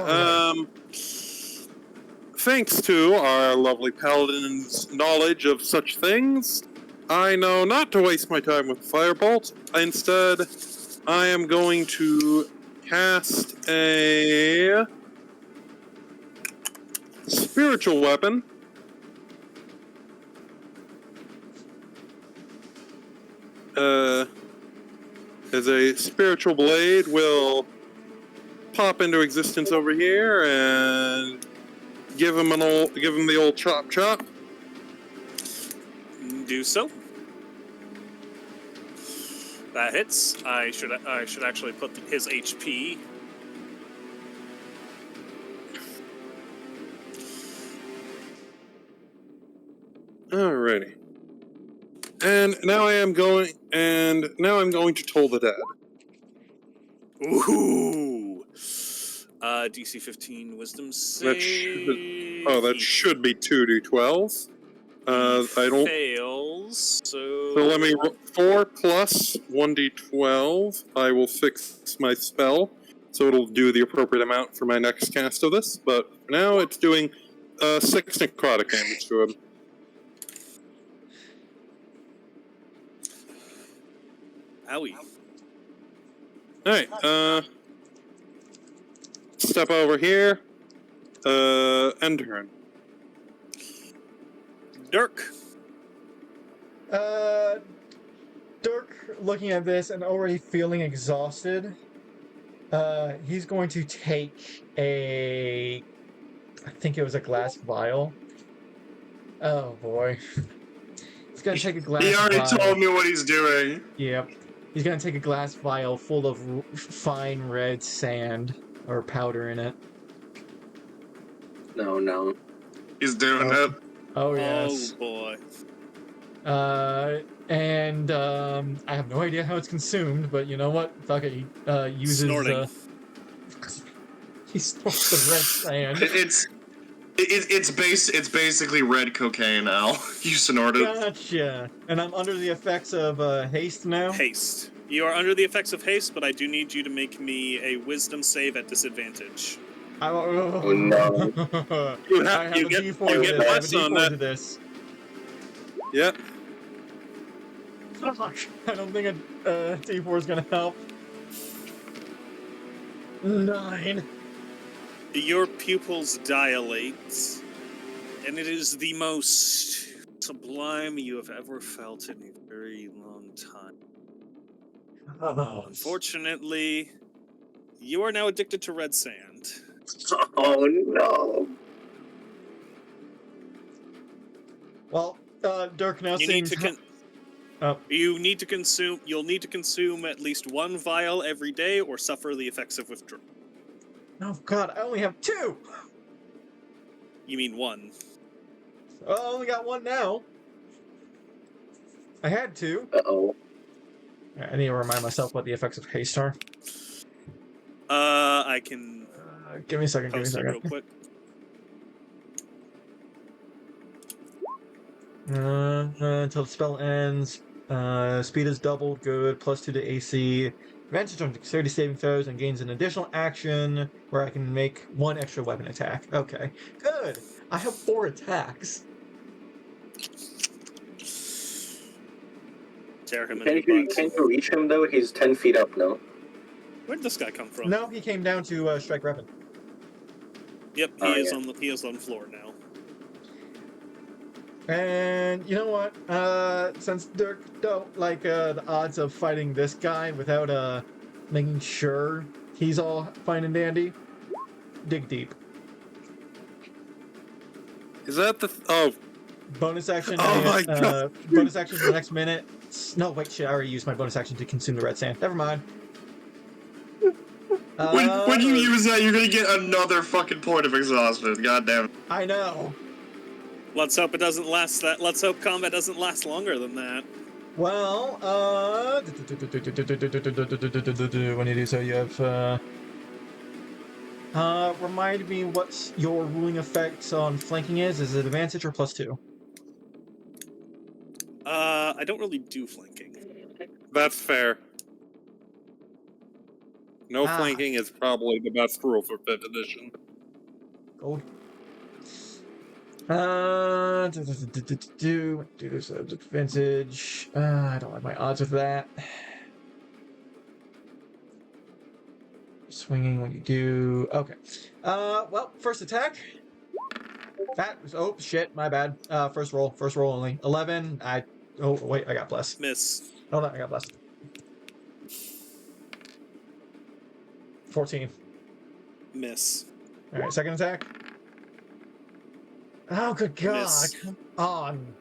Thanks to our lovely paladin's knowledge of such things, I know not to waste my time with firebolt. Instead, I am going to cast a spiritual weapon. As a spiritual blade will pop into existence over here and give him the old chop chop. Do so. That hits. I should actually put his HP. Alrighty. And now I'm going to Toll the Dead. Ooh. DC 15 Wisdom save. That should be 2d12. I don't fails. So let me 4 plus 1d12. I will fix my spell, so it'll do the appropriate amount for my next cast of this. But for now, it's doing 6 necrotic damage to him. Owie. Alright, step over here. End turn. Dirk. Dirk, looking at this and already feeling exhausted, he's going to take I think it was a glass vial. Oh boy. He's gonna take a glass vial. He already told me what he's doing. Yep. He's gonna take a glass vial full of fine red sand or powder in it. No. He's doing it. Oh yes. Oh boy. And I have no idea how it's consumed, but you know what? Fuck it. He uses Snorting. he snorts the red sand. It's basically red cocaine, Al. You snorted. Gotcha. And I'm under the effects of haste now. Haste. You are under the effects of haste, but I do need you to make me a wisdom save at disadvantage. Oh no. I have a D4 to this. Yep. Fuck. I don't think a D4 is gonna help. 9. Your pupils dilate, and it is the most sublime you have ever felt in a very long time. Unfortunately, you are now addicted to red sand. Oh no. Well, Dirk now You seems... You'll need to consume at least 1 vial every day or suffer the effects of withdrawal. Oh god, I only have 2! You mean 1. I only got 1 now. I had 2. Uh-oh. I need to remind myself what the effects of haste are. I can... give me a second, post it real quick. Until the spell ends, speed is doubled, good, +2 to AC, advantage on dexterity saving throws, and gains an additional action where I can make 1 extra weapon attack. Okay, good. I have 4 attacks. Tear him in Can the butt. you reach him though? He's 10 feet up now. Where'd this guy come from? No, he came down to strike Reven. Yep, he is on the floor now. And you know what? Since Dirk don't like the odds of fighting this guy without making sure he's all fine and dandy, dig deep. Is that the... Bonus action. Oh my god! Bonus action for the next minute. No, wait, shit, I already used my bonus action to consume the red sand. Never mind. When you use that, you're gonna get another fucking point of exhaustion. God damn it. I know. Let's hope it doesn't last that. Let's hope combat doesn't last longer than that. Well, when you do so, you have, remind me what your ruling effects on flanking is. Is it advantage or +2? I don't really do flanking. That's fair. No Ah. flanking is probably the best rule for 5th edition. Gold. Do this as advantage. I don't like my odds with that. Swinging when you do. Okay. Well, first attack. That was. Oh, shit. My bad. First roll. First roll only. 11. Oh, wait. I got blessed. Miss. Hold on. I got blessed. 14. Miss. All right. Second attack. Oh, good God. Miss. Come on.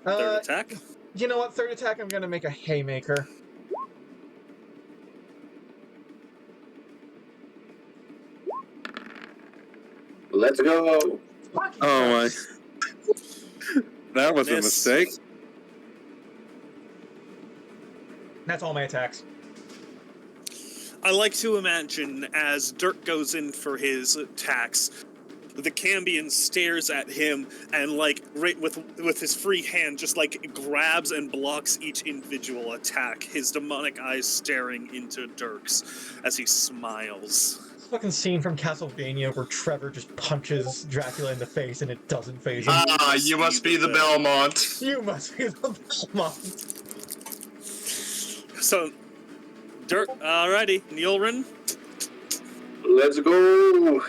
Third attack. You know what? Third attack, I'm going to make a haymaker. Let's go. Fucking Oh my. Christ. That was a Miss. mistake. That's all my attacks. I like to imagine as Dirk goes in for his attacks, the Cambion stares at him and, like, right with his free hand, just like grabs and blocks each individual attack. His demonic eyes staring into Dirk's as he smiles. Fucking scene from Castlevania where Trevor just punches Dracula in the face and it doesn't phase him. Ah, you must be the Belmont. You must be the Belmont. So, Dirk, alrighty, Nyullrin. Let's go.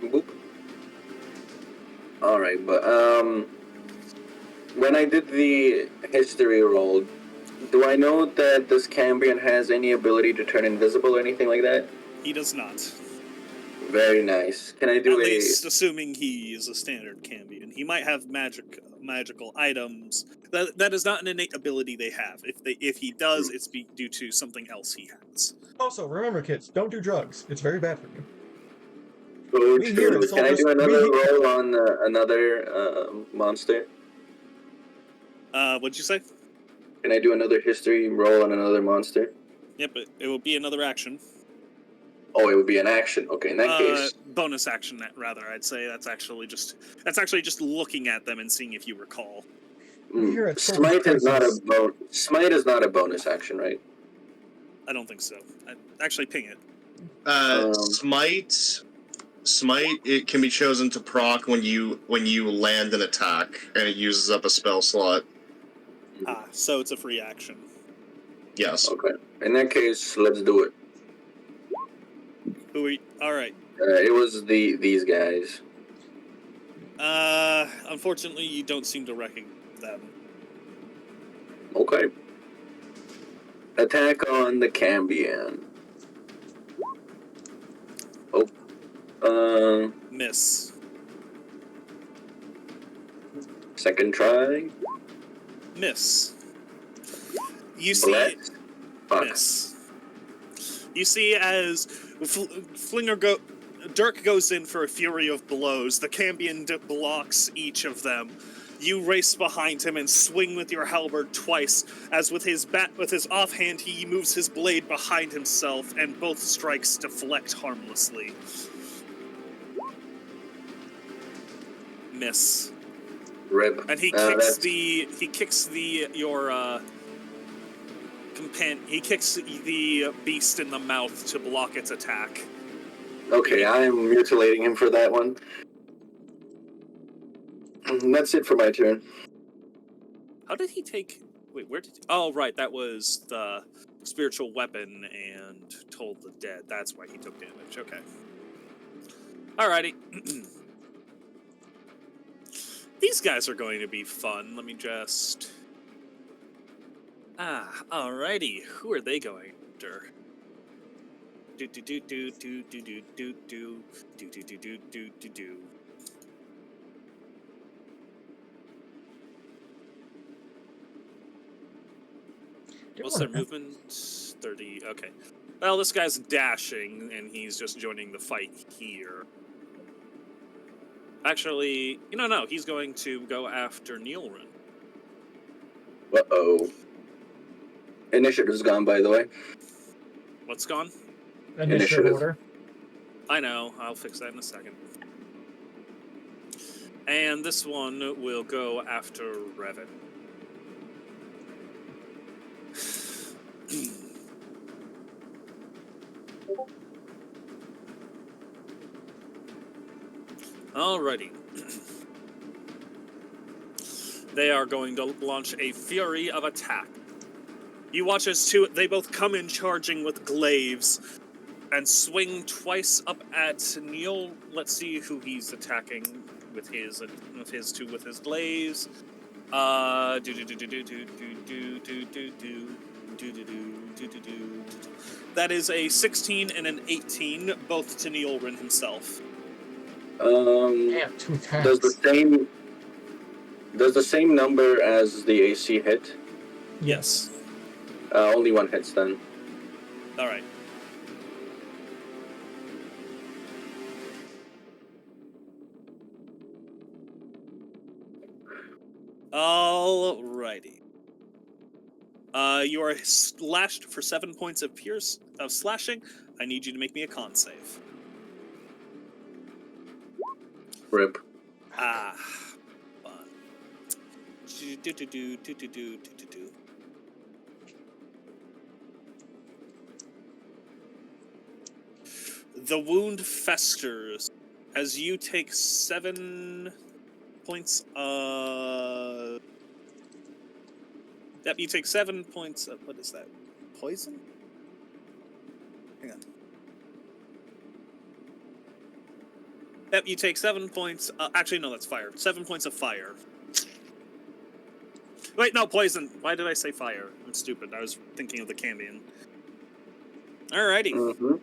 Boop. All right, but when I did the history roll, do I know that this Cambion has any ability to turn invisible or anything like that? He does not. Very nice. Can I do At a? least assuming he is a standard Cambion. He might have magical items. That is not an innate ability they have. If he does, it's due to something else he has. Also, remember, kids, don't do drugs. It's very bad for you. Oh, We hear true. it, Can I do Soulburst. another roll on another monster? What'd you say? Can I do another history roll on another monster? Yep, it will be another action. Oh, it would be an action. Okay, in that case. Bonus action, rather. I'd say that's actually just looking at them and seeing if you recall. We hear it, Smite Soulburst is not Crisis. Smite is not a bonus action, right? I don't think so. Actually, ping it. Smite, it can be chosen to proc when you land an attack, and it uses up a spell slot. So it's a free action. Yes. Okay. In that case, let's do it. All right. It was these guys. Unfortunately, you don't seem to recognize them. Okay. Attack on the Cambion. Oh. Miss. Second try. Miss. You see. Bless. Fuck. Miss. You see as Dirk goes in for a fury of blows. The Cambion blocks each of them. You race behind him and swing with your halberd twice, as with his offhand he moves his blade behind himself, and both strikes deflect harmlessly. Miss. Rip. And he kicks the beast in the mouth to block its attack. Okay, I am mutilating him for that one. That's it for my turn. How did he take... Wait, where did... Oh, right, that was the spiritual weapon and told the dead. That's why he took damage. Okay. Alrighty. These guys are going to be fun. Let me just... alrighty. Who are they going after? Do do do do do do do do do do do do do do do do. What's their movement? 30. Okay. Well, this guy's dashing, and he's just joining the fight here. Actually, no, he's going to go after Nyullrin. Uh-oh. Initiative's gone, by the way. What's gone? Initiative order. I know, I'll fix that in a second. And this one will go after Reven. Alrighty. They are going to launch a fury of attack. You watch as they both come in charging with glaives and swing twice up at Neil. Let's see who he's attacking with his glaives. That is a 16 and an 18, both to Nyullrin himself. Damn, 2 attacks. Does the same number as the AC hit? Yes. Only one hits then. All right. Alrighty. You are slashed for 7 points of slashing. I need you to make me a con save. Rip. Ah. Fun. The wound festers as you take 7 points of... Yep, you take 7 points of... What is that? Poison? Hang on. Yep, you take 7 points... actually, no, that's fire. 7 points of fire. Wait, no, poison. Why did I say fire? I'm stupid. I was thinking of the Cambion. Alrighty. Mm-hmm.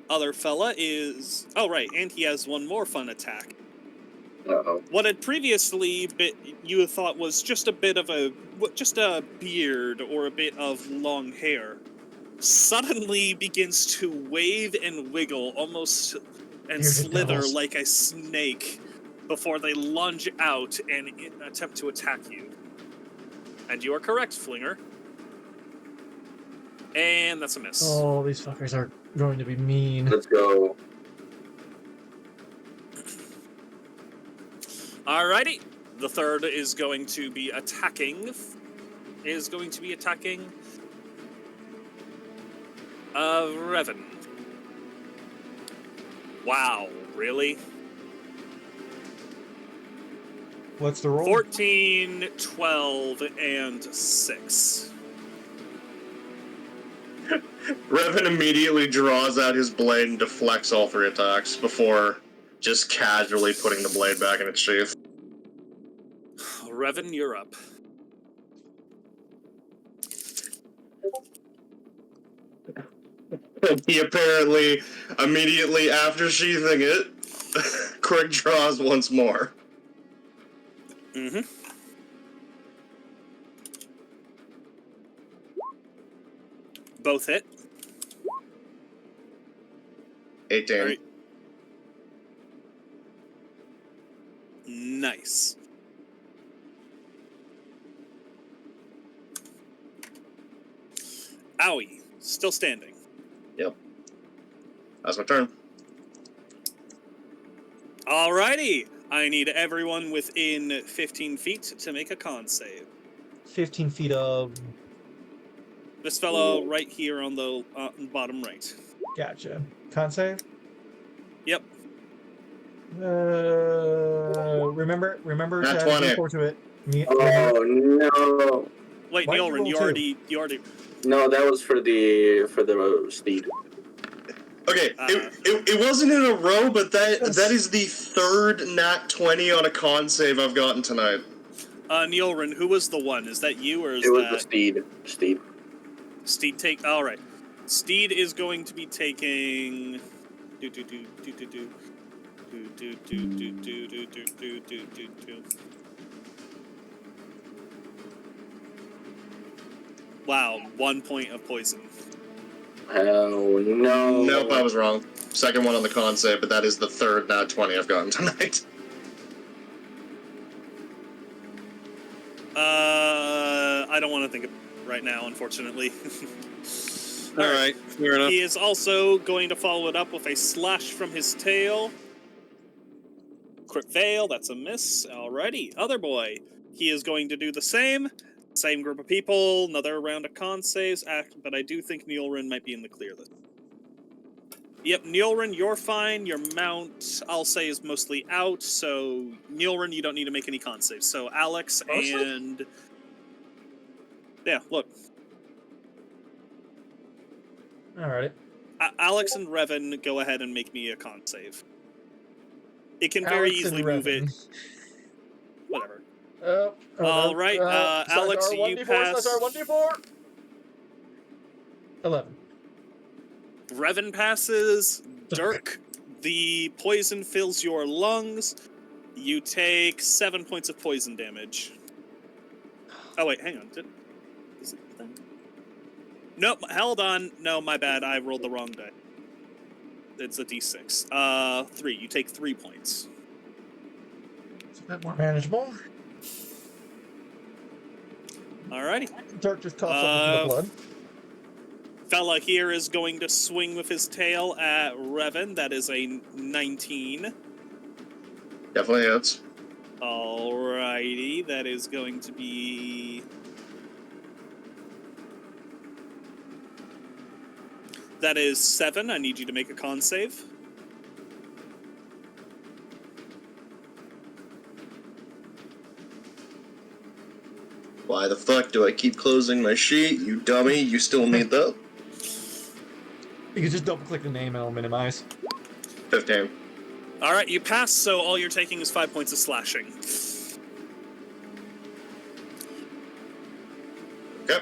Other fella is... Oh, right, and he has one more fun attack. Uh-oh. What had previously you thought was just a bit of just a beard or a bit of long hair, suddenly begins to wave and wiggle almost and slither devils. like a snake before they lunge out and attempt to attack you. And you are correct, Flinger. And that's a miss. Oh, these fuckers are going to be mean. Let's go. Alrighty. The third is going to be attacking. Reven. Wow, really? What's the roll? 14, 12, and 6. Reven immediately draws out his blade and deflects all 3 attacks before just casually putting the blade back in its sheath. Reven, you're up. He apparently, immediately after sheathing it, quick draws once more. Mm-hmm. Both hit. 18. All right. Nice. Owie. Still standing. Yep. That's my turn. Alrighty. I need everyone within 15 feet to make a con save. 15 feet of... This fellow right here on the bottom right. Gotcha. Con save? Yep. Remember to Nat add 20. D4 to it. Oh no! Wait, Why'd you Nyullrin, roll you two? already. No, that was for the steed. Okay, it wasn't in a row, but that is the third nat 20 on a con save I've gotten tonight. Nyullrin, who was the one? Is that you or is It was that the steed. Steed. Steed take? All right. Steed is going to be taking. Wow, 1 point of poison. Oh no! Nope, I was wrong. Second one on the con save, but that is the third nat 20 I've gotten tonight. think of right now, unfortunately. All right, fair enough. He is also going to follow it up with a slash from his tail. Crit fail, that's a miss. Alrighty, other boy. He is going to do the same. Same group of people, another round of con saves, but I do think Nyullrin might be in the clear list. Yep, Nyullrin, you're fine. Your mount, I'll say, is mostly out, so Nyullrin, you don't need to make any con saves. So Alex and... Yeah, look. Alright. Alex and Reven, go ahead and make me a con save. It can very Alex easily and move Reven. it. Whatever. All right, Alex, you pass. 11. Reven passes. Dirk, the poison fills your lungs. You take 7 points of poison damage. Oh, wait, hang on. Is it that? Nope, hold on. No, my bad. I rolled the wrong die. It's a d6. 3. You take 3 points. It's a bit more manageable. Alrighty. Dirk just coughs up into the blood. Fella here is going to swing with his tail at Reven. That is a 19. Definitely hits. Alrighty, that is going to be... That is 7. I need you to make a con save. Why the fuck do I keep closing my sheet? You dummy, you still need that? You can just double click the name and it'll minimize. 15. Alright, you pass, so all you're taking is 5 points of slashing. Okay.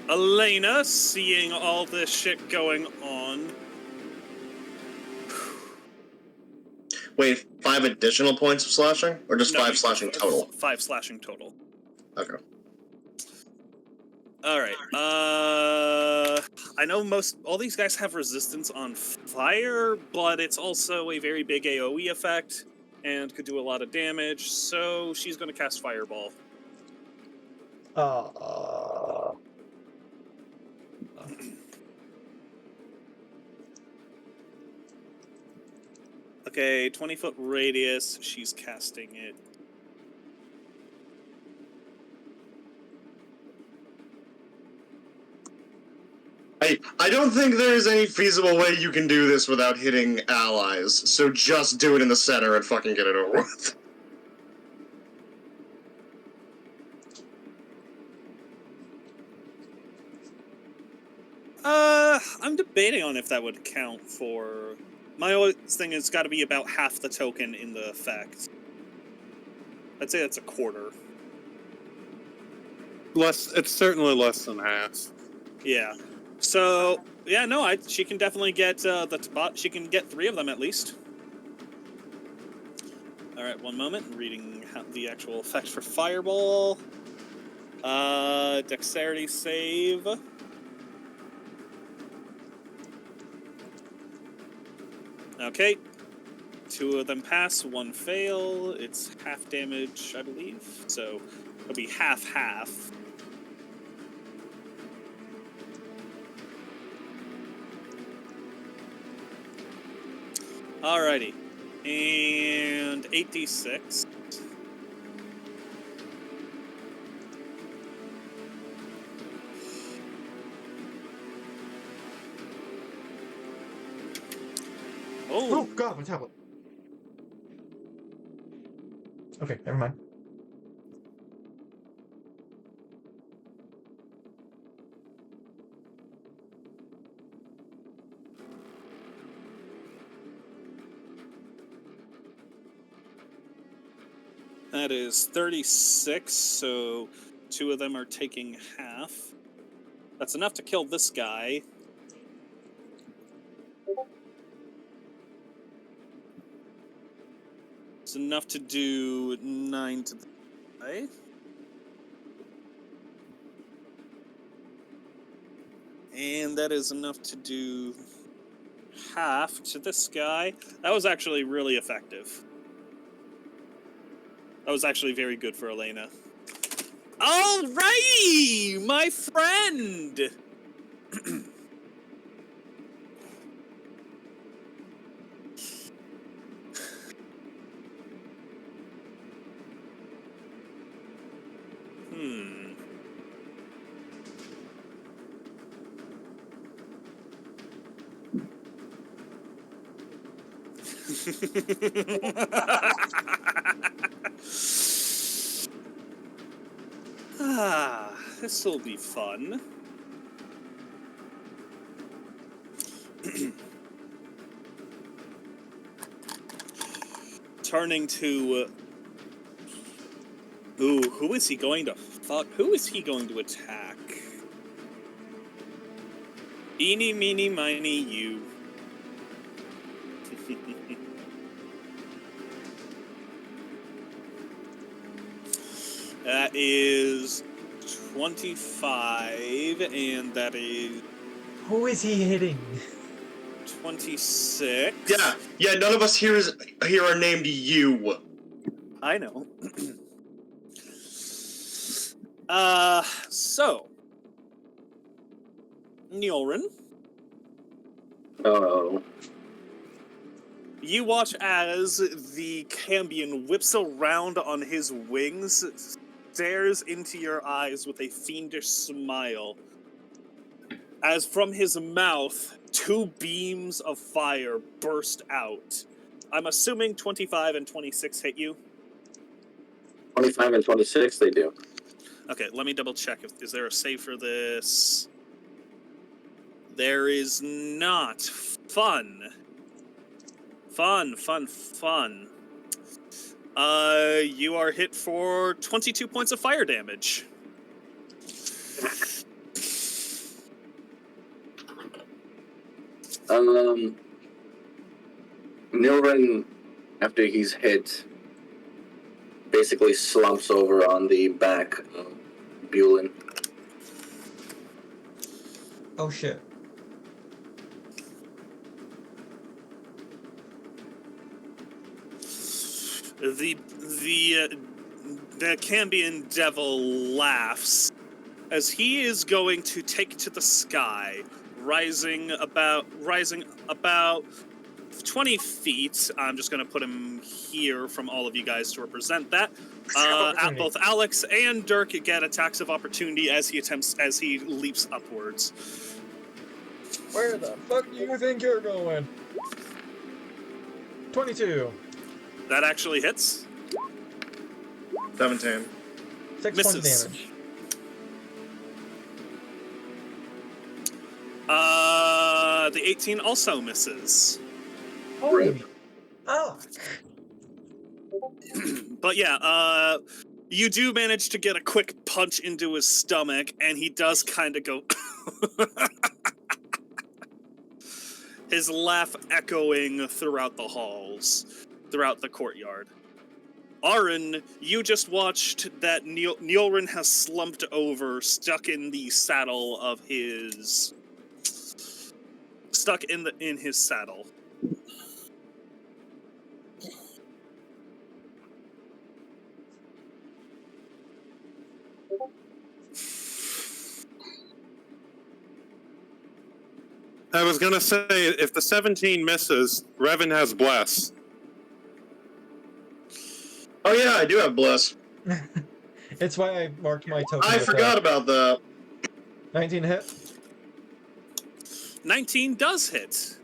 Elena, seeing all this shit going on... Wait, 5 additional points of slashing? Or just No, 5 slashing total? 5 slashing total. Okay. Alright, I know all these guys have resistance on fire, but it's also a very big AoE effect, and could do a lot of damage, so she's gonna cast Fireball. Okay, 20-foot radius, she's casting it. I don't think there is any feasible way you can do this without hitting allies, so just do it in the center and fucking get it over with. I'm debating on if that would count for... My always thing is got to be about half the token in the effect. I'd say that's a quarter. It's certainly less than half. Yeah. So, yeah, no, she can definitely get she can get 3 of them at least. Alright, one moment. I'm reading the actual effect for Fireball. Dexterity save. Okay. 2 of them pass, 1 fail. It's half damage, I believe. So, it'll be half-half. Alrighty. And 8d6. Oh god, my tablet. Okay, never mind. That is 36, so 2 of them are taking half. That's enough to kill this guy. It's enough to do 9 to the guy. And that is enough to do half to this guy. That was actually really effective. That was actually very good for Elena. Alrighty, my friend! This'll be fun. Turning to... who is he going to fuck? Who is he going to attack? Eeny, meeny, miny, you. That is 25, and that is Who is he hitting? 26. Yeah, none of us here are named you. I know. So Nyullrin, Oh. you watch as the Cambion whips around on his wings, stares into your eyes with a fiendish smile, as from his mouth, 2 beams of fire burst out. I'm assuming 25 and 26 hit you? 25 and 26, they do. Okay, let me double check. Is there a save for this? There is not. Fun. You are hit for 22 points of fire damage. Nyullrin, after he's hit, basically slumps over on the back of Bulin. Oh shit. The Cambion devil laughs as he is going to take to the sky, rising about 20 feet. I'm just going to put him here from all of you guys to represent that. Both Alex and Dirk get attacks of opportunity as he leaps upwards. Where the fuck do you think you're going? 22. That actually hits. 17. 6 points of Misses. damage. The 18 also misses. Holy fuck. But yeah, you do manage to get a quick punch into his stomach, and he does kind of go... his laugh echoing throughout the halls, throughout the courtyard. Ahran, you just watched that Nyullrin has slumped over, stuck in the saddle of his... Stuck in his saddle. I was gonna say, if the 17 misses, Reven has Bless. Oh yeah, I do have Bless. It's why I marked my token. I with forgot about that. 19 hit. 19 does hit.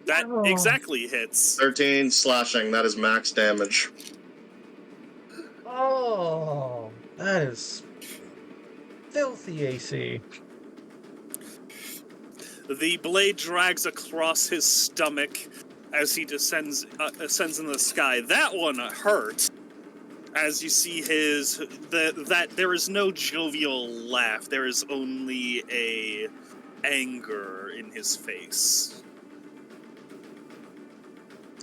That exactly hits. 13 slashing, that is max damage. Oh, that is filthy AC. The blade drags across his stomach as he ascends in the sky. That one hurt. As you see that there is no jovial laugh. There is only a anger in his face.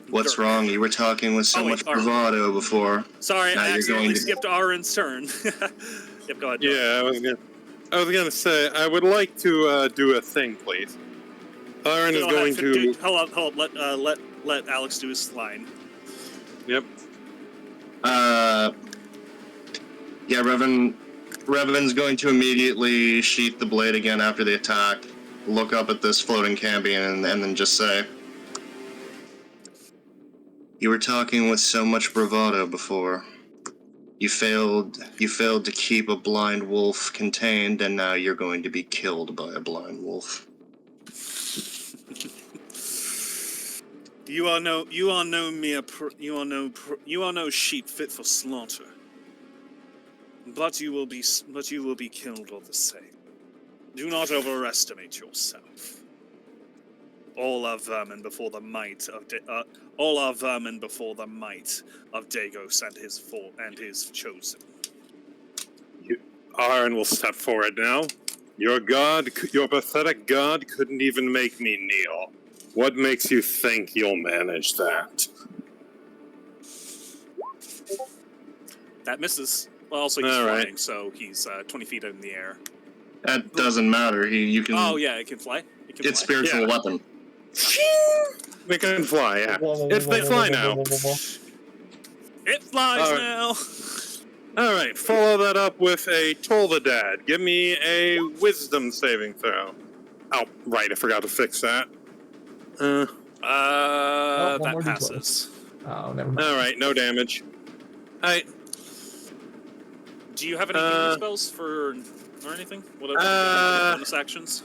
What's Dirk. wrong? You were talking with so Oh, wait, much Ahran. bravado before. Sorry, Now I you're accidentally going to- skipped Ahran's turn. Yep, go ahead. Dirk. Yeah, I was gonna say, I would like to do a thing, please. Ahran is going to... Hold on. Let Alex do his line. Yep. Yeah, Reven's going to immediately sheath the blade again after the attack, look up at this floating cambion, and then just say, "You were talking with so much bravado before. You failed to keep a blind wolf contained, and now you're going to be killed by a blind wolf." You are no sheep fit for slaughter. But you will be killed all the same. Do not overestimate yourself. All are vermin before the might of Dagos and his chosen. Ahran will step forward now. Your pathetic god couldn't even make me kneel. What makes you think you'll manage that? That misses. Well, also he's flying, so he's 20 feet in the air. That doesn't matter. You can. Oh yeah, it can fly. It's spiritual weapon. They can fly, yeah. They fly now. It flies now. All right, follow that up with a Toll the Dad. Give me a Wisdom saving throw. Oh, right, I forgot to fix that. one That more D12. passes. Oh, never mind. All right, no damage. All right. Do you have any healing spells or anything? What bonus actions?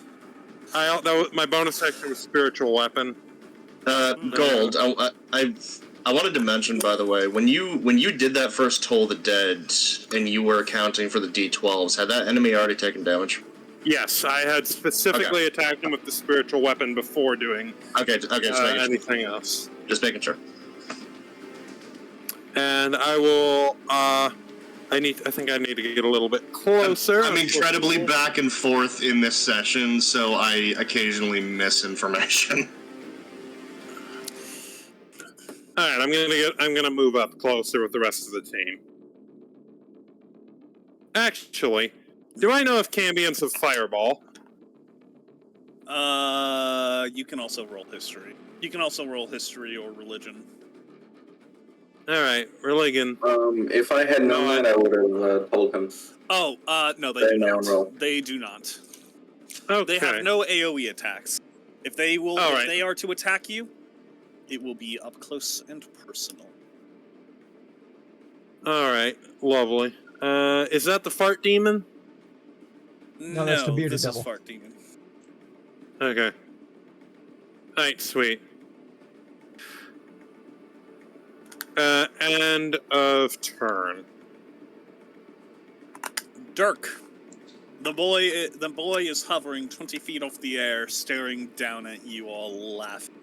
My bonus action was spiritual weapon. Gold. I wanted to mention, by the way, when you did that first Toll the Dead and you were accounting for the D12s, had that enemy already taken damage? Yes, I had specifically attacked him with the spiritual weapon before doing anything else. Just making sure. And I will. I think I need to get a little bit closer. I'm incredibly back and forth in this session, so I occasionally miss information. All right, I'm gonna move up closer with the rest of the team. Actually, do I know if Cambions have Fireball? You can also roll history. You can also roll history or religion. All right, religion. If I had known that, I would have told him. Oh, no, they do not. Roll. They do not. Okay. They have no AoE attacks. If they are to attack you, it will be up close and personal. All right, lovely. Is that the fart demon? No, that's the bearded this devil. is fart demon. Okay. All right, sweet. End of turn. Dirk. The boy is hovering 20 feet off the air, staring down at you all, laughing.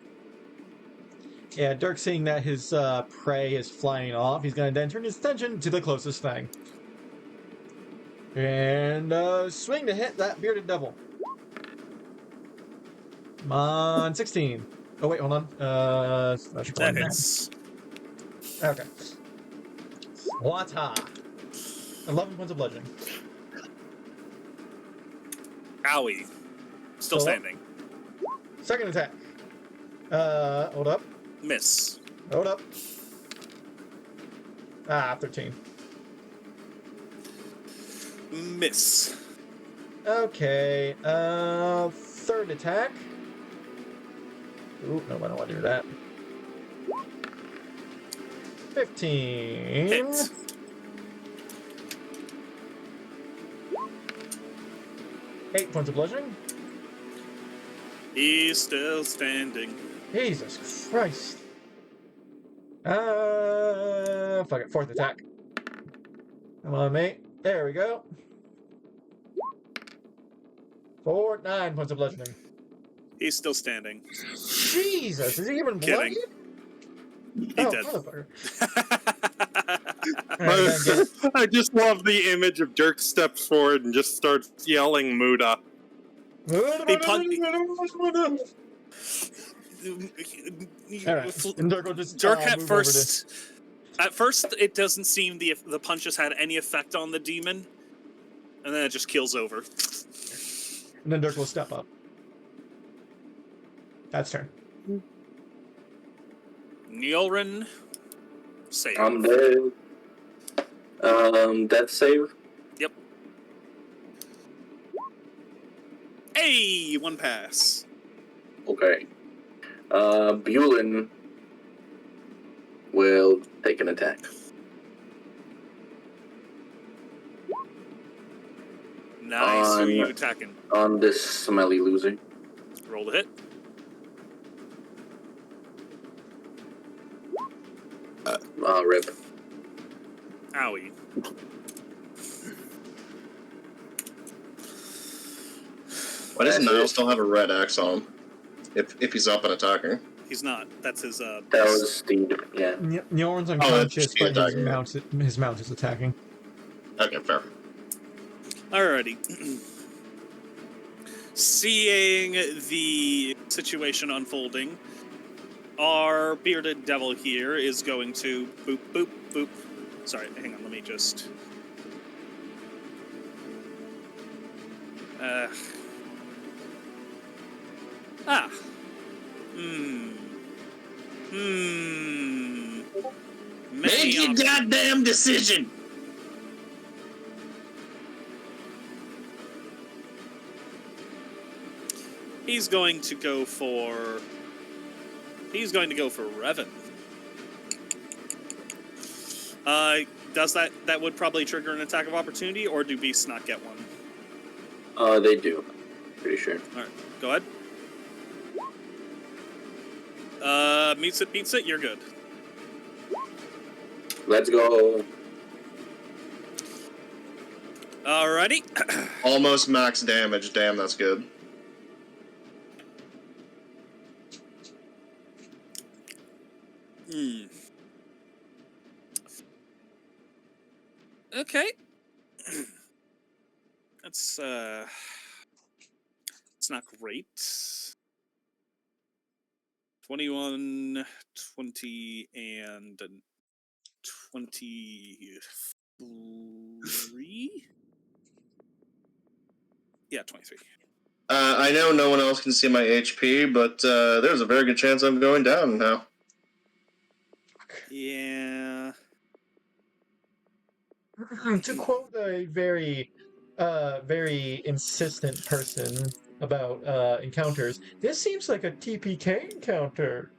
Yeah, Dirk, seeing that his prey is flying off, he's going to then turn his attention to the closest thing. And swing to hit that bearded devil. Come on, 16. Oh, wait, hold on. That hits. Okay. Wata. 11 points of bludgeoning. Owie. Still standing. Second attack. Hold up. Miss. Hold up. 13. Miss. Okay. Third attack. Ooh, no, I don't want to do that. 15. Hit. Eight points of bludgeoning. He's still standing. Jesus Christ. Fuck it. Fourth attack. Come on, mate. There we go. 9 points of bludgeoning. He's still standing. Jesus, is he even bloody? Kidding. He did. Motherfucker. Alright, I just love the image of Dirk steps forward and just starts yelling Muda. Dirk at first it doesn't seem the punches had any effect on the demon, and then it just keels over. And then Dirk will step up. That's turn. Nyullrin, save. I'm dead. Death save. Yep. Hey, one pass. Okay. Bulin will take an attack. Nice. Who are you attacking? On this smelly loser. Roll the hit. Rip. Owie. Why does Niall still have a red X on him? If he's up and attacking. He's not. That's his, That was Steed, yeah. Njorn's that's unconscious, just but attacking. his mount is attacking. Okay, fair. Alrighty. Seeing the situation unfolding, our bearded devil here is going to boop, boop, boop. Sorry, hang on, let me just... Make your goddamn decision! He's going to go for Reven. Does that would probably trigger an attack of opportunity, or do beasts not get one? They do. Pretty sure. Alright, go ahead. Meets it, beats it, you're good. Let's go. Alrighty. Almost max damage. Damn, that's good. Okay. That's it's not great. 21, 20, and 23? Yeah, 23. I know no one else can see my HP, but there's a very good chance I'm going down now. Yeah. To quote a very insistent person about encounters, this seems like a TPK encounter.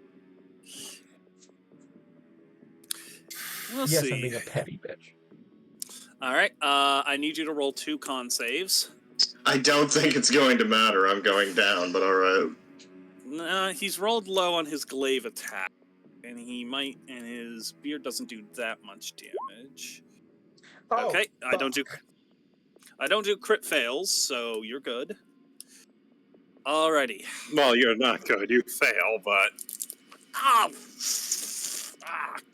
We'll yes, see. I'm being a petty bitch. Alright, I need you to roll 2 con saves. I don't think it's going to matter. I'm going down, but alright. Nah, he's rolled low on his glaive attack, and his beard doesn't do that much damage. Oh, okay, I don't fuck. do crit fails, so you're good. Alrighty. Well, you're not good. You fail, but... Oh, fuck.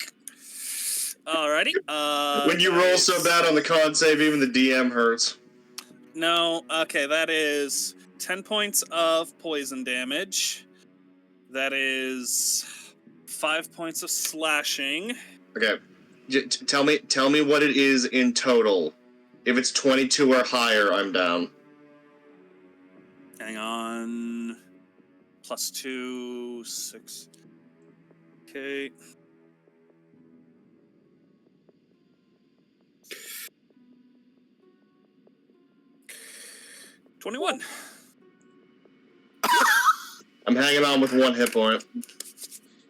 Alrighty. When you roll so bad on the con save, even the DM hurts. No, okay, that is 10 points of poison damage. That is 5 points of slashing. Okay, tell me what it is in total. If it's 22 or higher, I'm down. Hang on. Plus 2, 6. Okay. $21. I'm hanging on with 1 hit point.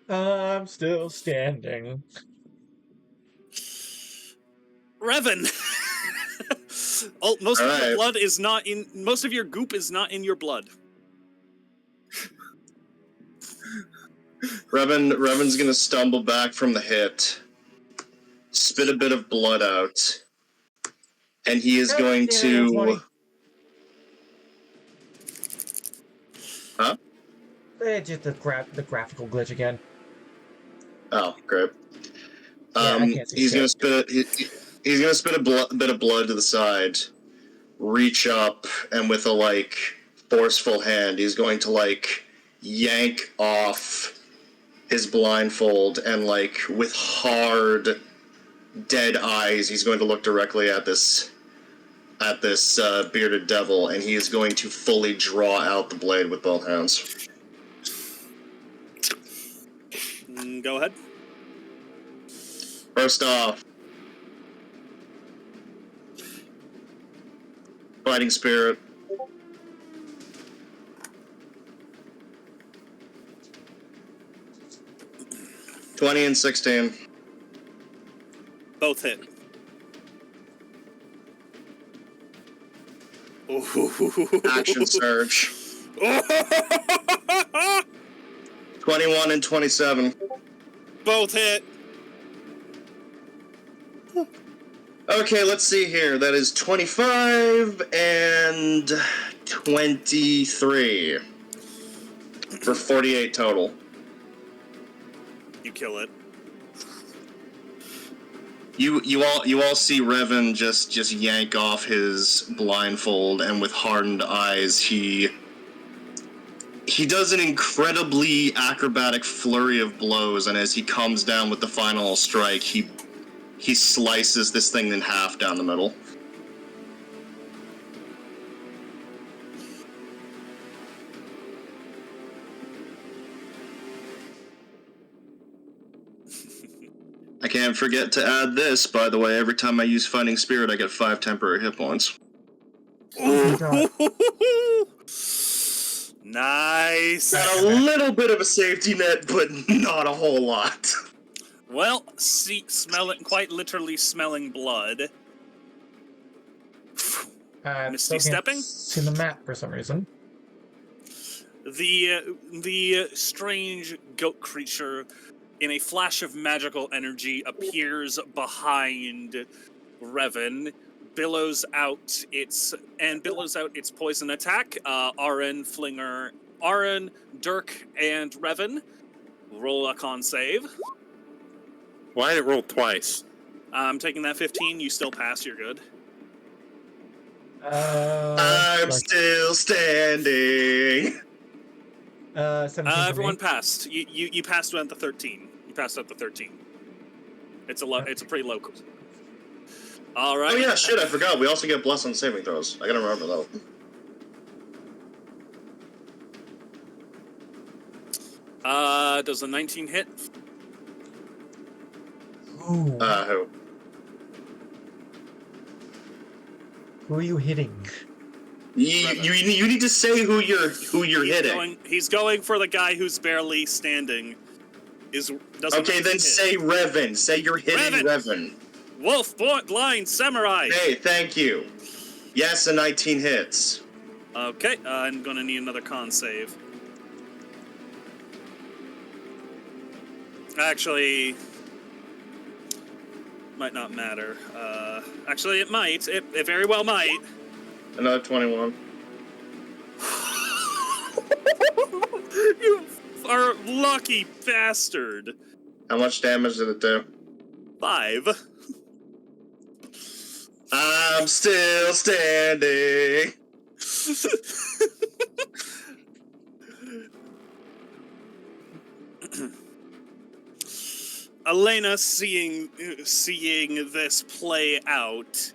I'm still standing. Reven. Most All of your right. blood is not in. Most of your goop is not in your blood. Reven's gonna stumble back from the hit, spit a bit of blood out, and he is going to... Huh? Just the graphical glitch again. Oh, great. Yeah, I can't see he's shit. gonna spit he's gonna spit a bit of blood to the side, reach up, and with a forceful hand, he's going to yank off his blindfold, and with hard, dead eyes, he's going to look directly at this bearded devil, and he is going to fully draw out the blade with both hands. Go ahead. First off, Fighting spirit. $20 and 16. Both hit. Action surge. 21 and 27. Both hit. Okay, let's see here. That is 25 and 23 for 48 total. You kill it. You all see Reven just yank off his blindfold, and with hardened eyes, he does an incredibly acrobatic flurry of blows, and as he comes down with the final strike, he slices this thing in half down the middle. I can't forget to add this, by the way. Every time I use Fighting Spirit, I get 5 temporary hit points. Oh my god. Nice. Got a little bit of a safety net, but not a whole lot. Well, quite literally smelling blood. Misty Still can't stepping? see the map for some reason. The strange goat creature, in a flash of magical energy, appears behind Reven, billows out its poison attack. Ahran, Dirk, and Reven roll a con save. Why did it roll twice? I'm taking that 15. You still pass. You're good. I'm still standing. 17 for Everyone me. passed. You passed at the 13. You passed at the 13. It's a pretty low. All right. Oh yeah, shit, I forgot. We also get blessed on saving throws. I gotta remember that. Does a 19 hit? Ooh, Who? who are you hitting? You need to say who you're hitting. He's going for the guy who's barely standing. Okay, then say Reven. Say you're hitting Reven. Wolf, blind, samurai. Hey, thank you. Yes, a 19 hits. Okay, I'm gonna need another con save. Actually, might not matter. Actually, it might. It very well might. Another 21. You are lucky bastard. How much damage did it do? 5. I'm still standing. Elena, seeing this play out,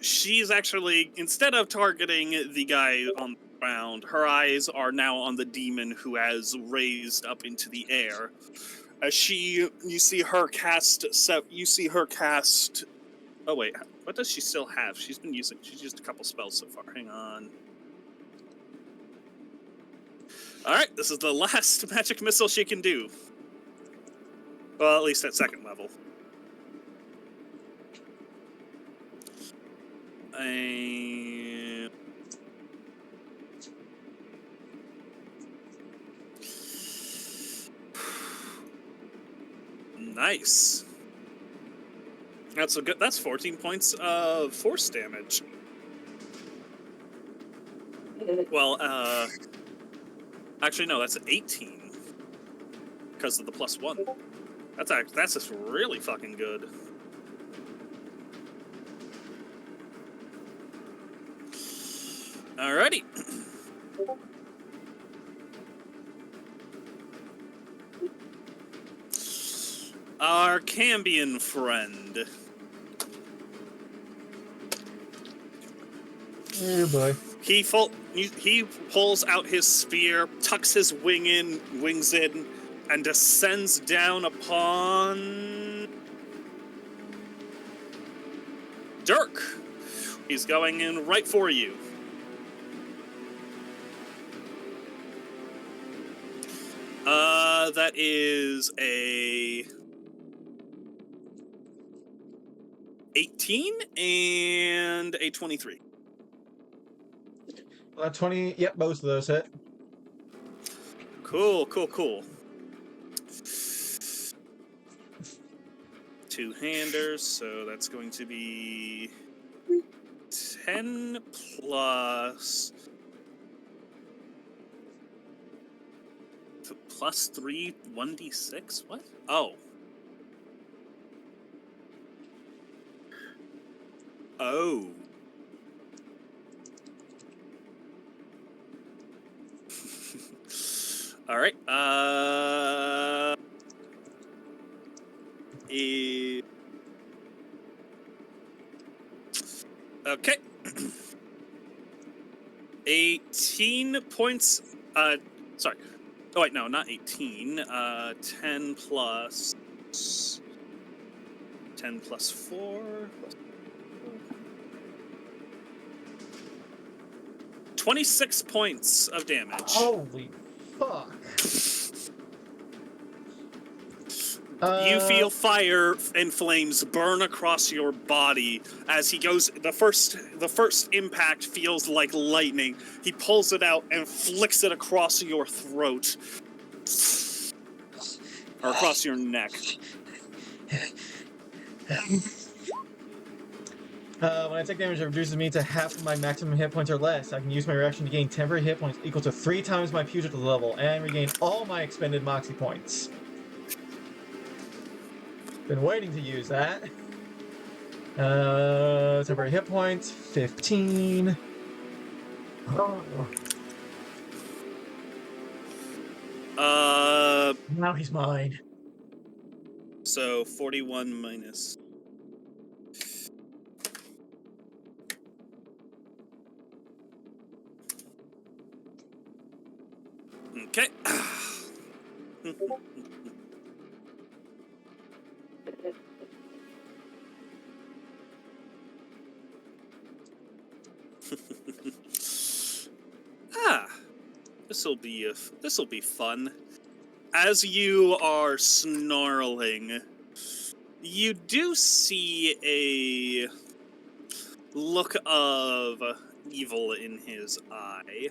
she's actually, instead of targeting the guy on the ground, her eyes are now on the demon who has raised up into the air. As you see her cast. Oh wait, what does she still have? She's used a couple spells so far. Hang on. All right, this is the last magic missile she can do. Well, at least at second level. Nice. That's a good. That's 14 points of force damage. Well, actually no, that's 18 because of the +1. That's just really fucking good. Alrighty. Our Cambion friend. Oh boy. He pulls out his spear, tucks his wings in, and descends down upon Dirk, He's going in right for you. That is a 18 and a 23. 20. Yep, both of those hit. Cool. Two-handers, so that's going to be 10 plus 3, 1d6? What? Oh. Oh. All right. Okay. 18 points. Sorry. Oh wait, no, not 18. 10 plus 4. 26 points of damage. Holy fuck. You feel fire and flames burn across your body as he goes. The first impact feels like lightning. He pulls it out and flicks it across your throat. Or across your neck. When I take damage, it reduces me to half of my maximum hit points or less. I can use my reaction to gain temporary hit points equal to 3 times my pugilistic level and regain all my expended moxie points. Been waiting to use that. Temporary hit points, 15. Now he's mine. So 41 minus. Okay. This'll be fun. As you are snarling, you do see a look of evil in his eye.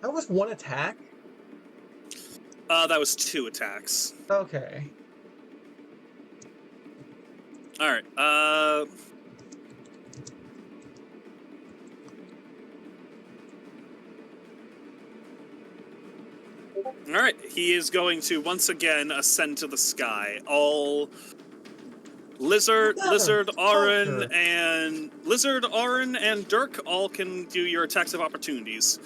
That was one attack? That was 2 attacks. Okay. Alright, Alright, he is going to once again ascend to the sky. All Lizard, Ahran, and Dirk all can do your attacks of opportunities.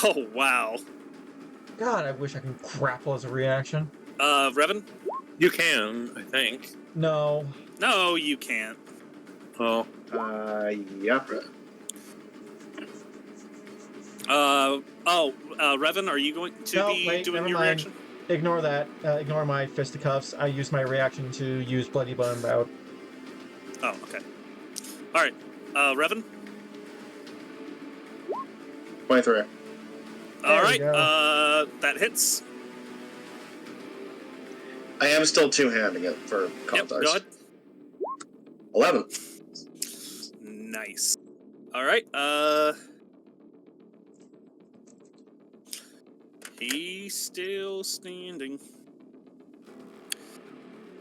Oh, wow. God, I wish I could grapple as a reaction. Reven? You can, I think. No. No, you can't. Oh. Yeah. Reven, are you going to doing never your mind. reaction? Ignore that. Ignore my fisticuffs. I used my reaction to use Bloody Bone Bout. Oh, okay. Alright, Reven? 23. Alright, that hits. I am still two-handing it for Yep, context. go ahead. 11. Nice. Alright, he's still standing.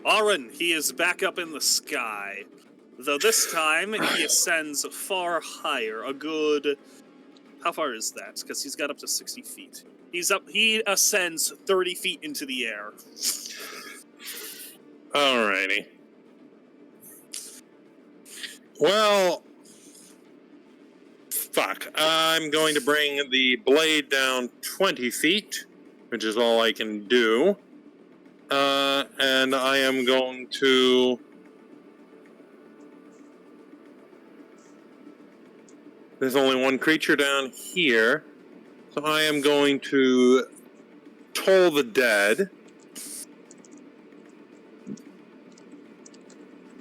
Ahran, he is back up in the sky. Though this time, he ascends far higher. A good... How far is that? Because he's got up to 60 feet. He ascends 30 feet into the air. Alrighty. Well, fuck. I'm going to bring the blade down 20 feet, which is all I can do. And I am going to... There's only one creature down here, So I am going to toll the dead.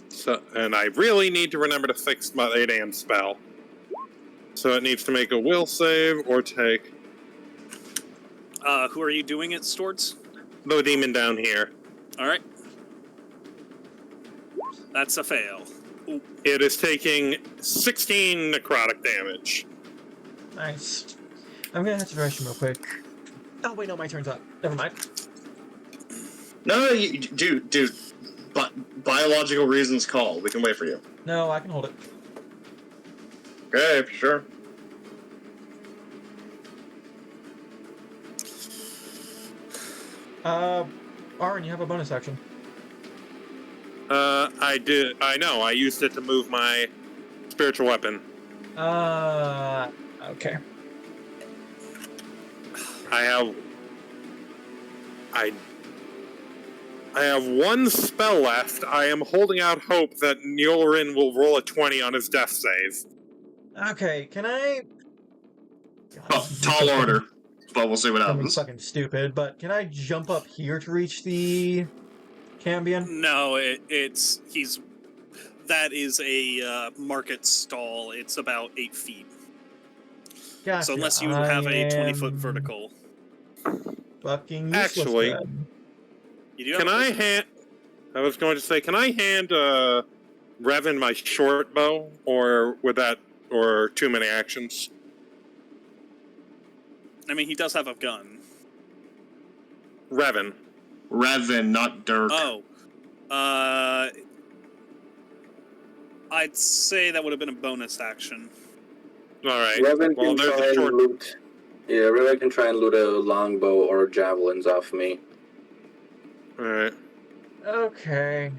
So, and I really need to remember to fix my 8 AM spell. So it needs to make a will save or take Who are you doing it towards? the demon down here. All right. That's a fail. Ooh. It is taking 16 necrotic damage. Nice. I'm gonna have to rush him real quick. Oh wait, no, my turn's up. Never mind. No, dude. But biological reasons call. We can wait for you. No, I can hold it. Okay, sure. Ahran, you have a bonus action. I did. I know. I used it to move my spiritual weapon. Okay. I have one spell left. I am holding out hope that Nyullrin will roll a 20 on his death save. Okay, can I... Oh, tall order. But we'll see what I'm happens. fucking stupid, but can I jump up here to reach the Cambion? No, that is a market stall. It's about 8 feet. Gotcha. So unless you have a 20-foot vertical. Fucking useless. Actually, then. You do can have I hand... I was going to say, can I hand Reven my short bow? Or would that... Or too many actions? I mean, he does have a gun. Reven. Reven, not Dirk. Oh. I'd say that would have been a bonus action. Alright. Reven Well, can there's try a and short... loot. Yeah, Reven can try and loot a longbow or javelins off me. Alright. Okay.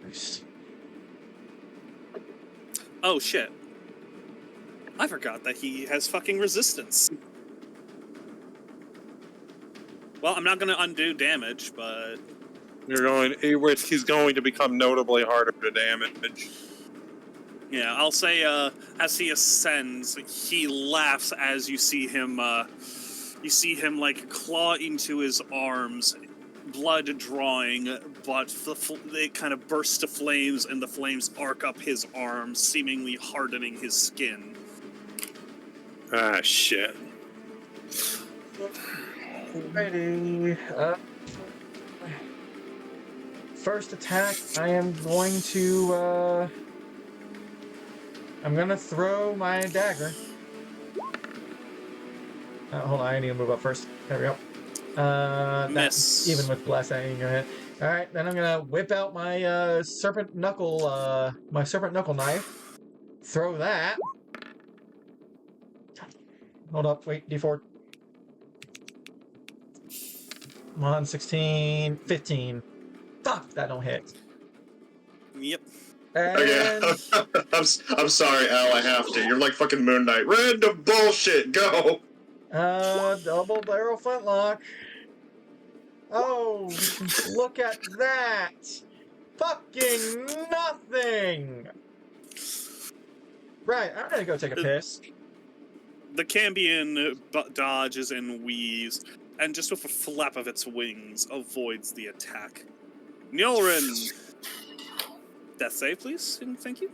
Christ. Oh, shit. I forgot that he has fucking resistance. Well, I'm not going to undo damage, but... He's going to become notably harder to damage. Yeah, I'll say, as he ascends, he laughs as you see him, like, claw into his arms, blood drawing, but it kind of bursts to flames, and the flames arc up his arms, seemingly hardening his skin. Ah, shit. Ready. First attack, I am going to, I'm gonna throw my dagger. Hold on, I need to move up first. There we go. Miss. Even with blast, that ain't gonna hit. Alright, then I'm gonna whip out my, serpent knuckle knife. Throw that. Hold up, wait, D4. Come on, 16, 15. Fuck, that don't hit. Yep. And Okay. I'm sorry, Al, I have to. You're like fucking Moon Knight. Random bullshit, go! double barrel flintlock. Oh, look at that! Fucking nothing! Right, I'm gonna go take a piss. The Cambion dodges and weaves, and just with a flap of its wings, avoids the attack. Nyullrin! Death save, please, and thank you.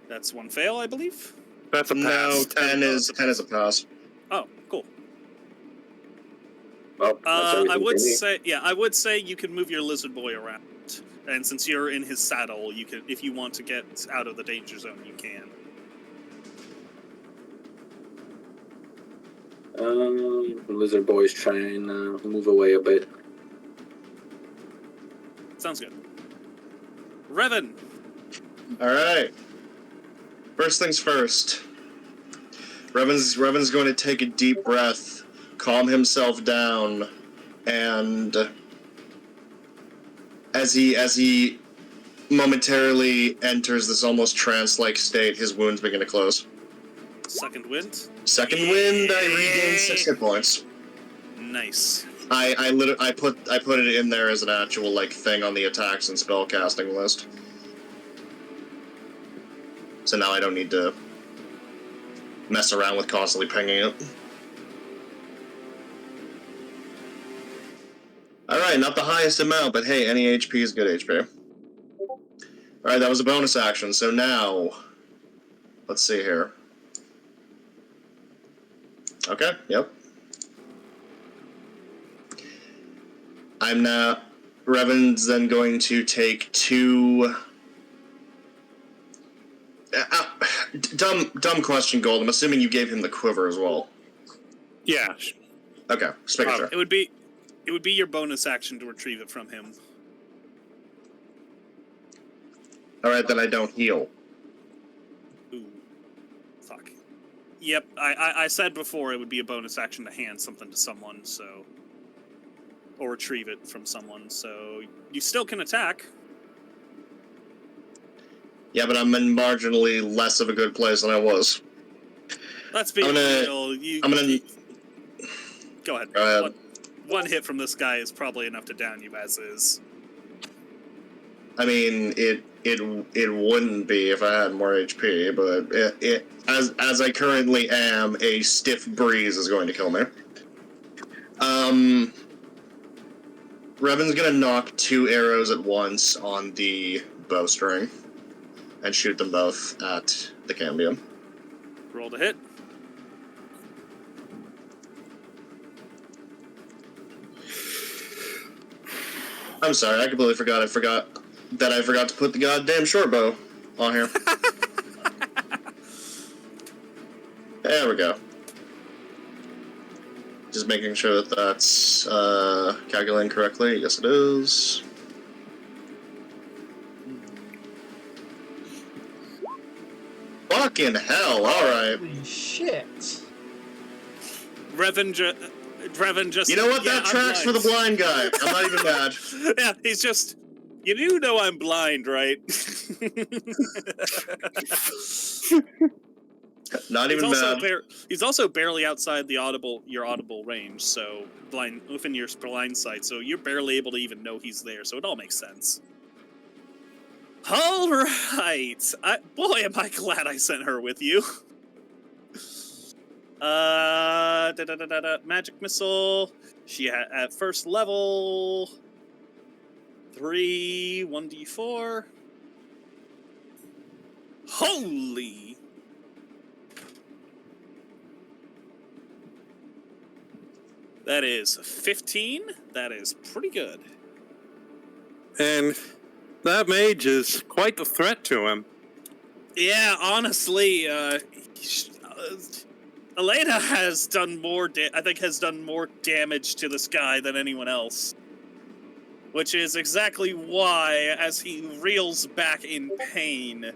That's one fail, I believe. That's a pass. No, 10 is a pass. Oh, cool. Well, I would say you can move your lizard boy around, and since you're in his saddle, you can, if you want to get out of the danger zone, you can. Lizard boy's trying to move away a bit. Sounds good. Reven! Alright. First things first. Reven's going to take a deep breath, calm himself down, and as he momentarily enters this almost trance-like state, his wounds begin to close. Second wind. Second wind, I regain 6 hit points. Nice. I put it in there as an actual like thing on the attacks and spellcasting list. So now I don't need to mess around with constantly pinging it. Alright, not the highest amount, but hey, any HP is good HP. Alright, that was a bonus action, so now... Let's see here. Okay, yep. I'm now... Reven's then going to take 2... dumb question, Gold. I'm assuming you gave him the quiver as well. Yeah. Okay, just making sure. It would be your bonus action to retrieve it from him. Alright, then I don't heal. Ooh. Fuck. Yep, I said before it would be a bonus action to hand something to someone, so... Or retrieve it from someone, so... You still can attack. Yeah, but I'm in marginally less of a good place than I was. Let's be real. Go ahead. One hit from this guy is probably enough to down you as is. I mean, it wouldn't be if I had more HP, but as I currently am, a stiff breeze is going to kill me. Reven's gonna knock 2 arrows at once on the bowstring and shoot them both at the cambium. Roll to hit. I'm sorry, I completely forgot. I forgot to put the goddamn short bow on here. There we go. Just making sure that that's calculating correctly. Yes, it is. Fucking hell! All right. Holy shit! Reven just... You know what? That tracks for the blind guy. I'm not even mad. Yeah, he's just... You do know I'm blind, right? Not even mad. He's also barely outside your audible range, so within your blind sight, so you're barely able to even know he's there, so it all makes sense. All right. Boy, am I glad I sent her with you. Magic missile. She at first level. 3, 1d4. Holy. That is 15. That is pretty good. And that mage is quite the threat to him. Yeah, honestly, Elena has done more. Has done more damage to this guy than anyone else. Which is exactly why, as he reels back in pain,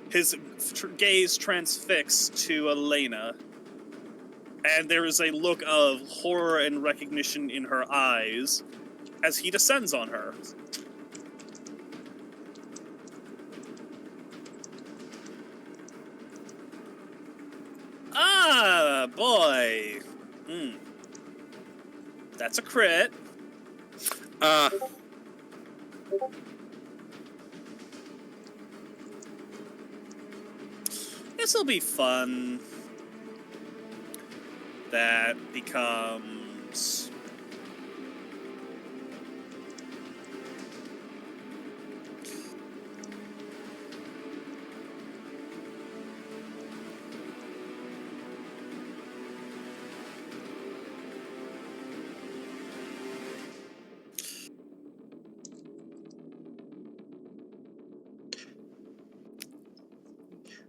his gaze transfixes to Elena, and there is a look of horror and recognition in her eyes as he descends on her. Ah, boy. That's a crit. This'll be fun. That becomes...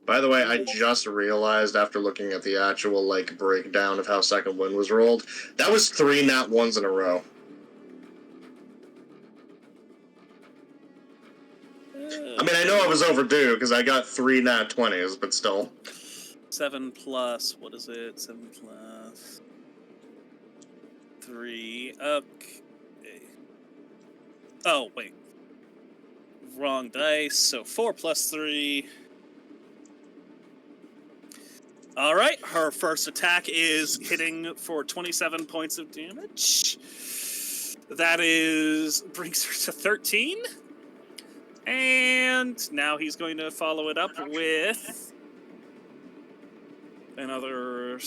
By the way, I just realized after looking at the actual, like, breakdown of how Second Wind was rolled, that was 3 nat 1s in a row. I mean, I know I was overdue, because I got 3 nat 20s, but still. 7 plus, what is it? 7 plus 3, okay. Oh, wait. Wrong dice, so 4 plus 3... Alright, her first attack is hitting for 27 points of damage. That brings her to 13. And now he's going to follow it up with another...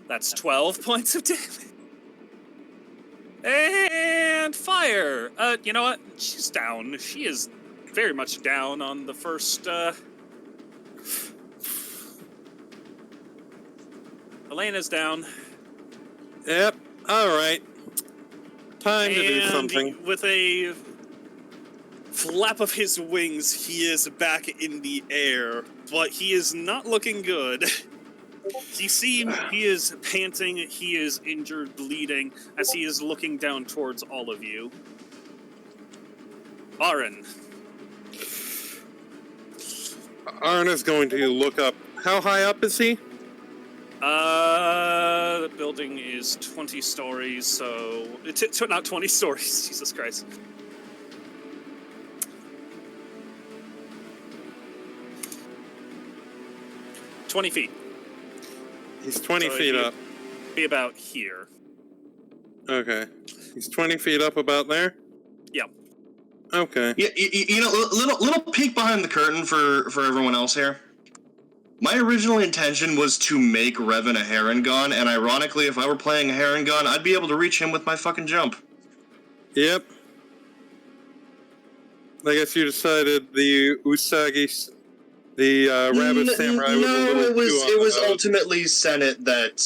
That's 12 points of damage. And fire! You know what? She's down. She is very much down on the first, Elena's down. Yep. All right. Time to do And something. with a flap of his wings, he is back in the air, but he is not looking good. He is panting, he is injured, bleeding, as he is looking down towards all of you. Ahran. Ahran is going to look up. How high up is he? The building is 20 stories, so... not 20 stories, Jesus Christ. "20 feet. He's 20 So feet he'd up. Be about here. Okay. He's 20 feet up about there? Yeah. Okay. Yeah, you know, little peek behind the curtain for everyone else here. My original intention was to make Reven a Heron gun, and ironically, if I were playing a Heron gun, I'd be able to reach him with my fucking jump. Yep. I guess you decided the Usagi, the rabbit samurai was a little it was too ultimately Senate that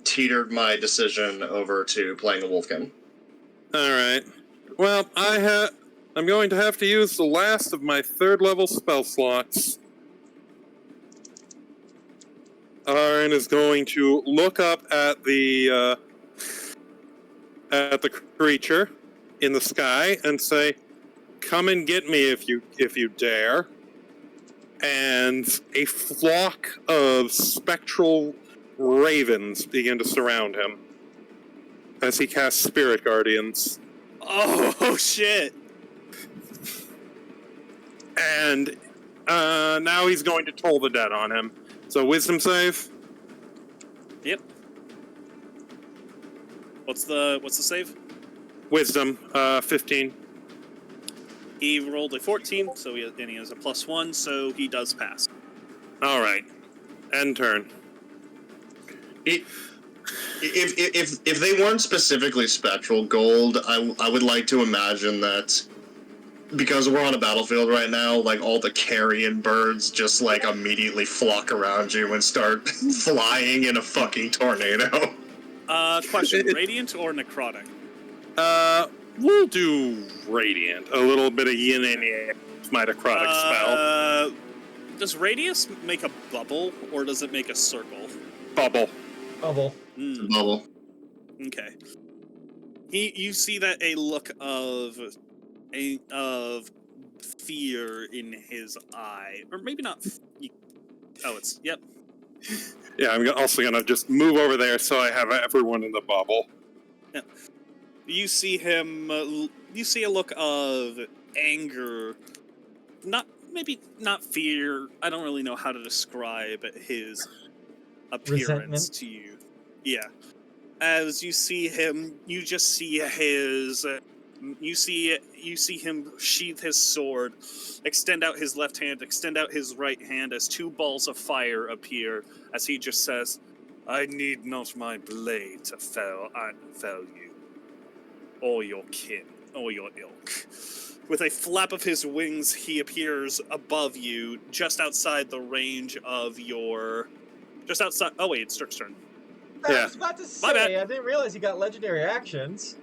teetered my decision over to playing a Wolfkin. All right. Well, I'm going to have to use the last of my 3rd level spell slots. Ahran is going to look up at the creature in the sky and say, "Come and get me if you dare." And a flock of spectral ravens begin to surround him as he casts Spirit Guardians. Oh, shit! And now he's going to toll the dead on him. So wisdom save. Yep. What's the save? Wisdom, 15. He rolled a 14, so he has a +1, so he does pass. All right. End turn. If they weren't specifically spectral gold, I would like to imagine that because we're on a battlefield right now, like all the carrion birds just like immediately flock around you and start flying in a fucking tornado. Question: radiant or necrotic? We'll do radiant. A little bit of yin and yang. My necrotic spell. Does radius make a bubble or does it make a circle? Bubble. Bubble. Bubble. Okay. You see that a look of fear in his eye, or maybe not. It's yep. Yeah, I'm also gonna just move over there so I have everyone in the bubble. Yeah. You see him. You see a look of anger, maybe not fear. I don't really know how to describe his appearance Resentment. to you. Yeah. As you see him, you just see his. You see him sheath his sword, extend out his left hand, extend out his right hand as 2 balls of fire appear. As he just says, "I need not my blade to fell you, or your kin, or your ilk." With a flap of his wings, he appears above you, just outside the range of your... Just outside... Oh wait, it's Dirk's turn. I was about to My bad. say, I didn't realize you got legendary actions.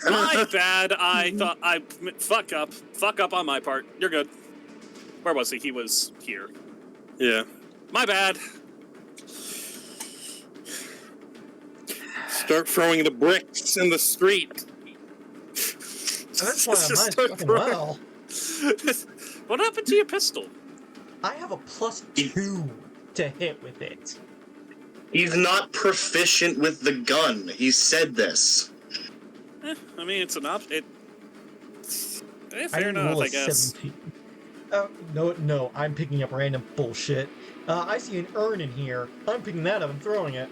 My bad, I thought I... Fuck up on my part. You're good. Where was he? He was here. Yeah. My bad. Start throwing the bricks in the street. That's why Just mine's start fucking throwing- well. What happened to your pistol? I have a +2 to hit with it. He's not proficient with the gun. He said this. I mean, it's an option. I Fair didn't enough, roll a I guess. 17. No, I'm picking up random bullshit. I see an urn in here. I'm picking that up and throwing it.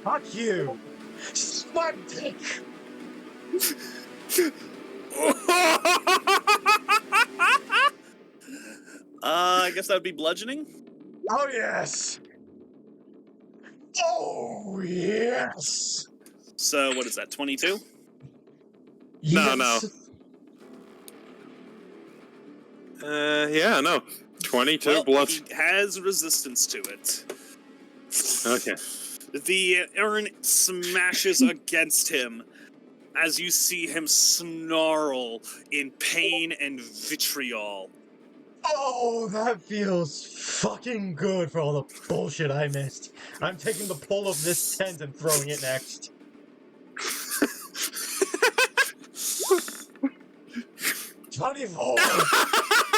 Fuck you! my dick! I guess that would be bludgeoning. Oh, yes! Oh, yes! So what is that? 22. No. Yeah, no. 22 Well, blood. he has resistance to it. Okay. The urn smashes against him as you see him snarl in pain and vitriol. Oh, that feels fucking good for all the bullshit I missed. I'm taking the pull of this tent and throwing it next. $24.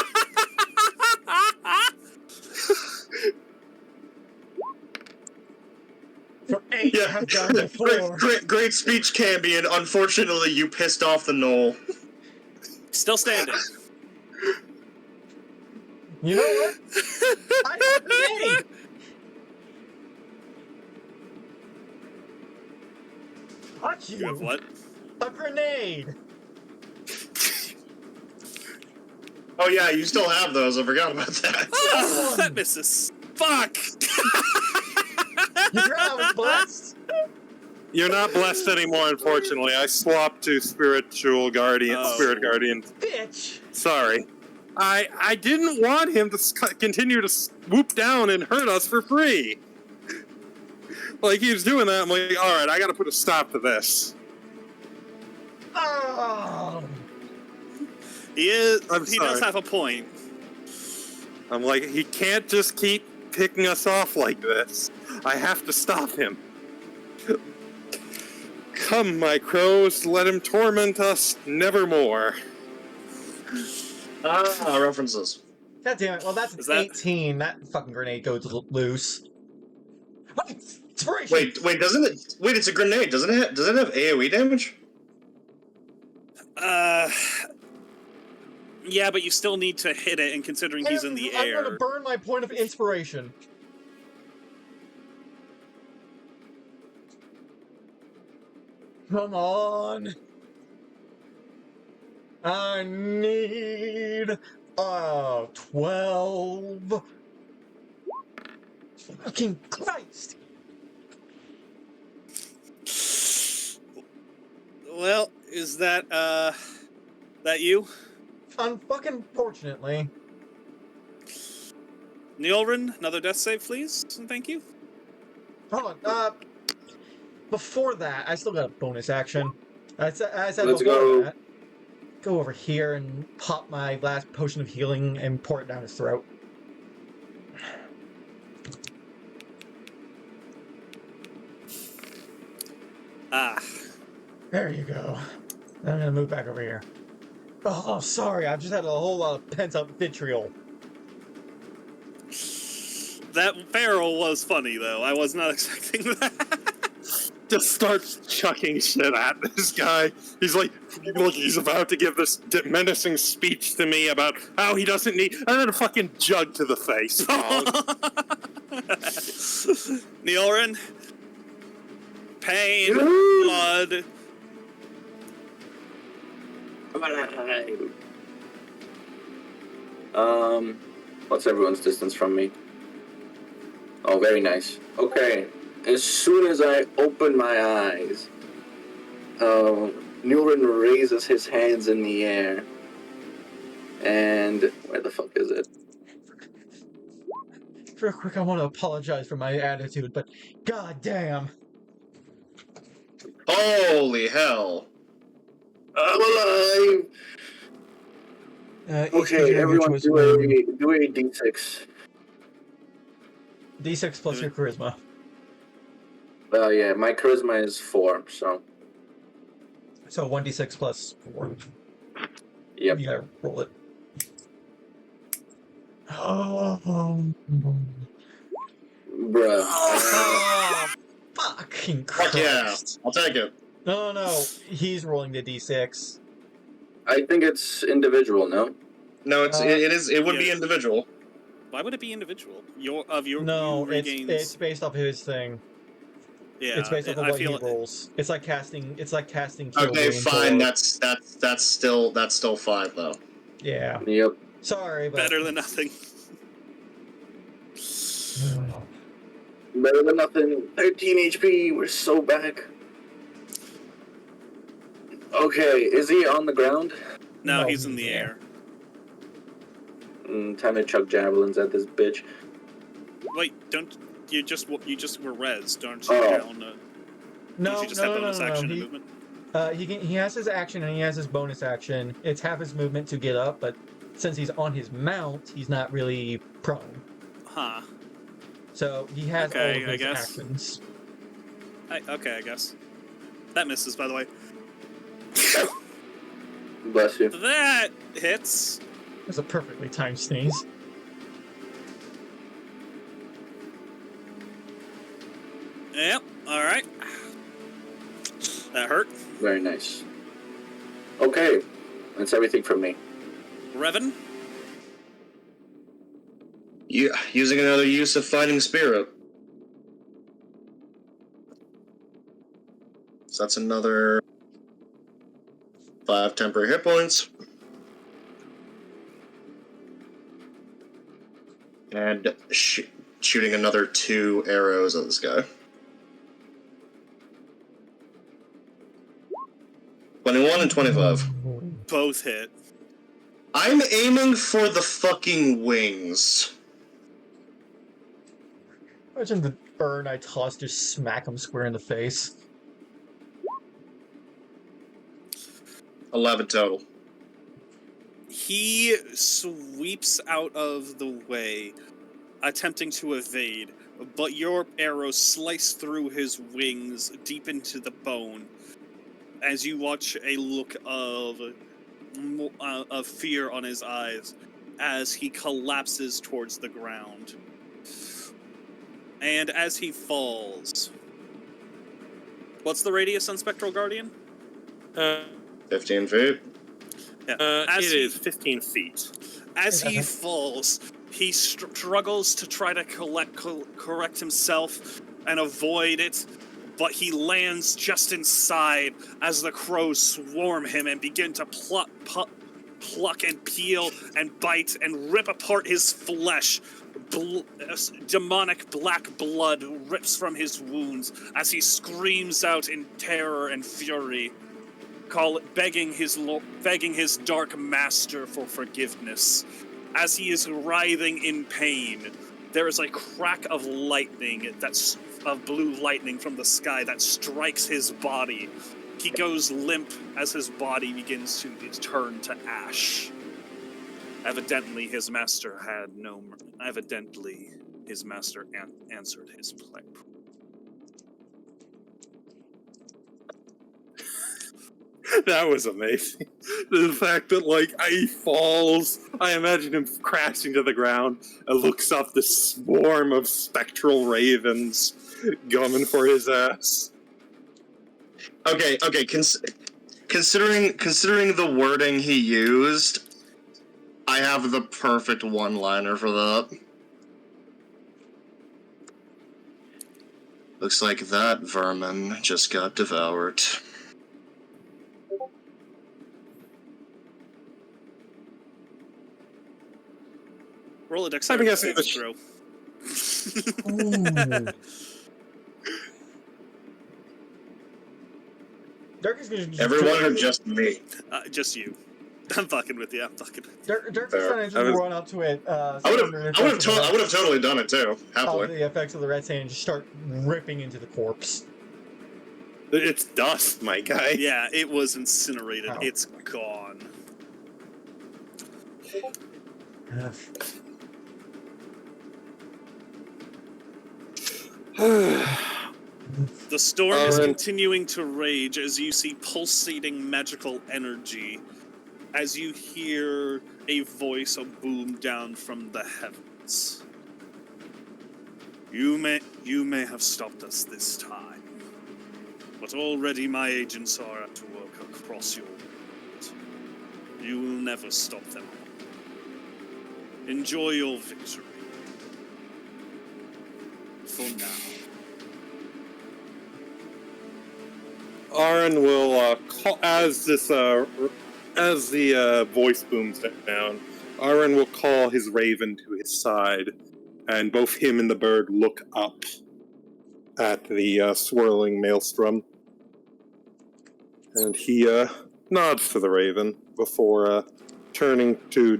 For 8, Yeah, I've down to 4. great speech, Cambion. Unfortunately, you pissed off the gnoll. Still standing. You know what? I have a grenade! Fuck you! You have what? A grenade! Oh yeah, you still have those. I forgot about that. Oh, that misses. Fuck! You forgot I was blessed? You're not blessed anymore, unfortunately. I swapped to Spiritual Guardian. Oh. Spirit Guardian. Bitch! Sorry. I didn't want him to continue to swoop down and hurt us for free. Like, he was doing that, I'm like, alright, I gotta put a stop to this. Oh! He is. I'm He does sorry. have a point. I'm like, he can't just keep picking us off like this. I have to stop him. Come, my crows, let him torment us nevermore. References. God damn it. Well, that's Is that- 18. That fucking grenade goes loose. Inspiration! Wait, doesn't it? Wait, it's a grenade. Does it have AoE damage? Yeah, but you still need to hit it, and considering he's in the I'm gonna air. burn my point of inspiration. Come on. I need 12. Fucking Christ. Well, is that you? Unfucking fortunately. Nyullrin, another death save, please, and thank you. Hold on. Before that, I still got a bonus action. I said Let's before go. that, go over here and pop my last potion of healing and pour it down his throat. Ah. There you go. I'm gonna move back over here. Oh, sorry, I've just had a whole lot of pent-up vitriol. That barrel was funny, though. I was not expecting that. Just starts chucking shit at this guy. He's like, look, he's about to give this menacing speech to me about how he doesn't need, and then a fucking jug to the face. Nyullrin, pain, blood. What's everyone's distance from me? Oh, very nice. Okay. As soon as I open my eyes, Nyullrin raises his hands in the air. And where the fuck is it? Real quick, I want to apologize for my attitude, but goddamn. Holy hell! I'm alive! Okay, everyone do a d6. D6 plus your charisma. Yeah, my charisma is 4, so... So 1d6 plus 4. Yep. You gotta roll it. Oh, Bruh. fucking Fuck yeah! Christ. I'll take it. No, he's rolling the d6. I think it's individual, no? No, it would be Yeah. individual. Why would it be individual? No, it's based off his thing. Yeah, It's based off of I what he feel rolls. It's like casting. It's like casting. Cure Okay, Wounds fine. or- That's still 5 though. Yeah. Yep. Sorry, but better than nothing. Better than nothing. 13 HP. We're so back. Okay, is he on the ground? No, No, he's in he's the there. air. Time to chuck javelins at this bitch. Wait, don't you just were res? Don't you Oh. down? no, don't you just no, have no, bonus no, no, action no. and movement? He has his action and he has his bonus action. It's half his movement to get up, but since he's on his mount, he's not really prone. Huh. So he has Okay, all of I his guess. actions. Okay, I guess. That misses, by the way. Bless you. That hits. That's a perfectly timed sneeze. Yep. All right. That hurt. Very nice. Okay, that's everything from me. Reven. Yeah, using another use of Fighting Spirit. So that's another 5 temporary hit points. And shooting another 2 arrows at this guy. 21 and 25. Both hit. I'm aiming for the fucking wings. Imagine the burn I toss just smack him square in the face. 11 total. He sweeps out of the way, attempting to evade, but your arrow sliced through his wings deep into the bone. As you watch a look of fear on his eyes, as he collapses towards the ground, and as he falls. What's the radius on Spectral Guardian? 15 feet. Yeah. It is 15 feet. As he falls, he struggles to try to correct himself and avoid it, but he lands just inside as the crows swarm him and begin to pluck and peel and bite and rip apart his flesh. Demonic black blood rips from his wounds as he screams out in terror and fury, begging his dark master for forgiveness. As he is writhing in pain, there is a crack of lightning of blue lightning from the sky that strikes his body. He goes limp as his body begins to turn to ash. Evidently, his master answered his prayer. That was amazing. The fact that, like, he falls, I imagine him crashing to the ground and looks up the swarm of spectral ravens coming for his ass. Okay. Considering the wording he used, I have the perfect one-liner for that. Looks like that vermin just got devoured. Roll a dexterity saving throw. Dirk is gonna Everyone or just me? Just you. I'm fucking with you. I'm fucking with you. Dirk is gonna just run up to it. I would have totally done it too. Happily. The effects of the red sand and just start ripping into the corpse. It's dust, my guy. Yeah, it was incinerated. Oh. It's gone. The storm is continuing to rage as you see pulsating magical energy, as you hear a voice boom down from the heavens. You may have stopped us this time, but already my agents are at work across your world. You will never stop them. Enjoy your victory. For now. Ahran will call as the voice booms down. Ahran will call his raven to his side, and both him and the bird look up at the swirling maelstrom. And he nods to the raven before turning to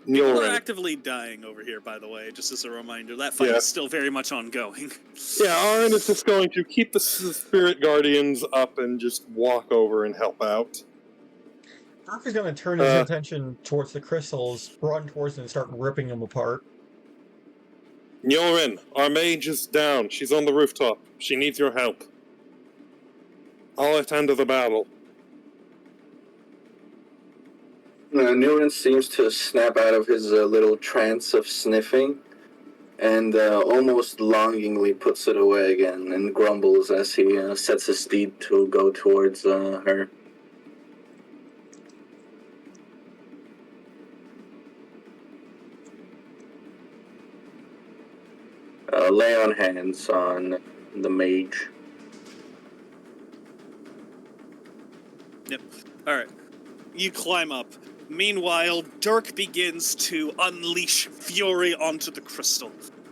People are Nyullrin. actively dying over here, by the way, just as a reminder. That fight Yeah. is still very much ongoing. Yeah, Ahran is just going to keep the spirit guardians up and just walk over and help out. Dirk is going to turn his attention towards the crystals, run towards them, and start ripping them apart. Nyullrin, our mage is down. She's on the rooftop. She needs your help. I'll attend to the battle. Nyullrin seems to snap out of his little trance of sniffing and almost longingly puts it away again and grumbles as he sets his steed to go towards her. Lay on hands on the mage. Yep. Alright. You climb up. Meanwhile, Dirk begins to unleash fury onto the crystal.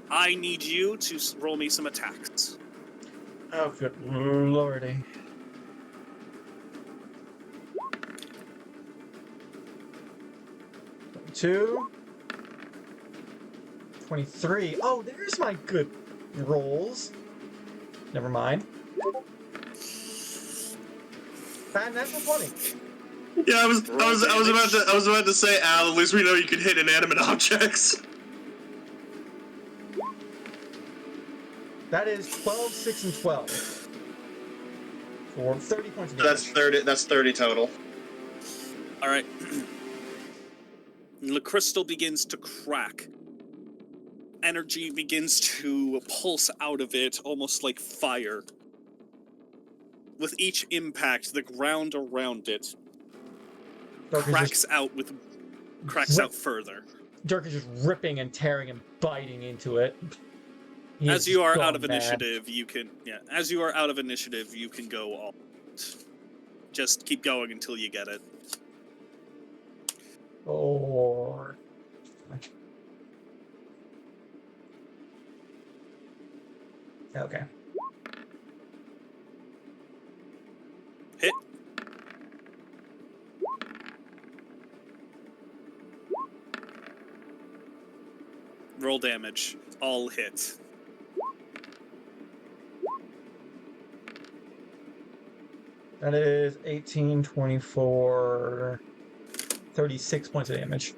I need you to roll me some attacks. Oh, good lordy. Two. 23. Oh, there's my good rolls. Never mind. And that's a 20. Yeah, I was about to say, Al, at least we know you can hit inanimate objects. That is 12, 6, and 12. For 30 points of damage. That's 30 total. Alright. The crystal begins to crack. Energy begins to pulse out of it, almost like fire. With each impact, the ground around it cracks out further. Dirk is just ripping and tearing and biting into it. As you are out of initiative, you can go all out. Just keep going until you get it. Or okay. Hit. Roll damage. All hit. That is 18, 24, 36 points of damage.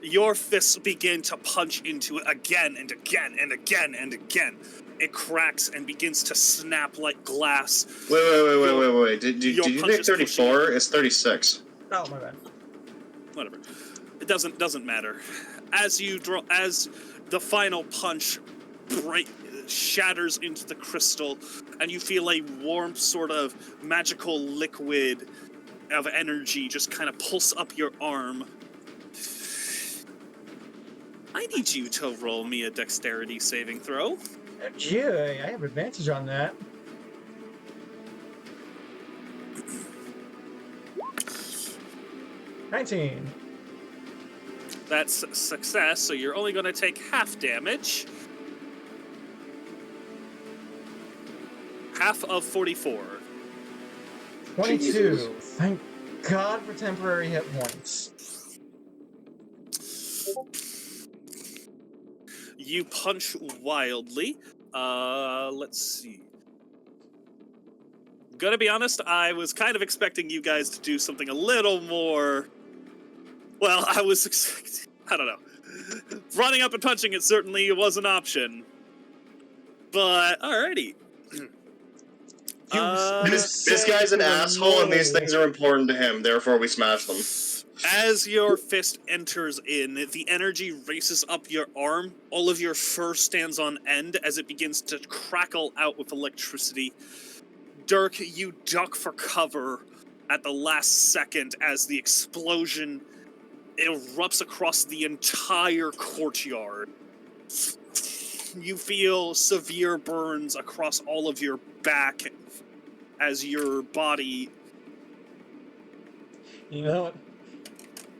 Your fists begin to punch into it again and again and again and again. It cracks and begins to snap like glass. Wait. Did you take 34? It's 36. Oh, my bad. Whatever. It doesn't matter. As the final punch shatters into the crystal, and you feel a warm sort of magical liquid of energy just kind of pulse up your arm. I need you to roll me a dexterity saving throw. Yeah, I have advantage on that. $19. That's a success, so you're only going to take half damage. Half of 44. 22. Jesus. Thank God for temporary hit points. You punch wildly. Let's see. Gonna be honest, I was kind of expecting you guys to do something a little more... Well, I was expecting... I don't know. Running up and punching it certainly was an option. But, alrighty. This guy's an asshole, and these things are important to him. Therefore, we smash them. As your fist enters in, the energy races up your arm. All of your fur stands on end as it begins to crackle out with electricity. Dirk, you duck for cover at the last second as the explosion erupts across the entire courtyard. you feel severe burns across all of your back as your body... You know what?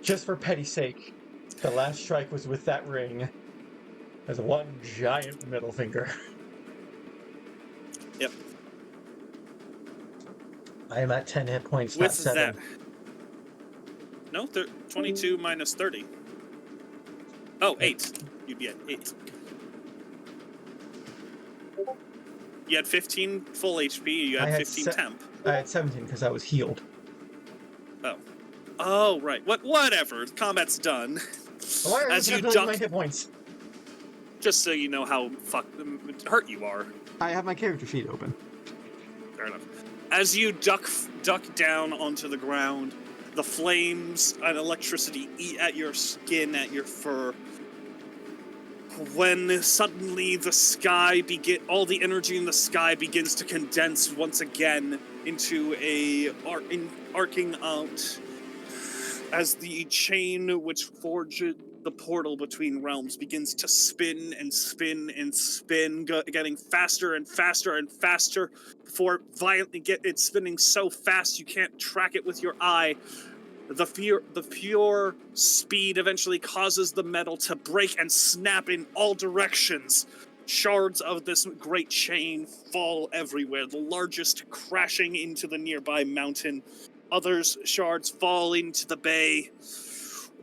Just for petty sake, the last strike was with that ring. As one giant middle finger. Yep. I am at 10 hit points, With not 7. that... No, 22 minus 30. Oh, 8. You'd be at 8. You had 15 full HP, you had 15 temp. I had 17 because I was healed. Oh. Oh, right. Whatever. Combat's done. Why are As you calculating duck... my hit points? Just so you know how hurt you are. I have my character sheet open. Fair enough. As you duck down onto the ground, the flames and electricity eat at your skin, at your fur. When suddenly the sky all the energy in the sky begins to condense once again into arcing out, as the chain which forged the portal between realms begins to spin and spin and spin, getting faster and faster and faster, before it's spinning so fast you can't track it with your eye. The pure speed eventually causes the metal to break and snap in all directions. Shards of this great chain fall everywhere, the largest crashing into the nearby mountain. Others shards fall into the bay.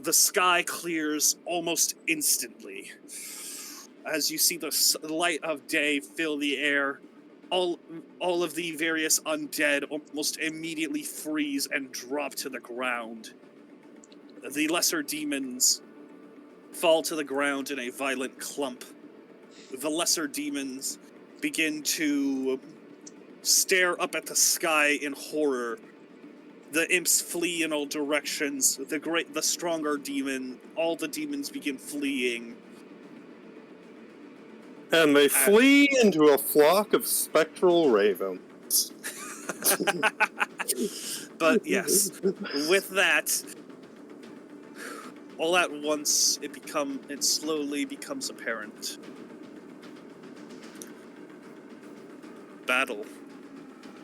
The sky clears almost instantly. As you see the light of day fill the air, all of the various undead almost immediately freeze and drop to the ground. The lesser demons fall to the ground in a violent clump. The lesser demons begin to stare up at the sky in horror. The imps flee in all directions. The stronger demon, all the demons begin fleeing. And they flee into a flock of spectral ravens. But yes, with that, all at once, it slowly becomes apparent. Battle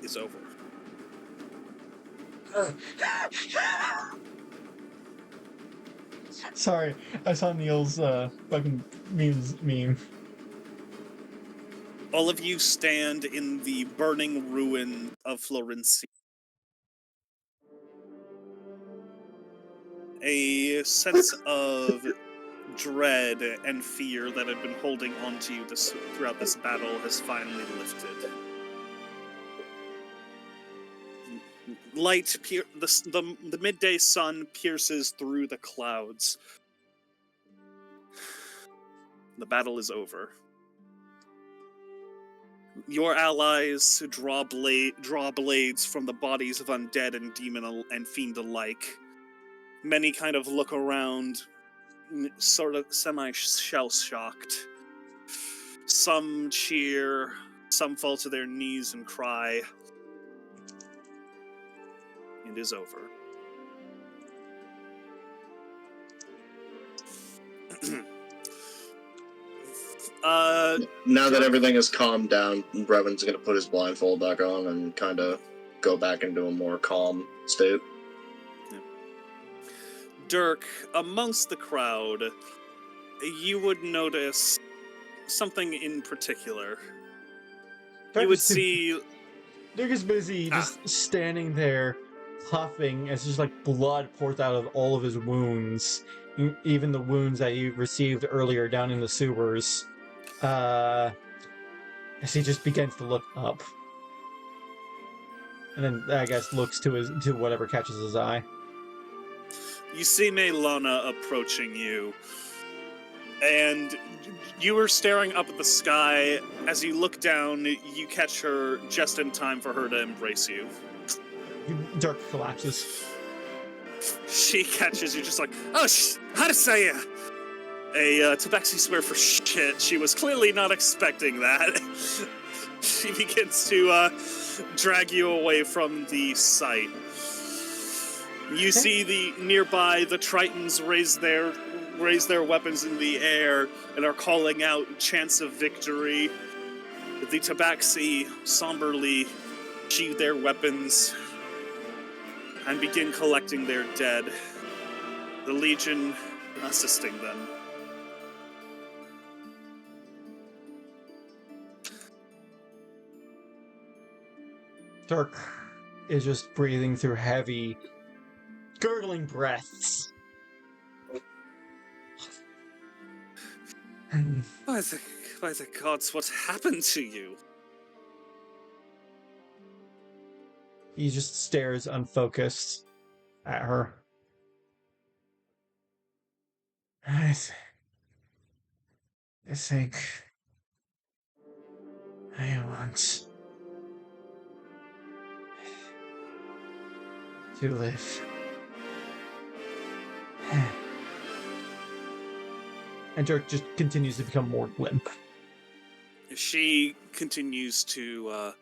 is over. Sorry, I saw Neil's fucking meme. All of you stand in the burning ruin of Florencia. A sense of dread and fear that had been holding on to you throughout this battle has finally lifted. The midday sun pierces through the clouds. The battle is over. Your allies draw blades from the bodies of undead and demon and fiend alike. Many kind of look around, sort of semi-shell-shocked. Some cheer, some fall to their knees and cry. It is over. Now that everything has calmed down, Reven's gonna put his blindfold back on and kind of go back into a more calm state. Yeah. Dirk, amongst the crowd, you would notice something in particular. You would see... Dirk is busy just standing there, huffing as just like blood pours out of all of his wounds, even the wounds that he received earlier down in the sewers. As he just begins to look up, and then I guess looks to whatever catches his eye. You see Maylana approaching you, and you were staring up at the sky. As you look down, you catch her just in time for her to embrace you. Dirk collapses. She catches you just like, oh, how to say ya? A tabaxi swear for shit. She was clearly not expecting that. She begins to drag you away from the site. You see the Tritons raise their raise their weapons in the air and are calling out chants of victory. The Tabaxi somberly sheathe their weapons and begin collecting their dead, the Legion assisting them. Dirk is just breathing through heavy, gurgling breaths. By the gods, what happened to you? He just stares unfocused at her. I think I want to live. And Dirk just continues to become more limp. She continues to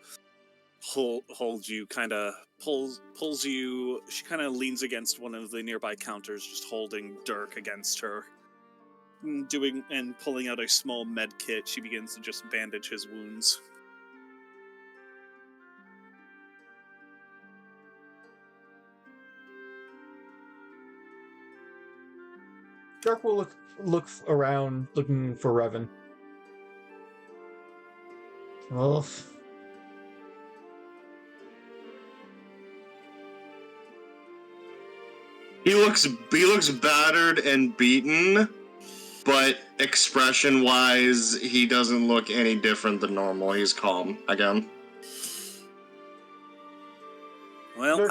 hold you, kind of pulls you. She kind of leans against one of the nearby counters, just holding Dirk against her. Doing and pulling out a small med kit, she begins to just bandage his wounds. Dirk will look around, looking for Reven. Wolf. He looks battered and beaten, but expression-wise, he doesn't look any different than normal. He's calm again. Well,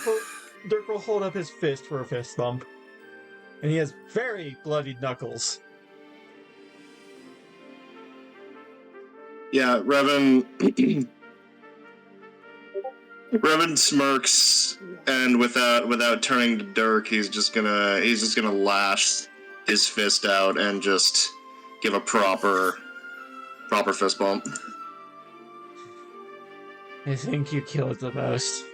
Dirk will hold up his fist for a fist bump. And he has very bloodied knuckles. Yeah, Reven smirks, and without turning to Dirk, he's just gonna lash his fist out and just give a proper fist bump. I think you killed the most.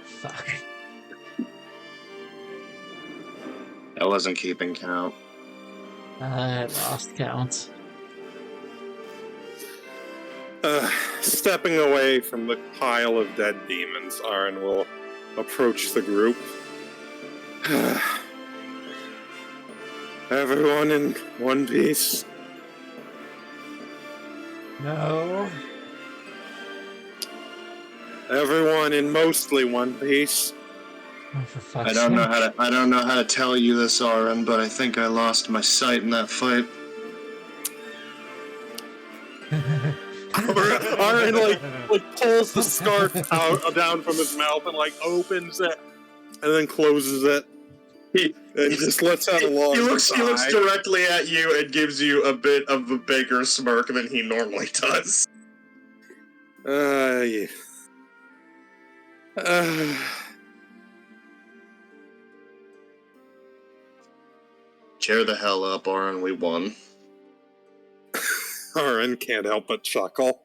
Fuck. I wasn't keeping count. I lost count. Stepping away from the pile of dead demons, Ahran will approach the group. Everyone in one piece. No. Everyone in mostly one piece. Oh, for fuck's I don't sake. know how to tell you this, Ahran, but I think I lost my sight in that fight. Ahran like pulls the scarf down from his mouth and like opens it and then closes it. And just lets out a long He looks sigh. directly at you and gives you a bit of a bigger smirk than he normally does. Yeah. Cheer the hell up, Ahran, we won. Ahran can't help but chuckle.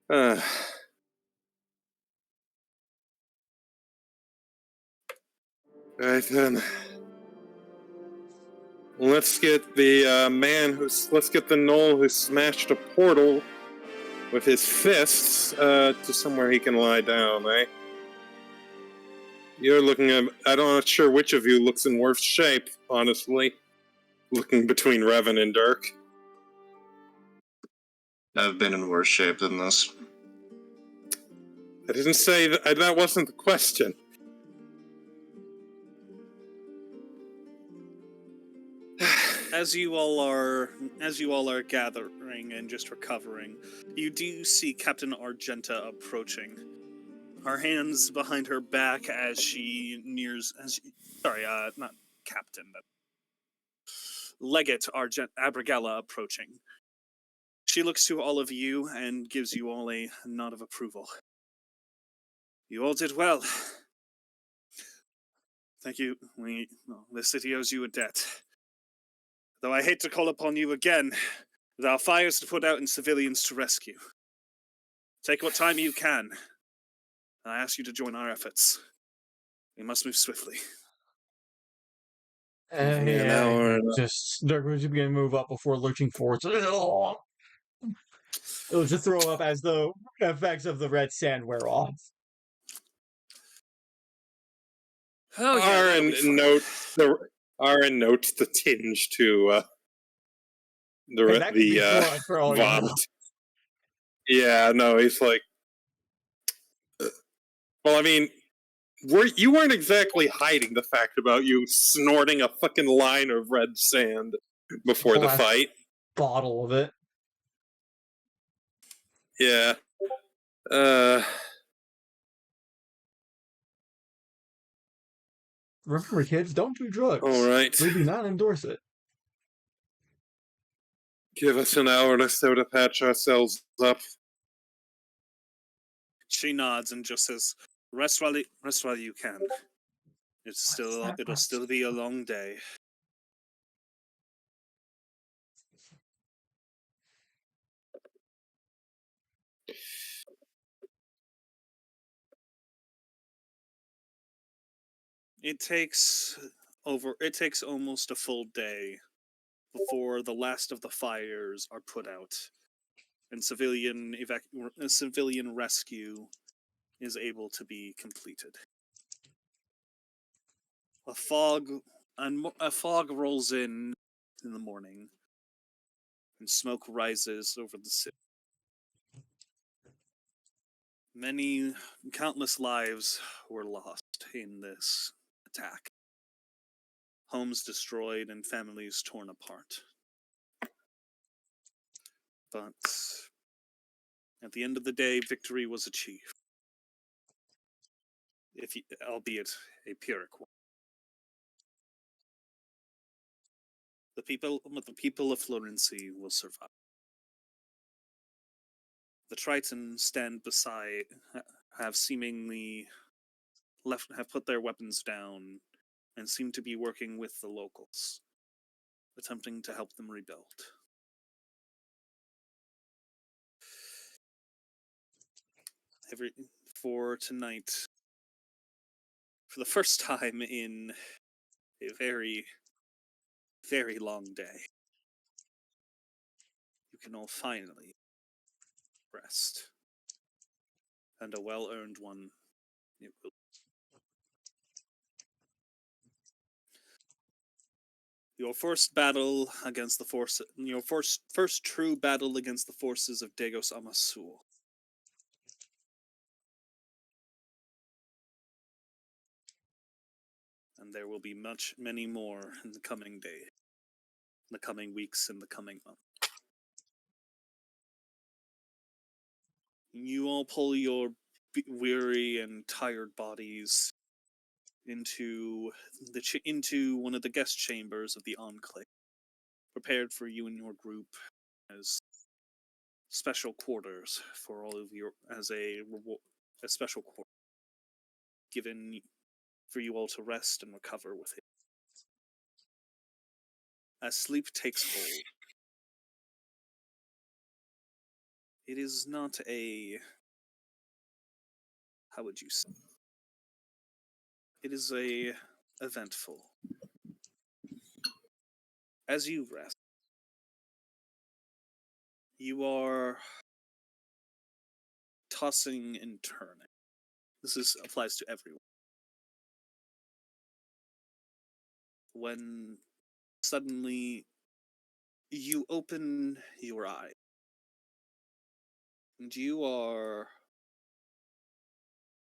Right then. Let's get the let's get the gnoll who smashed a portal with his fists to somewhere he can lie down, eh? You're looking at, I'm not sure which of you looks in worse shape, honestly. Looking between Reven and Dirk. I've been in worse shape than this. I didn't say that wasn't the question. as you all are gathering and just recovering, you do see Captain Argenta approaching. Her hands behind her back as she nears. Not Captain, but Legate Abrigella approaching. She looks to all of you and gives you all a nod of approval. You all did well. Thank you. The city owes you a debt. Though I hate to call upon you again, there are fires to put out and civilians to rescue. Take what time you can. I ask you to join our efforts. We must move swiftly. An hour and just Dirk will just begin to move up before lurching forward. It'll just throw up as the effects of the red sand wear off. Oh, yeah, that'll be fun. Aaron notes the tinge to Hey, that could be blood for all you know. vomit. Yeah, no, he's like, well, I mean, you weren't exactly hiding the fact about you snorting a fucking line of red sand before the Last fight. bottle of it. Yeah. Remember, kids, don't do drugs. All right. We do not endorse it. Give us an hour or so to patch ourselves up. She nods and just says, "Rest while you can. It'll still be a long day." It takes almost a full day before the last of the fires are put out, and civilian rescue is able to be completed. A fog rolls in the morning, and smoke rises over the city. Countless lives were lost in this attack. Homes destroyed and families torn apart. But at the end of the day, victory was achieved, albeit a Pyrrhic one. The people of Florency will survive. The Tritons stand beside, have seemingly have put their weapons down, and seem to be working with the locals, attempting to help them rebuild. For tonight, for the first time in a very, very long day, you can all finally rest. And a well-earned one it will. Your first true battle against the forces of Dagos Amasul. And there will be many more in the coming days, in the coming weeks, and the coming months. You all pull your weary and tired bodies into one of the guest chambers of the Enclave, prepared for you and your group as special quarters for all of your as a special quarter given for you all to rest and recover with it. As sleep takes hold, it is not how would you say? It is eventful. As you rest, you are tossing and turning. This applies to everyone. When suddenly you open your eye, and you are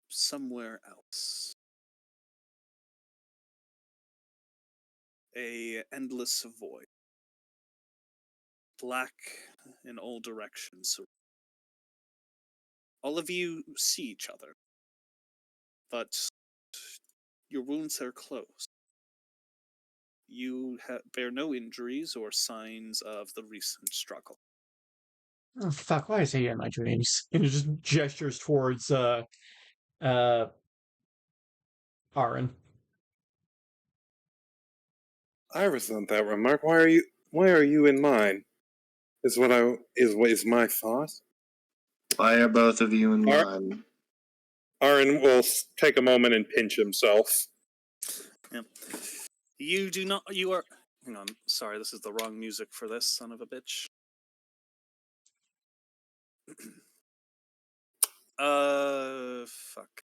somewhere else. A endless void. Black in all directions. All of you see each other, but your wounds are closed. You bear no injuries or signs of the recent struggle. Oh, fuck, why is he in my dreams? And he just gestures towards, Aaron. I resent that remark. Why are you in mine? Is what is my thought. Why are both of you in mine? Aaron will take a moment and pinch himself. Yep. You do not. You are. Hang on. Sorry, this is the wrong music for this, son of a bitch. Fuck.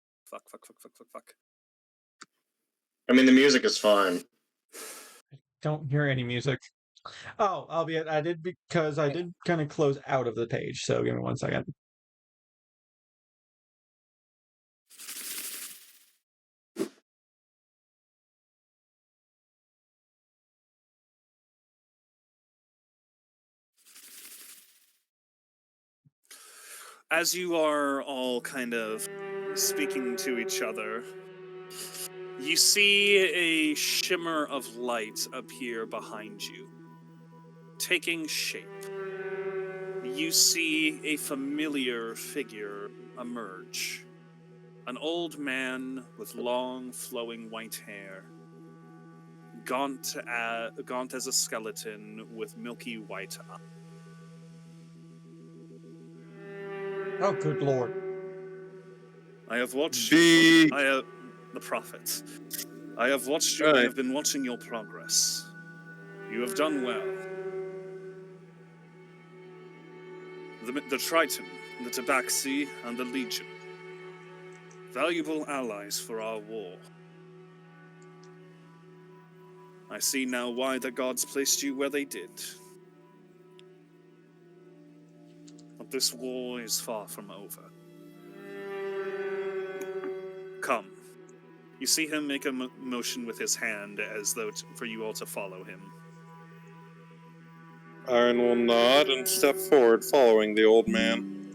I mean, the music is fine. Don't hear any music. Oh, albeit I did because I did kind of close out of the page. So give me 1 second. As you are all kind of speaking to each other, you see a shimmer of light appear behind you, taking shape. You see a familiar figure emerge. An old man with long, flowing white hair, gaunt as a skeleton with milky white eyes. Oh, good lord! I have watched Big. the prophet. I have watched you. Right. I have been watching your progress. You have done well. The Triton, the Tabaxi, and the Legion. Valuable allies for our war. I see now why the gods placed you where they did. But this war is far from over. Come. You see him make a motion with his hand as though for you all to follow him. Ahran will nod and step forward, following the old man.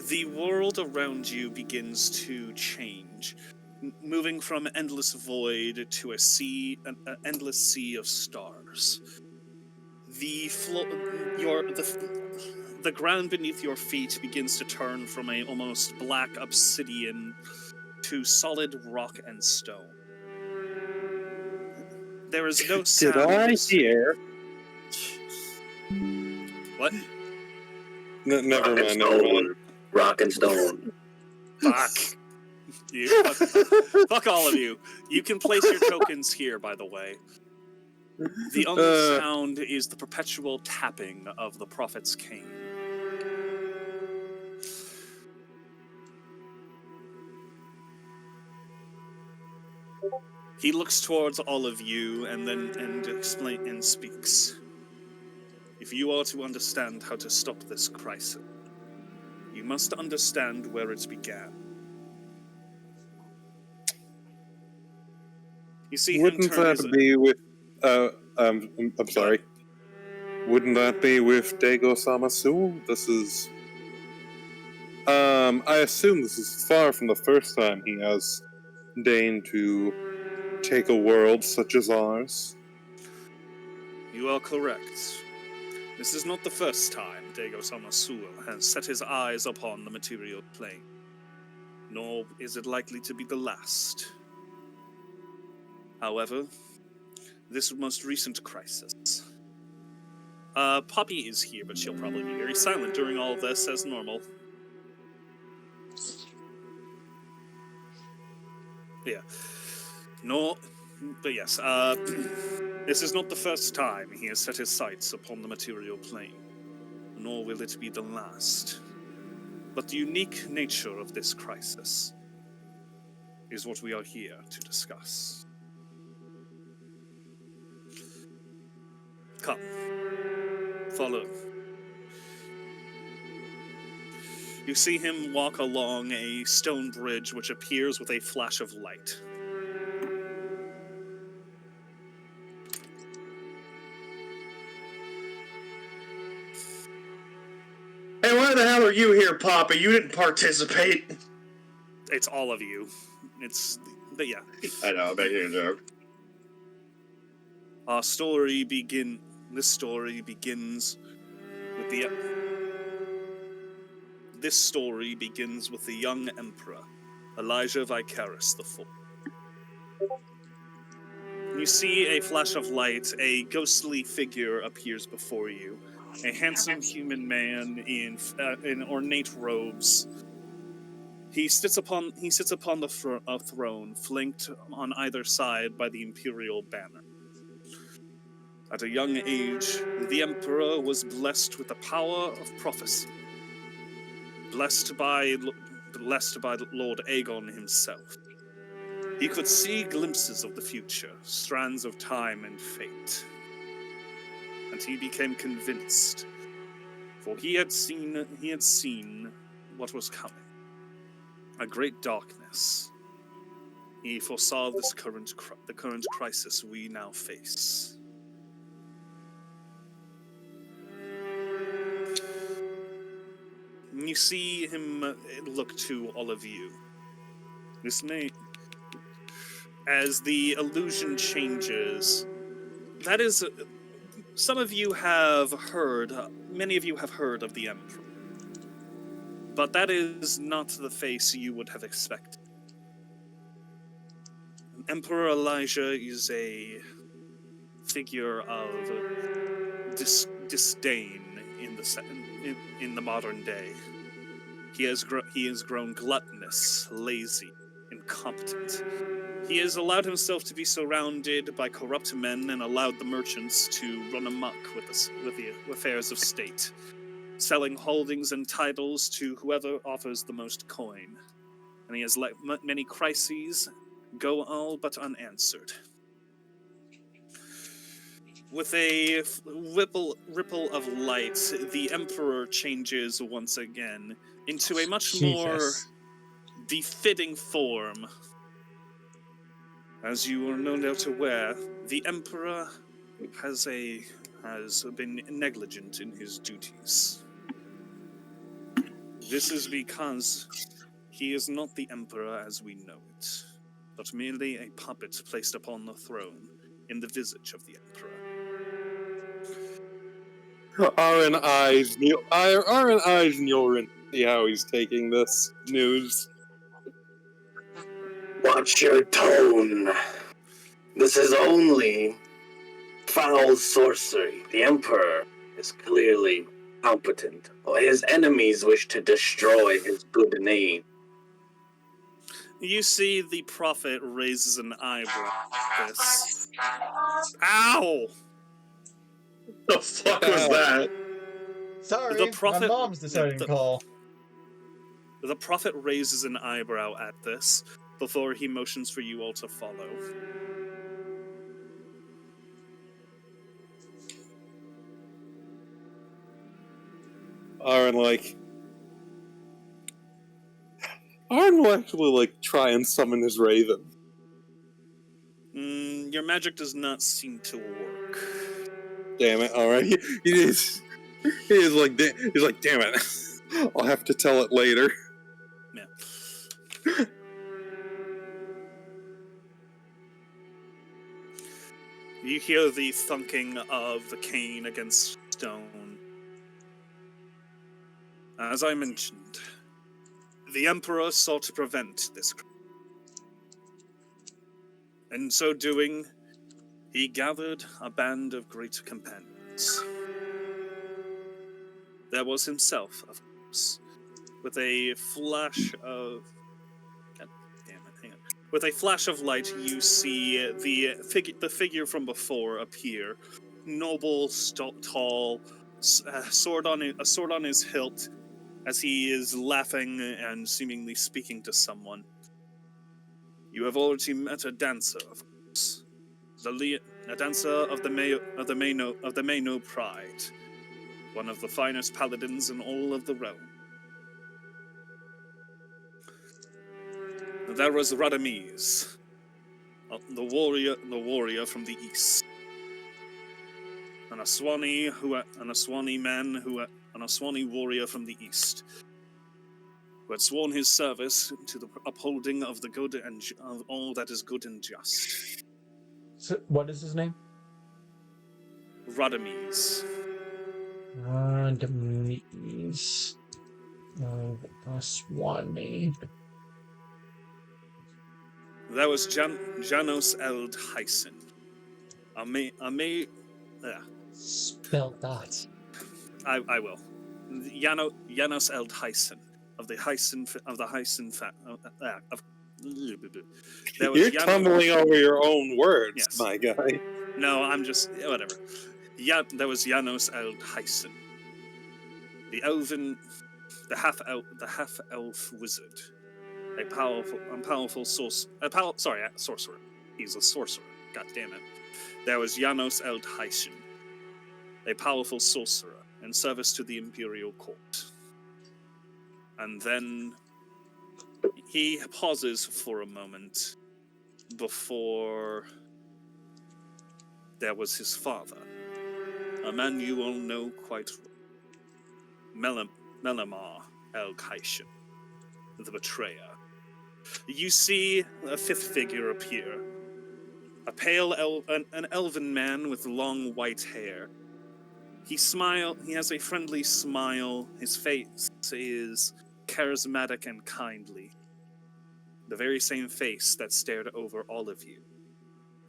The world around you begins to change, moving from endless void to an endless sea of stars. The ground beneath your feet begins to turn from a almost black obsidian to solid rock and stone. There is no sound. Did I hear? What? Never mind. Rock and stone. Fuck. Fuck all of you. You can place your tokens here, by the way. The only sound is the perpetual tapping of the prophet's cane. He looks towards all of you and speaks. If you are to understand how to stop this crisis, you must understand where it began. You see Wouldn't him turn that his... be with? I'm sorry. Wouldn't that be with Daigo Samasu? This is. I assume this is far from the first time he has deigned to take a world such as ours. You are correct. This is not the first time Daigo Samasu has set his eyes upon the material plane, nor is it likely to be the last. However, this most recent crisis... Poppy is here, but she'll probably be very silent during all of this, as normal. Yeah. No, but yes, this is not the first time he has set his sights upon the material plane, nor will it be the last. But the unique nature of this crisis is what we are here to discuss. Come. Follow. You see him walk along a stone bridge which appears with a flash of light. Hey, why the hell are you here, Papa? You didn't participate. It's all of you. But yeah. I know, I'm making a joke. This story begins with the young emperor, Elijah Vicaris IV. You see a flash of light, a ghostly figure appears before you. A handsome human man in ornate robes. He sits upon a throne, flanked on either side by the imperial banner. At a young age, the Emperor was blessed with the power of prophecy, blessed by Lord Aegon himself. He could see glimpses of the future, strands of time and fate. And he became convinced, for he had seen what was coming. A great darkness. He foresaw the current crisis we now face. You see him look to all of you. As the illusion changes, that is, many of you have heard of the Emperor. But that is not the face you would have expected. Emperor Elijah is a figure of disdain in the modern day. He has grown gluttonous, lazy, incompetent. He has allowed himself to be surrounded by corrupt men and allowed the merchants to run amok with the affairs of state, selling holdings and titles to whoever offers the most coin. And he has let many crises go all but unanswered. With a ripple of light, the Emperor changes once again into a much more befitting form. As you are no doubt aware, the Emperor has been negligent in his duties. This is because he is not the Emperor as we know it, but merely a puppet placed upon the throne in the visage of the Emperor. Ahran eyes Nyullrin. See how he's taking this news. Watch your tone. This is only foul sorcery. The Emperor is clearly competent, or his enemies wish to destroy his good name. You see the prophet raises an eyebrow at this. Ow! The fuck was that? Sorry, The prophet- my mom's deciding call. The prophet raises an eyebrow at this before he motions for you all to follow. Ahran will actually try and summon his raven. Your magic does not seem to work. Damn it! All right, he's like, damn it! I'll have to tell it later. Yeah. You hear the thunking of the cane against stone. As I mentioned, the Emperor sought to prevent this. In so doing, he gathered a band of great companions. There was himself, of course, with a flash of... God damn it, hang on. With a flash of light, you see the figure from before appear. Noble, tall, a sword on his hilt, as he is laughing and seemingly speaking to someone. You have already met a dancer, of course. A dancer of the Maino Pride, one of the finest paladins in all of the realm. There was Radames, the warrior from the east, and a Swanee warrior from the east, who had sworn his service to the upholding of the good and of all that is good and just. So, what is his name? Radames. Radames. Swanee. That was Janos Eld Hyson. Spell that. I will. Janos Eld Hyson, of the Hyson there was You're Janos. tumbling over your own words, Yes. my guy. No, I'm just whatever. Yeah, there was Janos el Hyson, the half elf wizard, a powerful sorcerer. He's a sorcerer. God damn it. There was Janos el Hyson, a powerful sorcerer in service to the imperial court. And then he pauses for a moment before there was his father, a man you all know quite well, Melamar el Kaishan, the betrayer. You see a fifth figure appear, a pale an elven man with long white hair. He has a friendly smile, his face is charismatic and kindly. The very same face that stared over all of you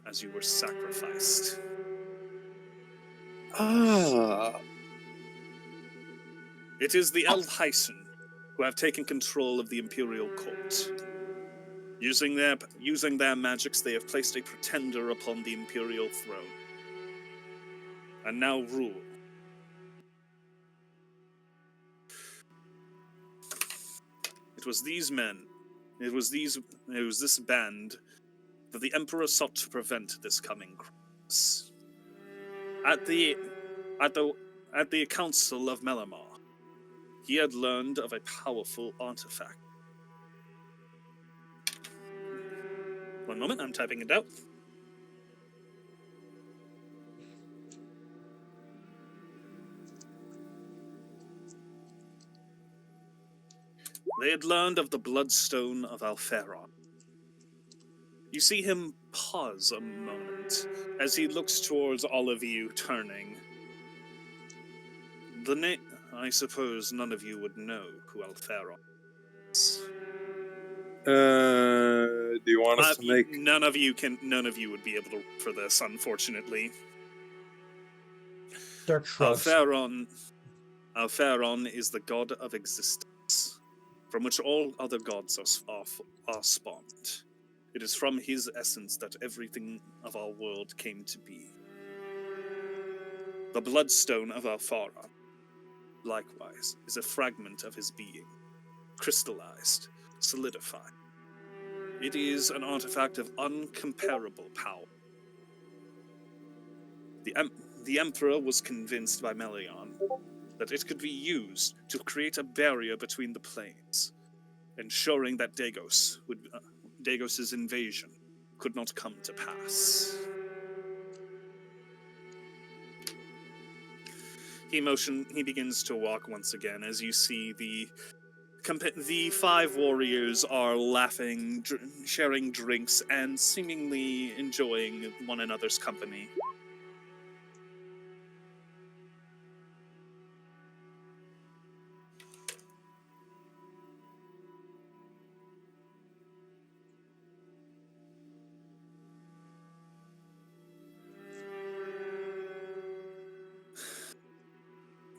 as you were sacrificed. Ah. It is the Eld Hyson who have taken control of the Imperial Court. Using their magics, they have placed a pretender upon the Imperial throne. And now rule. It was this band that the Emperor sought to prevent this coming crisis. At the Council of Melamar, he had learned of a powerful artifact. One moment, I'm typing it out. They had learned of the Bloodstone of Alferon. You see him pause a moment as he looks towards all of you, turning. I suppose none of you would know who Alferon is. Do you want us to make... None of you would be able to for this, unfortunately. Dirk shrugs. Alferon is the god of existence, from which all other gods are spawned. It is from his essence that everything of our world came to be. The Bloodstone of Alferon, likewise, is a fragment of his being, crystallized, solidified. It is an artifact of uncomparable power. The Emperor was convinced by Melion that it could be used to create a barrier between the planes, ensuring that Dagos's invasion could not come to pass. He begins to walk once again as you see the 5 warriors are laughing, sharing drinks, and seemingly enjoying one another's company.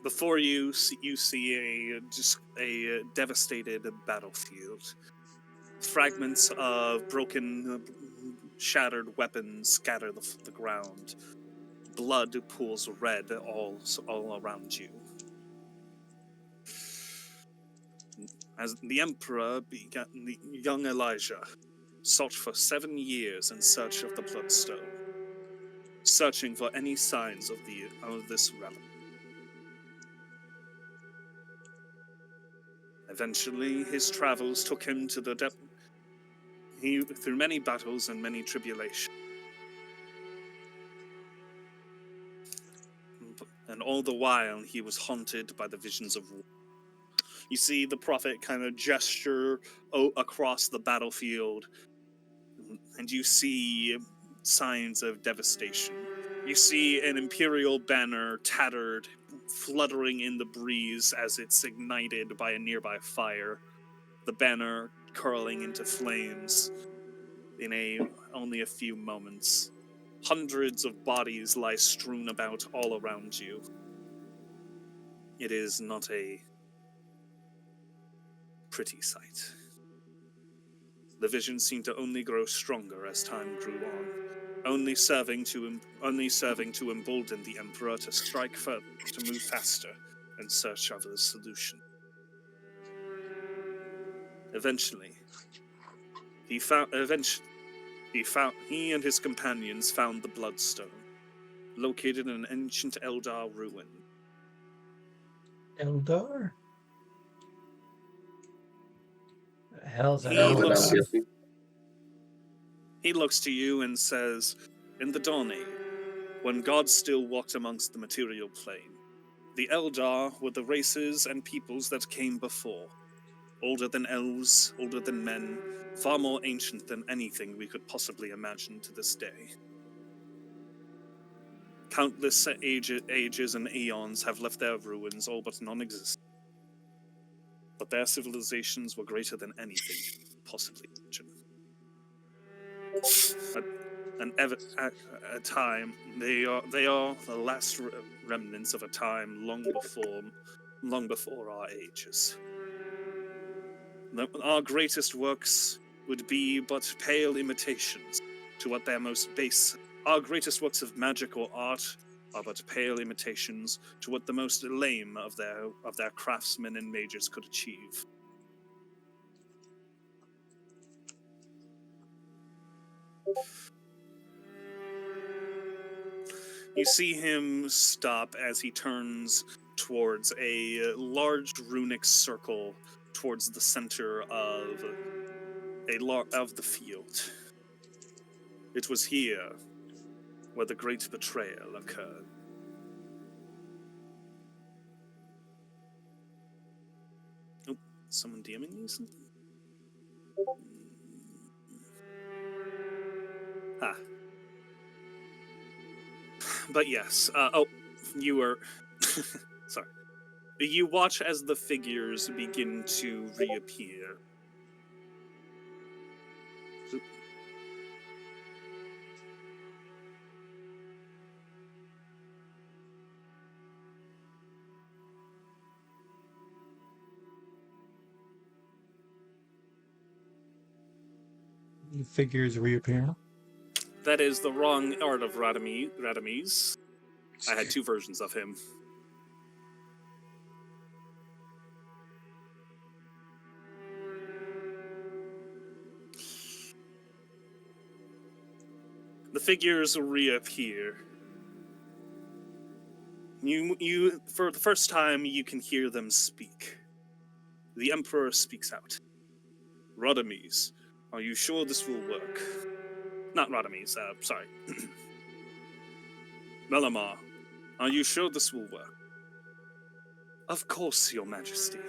Before you see a devastated battlefield. Fragments of broken, shattered weapons scatter the ground. Blood pools red all around you. As the Emperor began, the young Elijah sought for 7 years in search of the Bloodstone, searching for any signs of this relic. Eventually, his travels took him to the depth. Through many battles and many tribulations. And all the while, he was haunted by the visions of war. You see the prophet kind of gesture across the battlefield, and you see signs of devastation. You see an imperial banner tattered, fluttering in the breeze as it's ignited by a nearby fire. The banner curling into flames in only a few moments. Hundreds of bodies lie strewn about all around you. It is not a pretty sight. The vision seemed to only grow stronger as time grew on, only serving to embolden the Emperor to strike further, to move faster, in search of a solution. Eventually, he and his companions found the Bloodstone, located in an ancient Eldar ruin. Eldar? The hell's an He Elven, I'm looks- Eldar? guessing. He looks to you and says, "In the Dawn Age, when gods still walked amongst the material plane, the Eldar were the races and peoples that came before. Older than elves, older than men, far more ancient than anything we could possibly imagine to this day. Countless ages and eons have left their ruins all but non-existent. But their civilizations were greater than anything you could possibly imagine. A time, they are the last remnants of a time long before our ages. Our greatest works would be but pale imitations to what their most base. Our greatest works of magic or art are but pale imitations to what the most lame of their craftsmen and mages could achieve. You see him stop as he turns towards a large runic circle towards the center of the field. It was here where the great betrayal occurred. Oh, someone DMing you something? Ah. But yes, you were... Sorry. You watch as the figures begin to reappear. The figures reappear. That is the wrong art of Radames. I had two versions of him. The figures reappear. You, for the first time, you can hear them speak. The Emperor speaks out. Radames, are you sure this will work? Not Radames, sorry. Melamar, are you sure this will work? Of course, Your Majesty.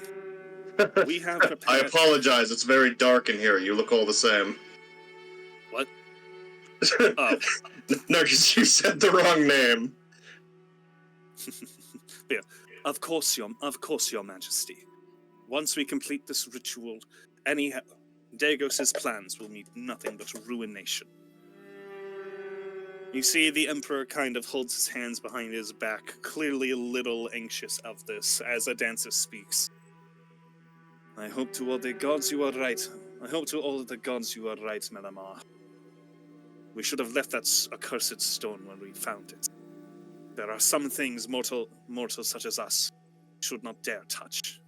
We have I prepared... apologize, it's very dark in here. You look all the same. What? Oh. No, because you said the wrong name. Yeah. Of course, Your Majesty. Once we complete this ritual, Dagos's plans will mean nothing but ruination. You see the Emperor kind of holds his hands behind his back, clearly a little anxious of this, as Adansis speaks. I hope to all the gods you are right. I hope to all of the gods you are right, Melamar. We should have left that accursed stone when we found it. There are some things mortals such as us should not dare touch.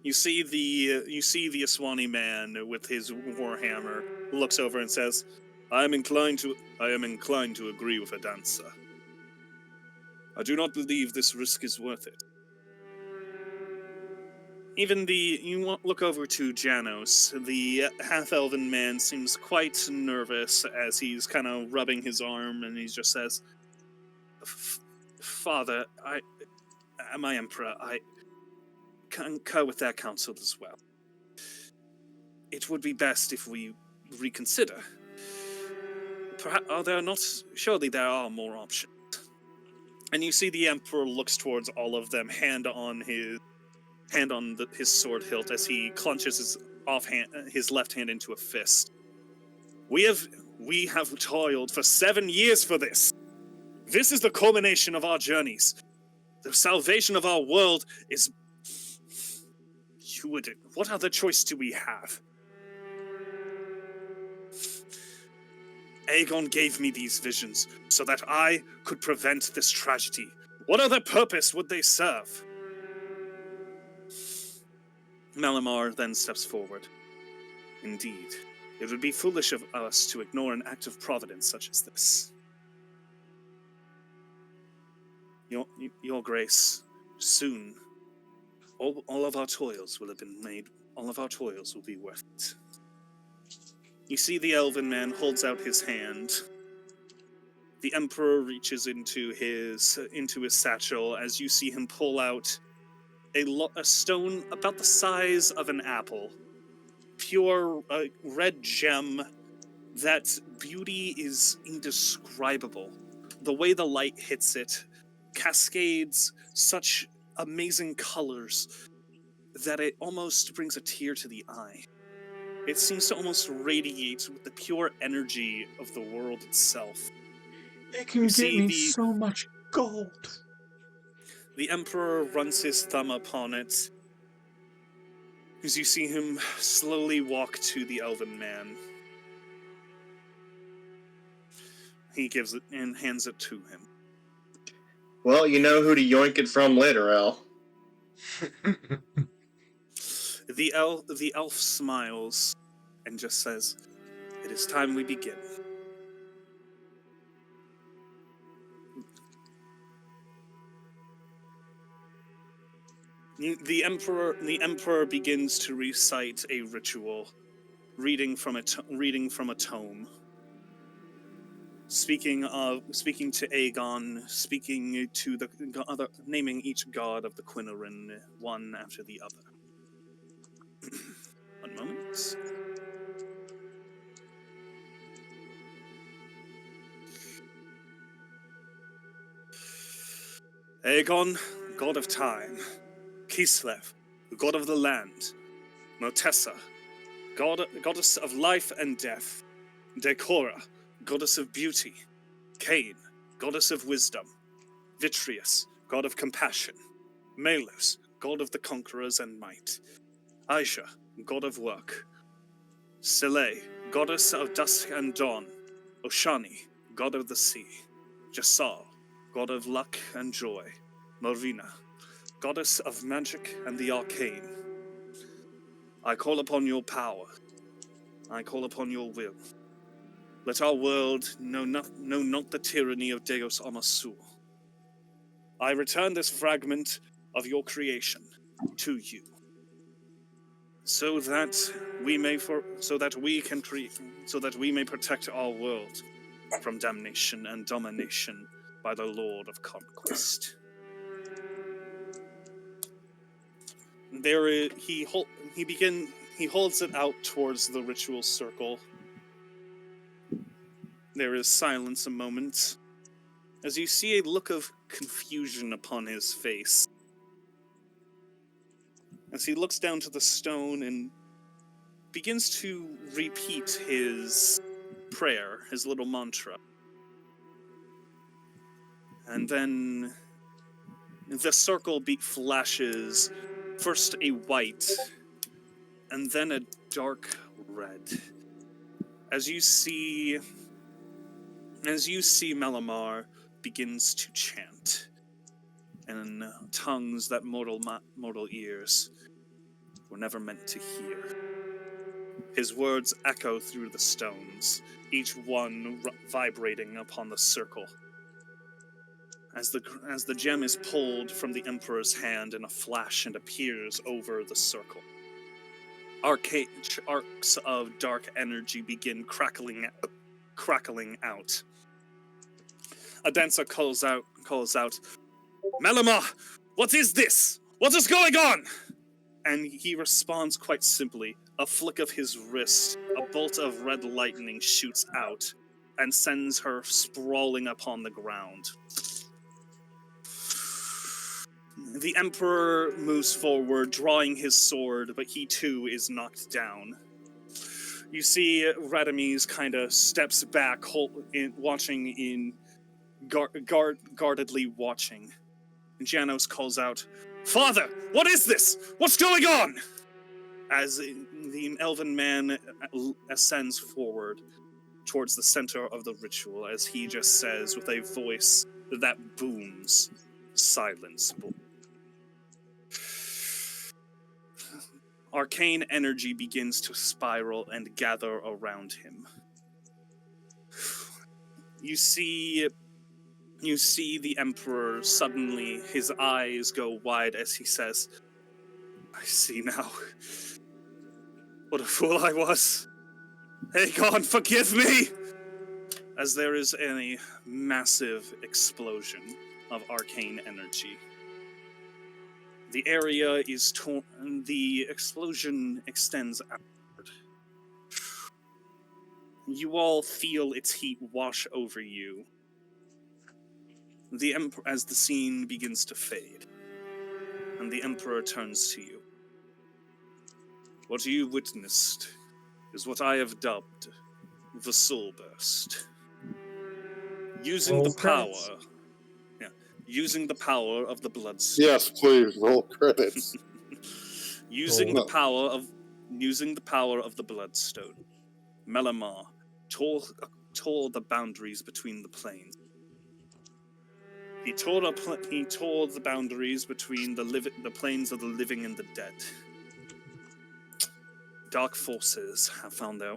You see the Aswani man with his warhammer looks over and says, I am inclined to agree with Adansa. I do not believe this risk is worth it. Look over to Janos. The half-elven man seems quite nervous as he's kind of rubbing his arm, and he just says, Father, my Emperor, I concur with their counsel as well. It would be best if we reconsider. Surely there are more options. And you see the Emperor looks towards all of them, hand on his sword hilt as he clenches his left hand into a fist. We have toiled for 7 years for this. This is the culmination of our journeys. The salvation of our world is... What other choice do we have? Aegon gave me these visions so that I could prevent this tragedy. What other purpose would they serve? Malamar then steps forward. Indeed, it would be foolish of us to ignore an act of providence such as this. Your Grace, soon, all of our toils will have been made. All of our toils will be worth it. You see the elven man holds out his hand. The Emperor reaches into his satchel as you see him pull out a stone about the size of an apple. Pure red gem. That beauty is indescribable. The way the light hits it cascades such amazing colors that it almost brings a tear to the eye. It seems to almost radiate with the pure energy of the world itself. It can get me so much gold. The Emperor runs his thumb upon it as you see him slowly walk to the elven man. He gives it and hands it to him. Well, you know who to yoink it from later, Al. The elf smiles and just says, "It is time we begin." The emperor begins to recite a ritual, reading from a tome. Speaking to Aegon, speaking to the other, naming each god of the Quinorin one after the other. One moment. Aegon, god of time. Kislev, god of the land. Motessa, goddess of life and death. Decora, goddess of beauty. Cain, goddess of wisdom. Vitreus, god of compassion. Malus, god of the conquerors and might. Aisha, god of work. Sele, goddess of dusk and dawn. Oshani, god of the sea. Jasal, god of luck and joy. Morvina, goddess of magic and the arcane. I call upon your power. I call upon your will. Let our world know not the tyranny of Deus Amasur. I return this fragment of your creation to you, so that we may protect our world from damnation and domination by the Lord of Conquest. He holds it out towards the ritual circle. There is silence a moment, as you see a look of confusion upon his face. As he looks down to the stone and begins to repeat his prayer, his little mantra. And then the circle flashes first a white, and then a dark red. As you see Malamar begins to chant in tongues that mortal ears were never meant to hear. His words echo through the stones, each one vibrating upon the circle. As the gem is pulled from the Emperor's hand in a flash and appears over the circle. Arcs of dark energy begin crackling out. A dancer calls out, "Malamar, what is this? What is going on?" And he responds quite simply. A flick of his wrist, a bolt of red lightning shoots out and sends her sprawling upon the ground. The Emperor moves forward, drawing his sword, but he too is knocked down. You see Radames kind of steps back, guardedly watching. And Janos calls out, "Father, what is this? What's going on?" as the elven man ascends forward towards the center of the ritual, as he just says with a voice that booms, "Silence." Arcane energy begins to spiral and gather around him. You see the Emperor suddenly, his eyes go wide as he says, "I see now. What a fool I was. Hey, God, forgive me!" As there is a massive explosion of arcane energy. The area is torn, the explosion extends outward. You all feel its heat wash over you. As the scene begins to fade, and the Emperor turns to you. What you witnessed is what I have dubbed the Soulburst. Using the power, using the power of the Bloodstone. Yes, please, roll credits. using the power of the Bloodstone, Melamar tore the boundaries between the planes. He tore the boundaries between the planes of the living and the dead. Dark forces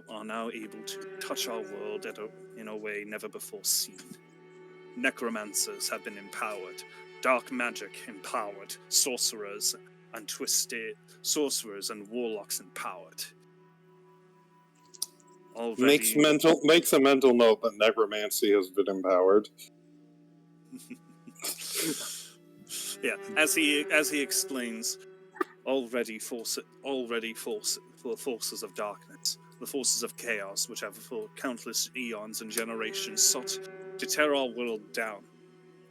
are now able to touch our world in a way never before seen. Necromancers have been empowered, dark magic empowered, sorcerers and warlocks empowered. Makes a mental note that necromancy has been empowered. Yeah, as he explains, already forces of darkness, the forces of chaos, which have for countless eons and generations sought to tear our world down,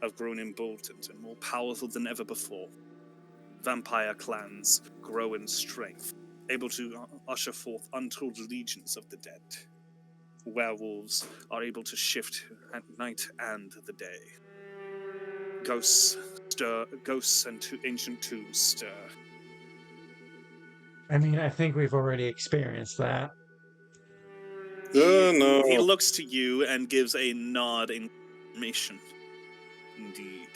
have grown emboldened and more powerful than ever before. Vampire clans grow in strength, able to usher forth untold legions of the dead. Werewolves are able to shift at night and the day. Ghosts and ancient tombs stir. I mean, I think we've already experienced that. No. He looks to you and gives a nod in confirmation. Indeed.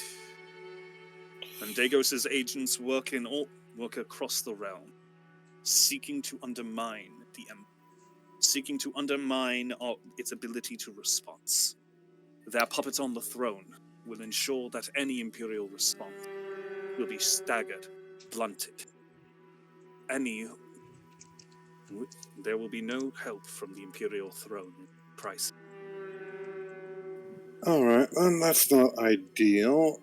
And Dagos' agents work across the realm, seeking to undermine the Empire, seeking to undermine its ability to respond. Their puppet on the throne will ensure that any Imperial response will be staggered, blunted. There will be no help from the Imperial throne in crisis. Alright, then that's not ideal.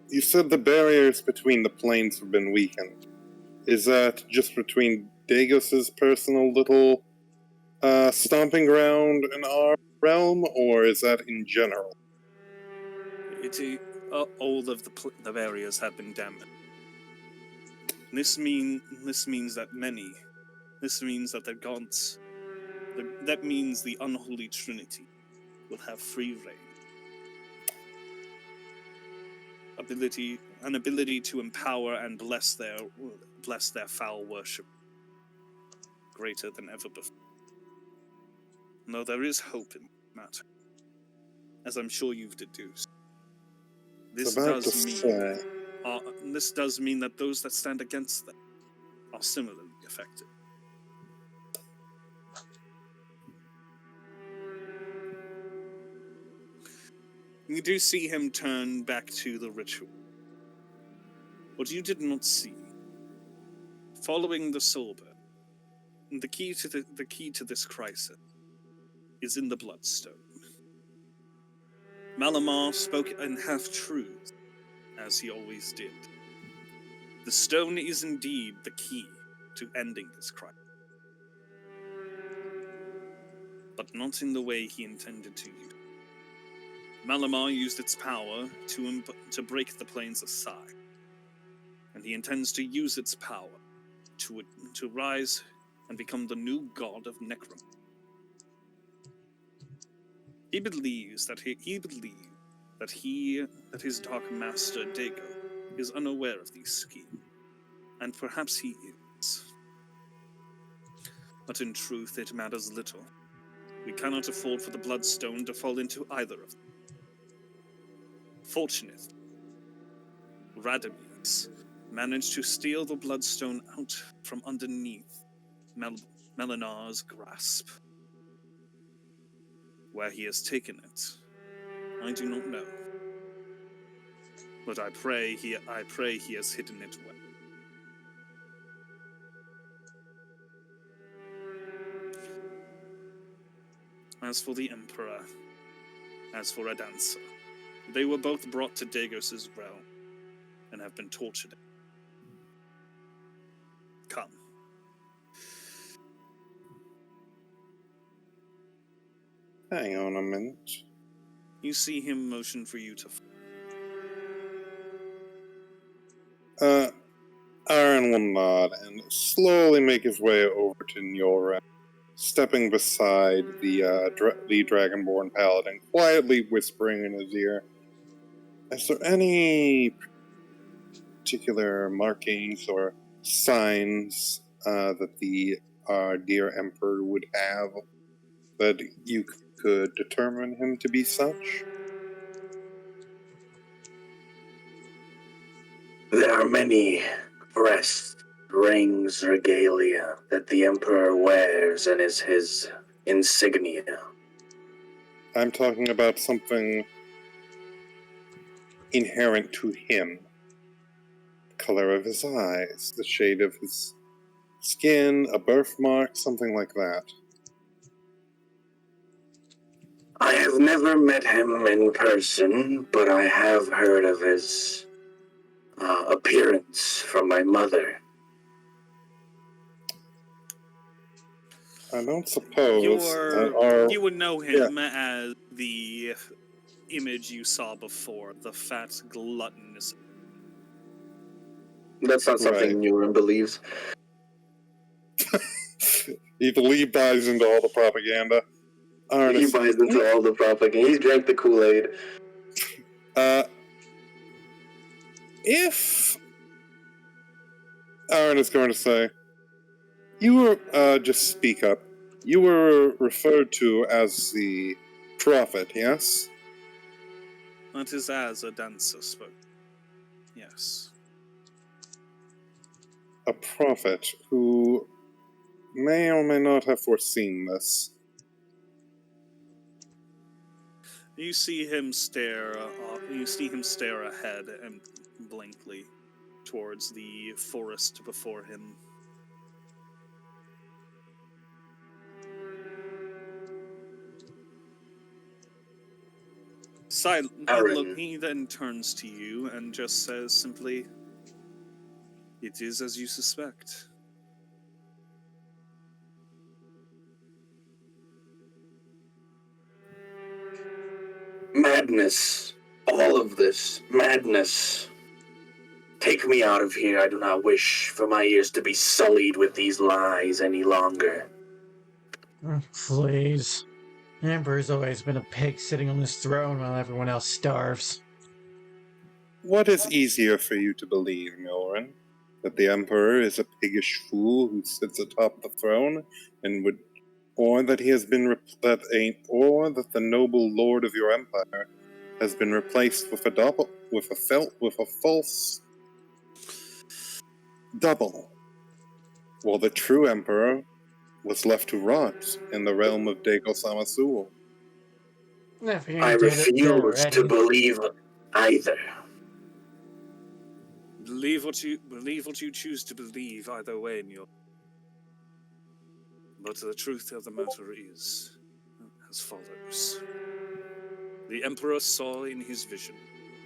You said the barriers between the planes have been weakened. Is that just between Dagos' personal little stomping ground in our realm, or is that in general? All of the barriers have been damaged. This means that the gods, that means the unholy trinity will have free reign. An ability to empower and bless their foul worship greater than ever before. No, there is hope in the matter, as I'm sure you've deduced. This does mean that those that stand against them are similarly affected. You do see him turn back to the ritual. What you did not see, following the Soulburst, the key to this crisis is in the Bloodstone. Melamar spoke in half-truths, as he always did. The stone is indeed the key to ending this crisis, but not in the way he intended to use. Melamar used its power to break the planes aside, and he intends to use its power to rise and become the new god of necromancy. He believes that his dark master Dago is unaware of these schemes, and perhaps he is. But in truth, it matters little. We cannot afford for the Bloodstone to fall into either of them. Fortunately, Radomir managed to steal the Bloodstone out from underneath Melanar's grasp. Where he has taken it, I do not know. But I pray he has hidden it well. As for the Emperor, as for Adansa, they were both brought to Dagos' realm and have been tortured. Come. Hang on a minute. You see him motion for you to... Ahran will nod and slowly make his way over to Nyullrin, stepping beside the Dragonborn Paladin, quietly whispering in his ear, "Is there any particular markings or signs that the dear Emperor would have that you could determine him to be such?" There are many crests, rings, regalia that the Emperor wears and is his insignia. I'm talking about something inherent to him. The color of his eyes, the shade of his skin, a birthmark, something like that. I have never met him in person, but I have heard of his appearance from my mother. I don't suppose you would know him as the image you saw before, the fat, gluttonous. That's not something Nyullrin believes. He buys into all the propaganda. He buys into all the propaganda. He drank the Kool-Aid. If Ahran is going to say, you were, just speak up. You were referred to as the prophet, yes? That is as a dancer spoke. Yes. A prophet who may or may not have foreseen this. You see him stare. You see him stare ahead and blankly towards the forest before him. He then turns to you and just says simply, "It is as you suspect." Madness. All of this. Madness. Take me out of here. I do not wish for my ears to be sullied with these lies any longer. Please. The Emperor's always been a pig sitting on his throne while everyone else starves. What is easier for you to believe, Nyullrin? That the Emperor is a piggish fool who sits atop the throne, or that he has been or that the noble lord of your empire has been replaced with a false double, while the true Emperor was left to rot in the realm of Dagos Amasul. I refuse to believe either. Believe what you choose to believe either way, Nyullrin. But the truth of the matter is as follows. The Emperor saw in his vision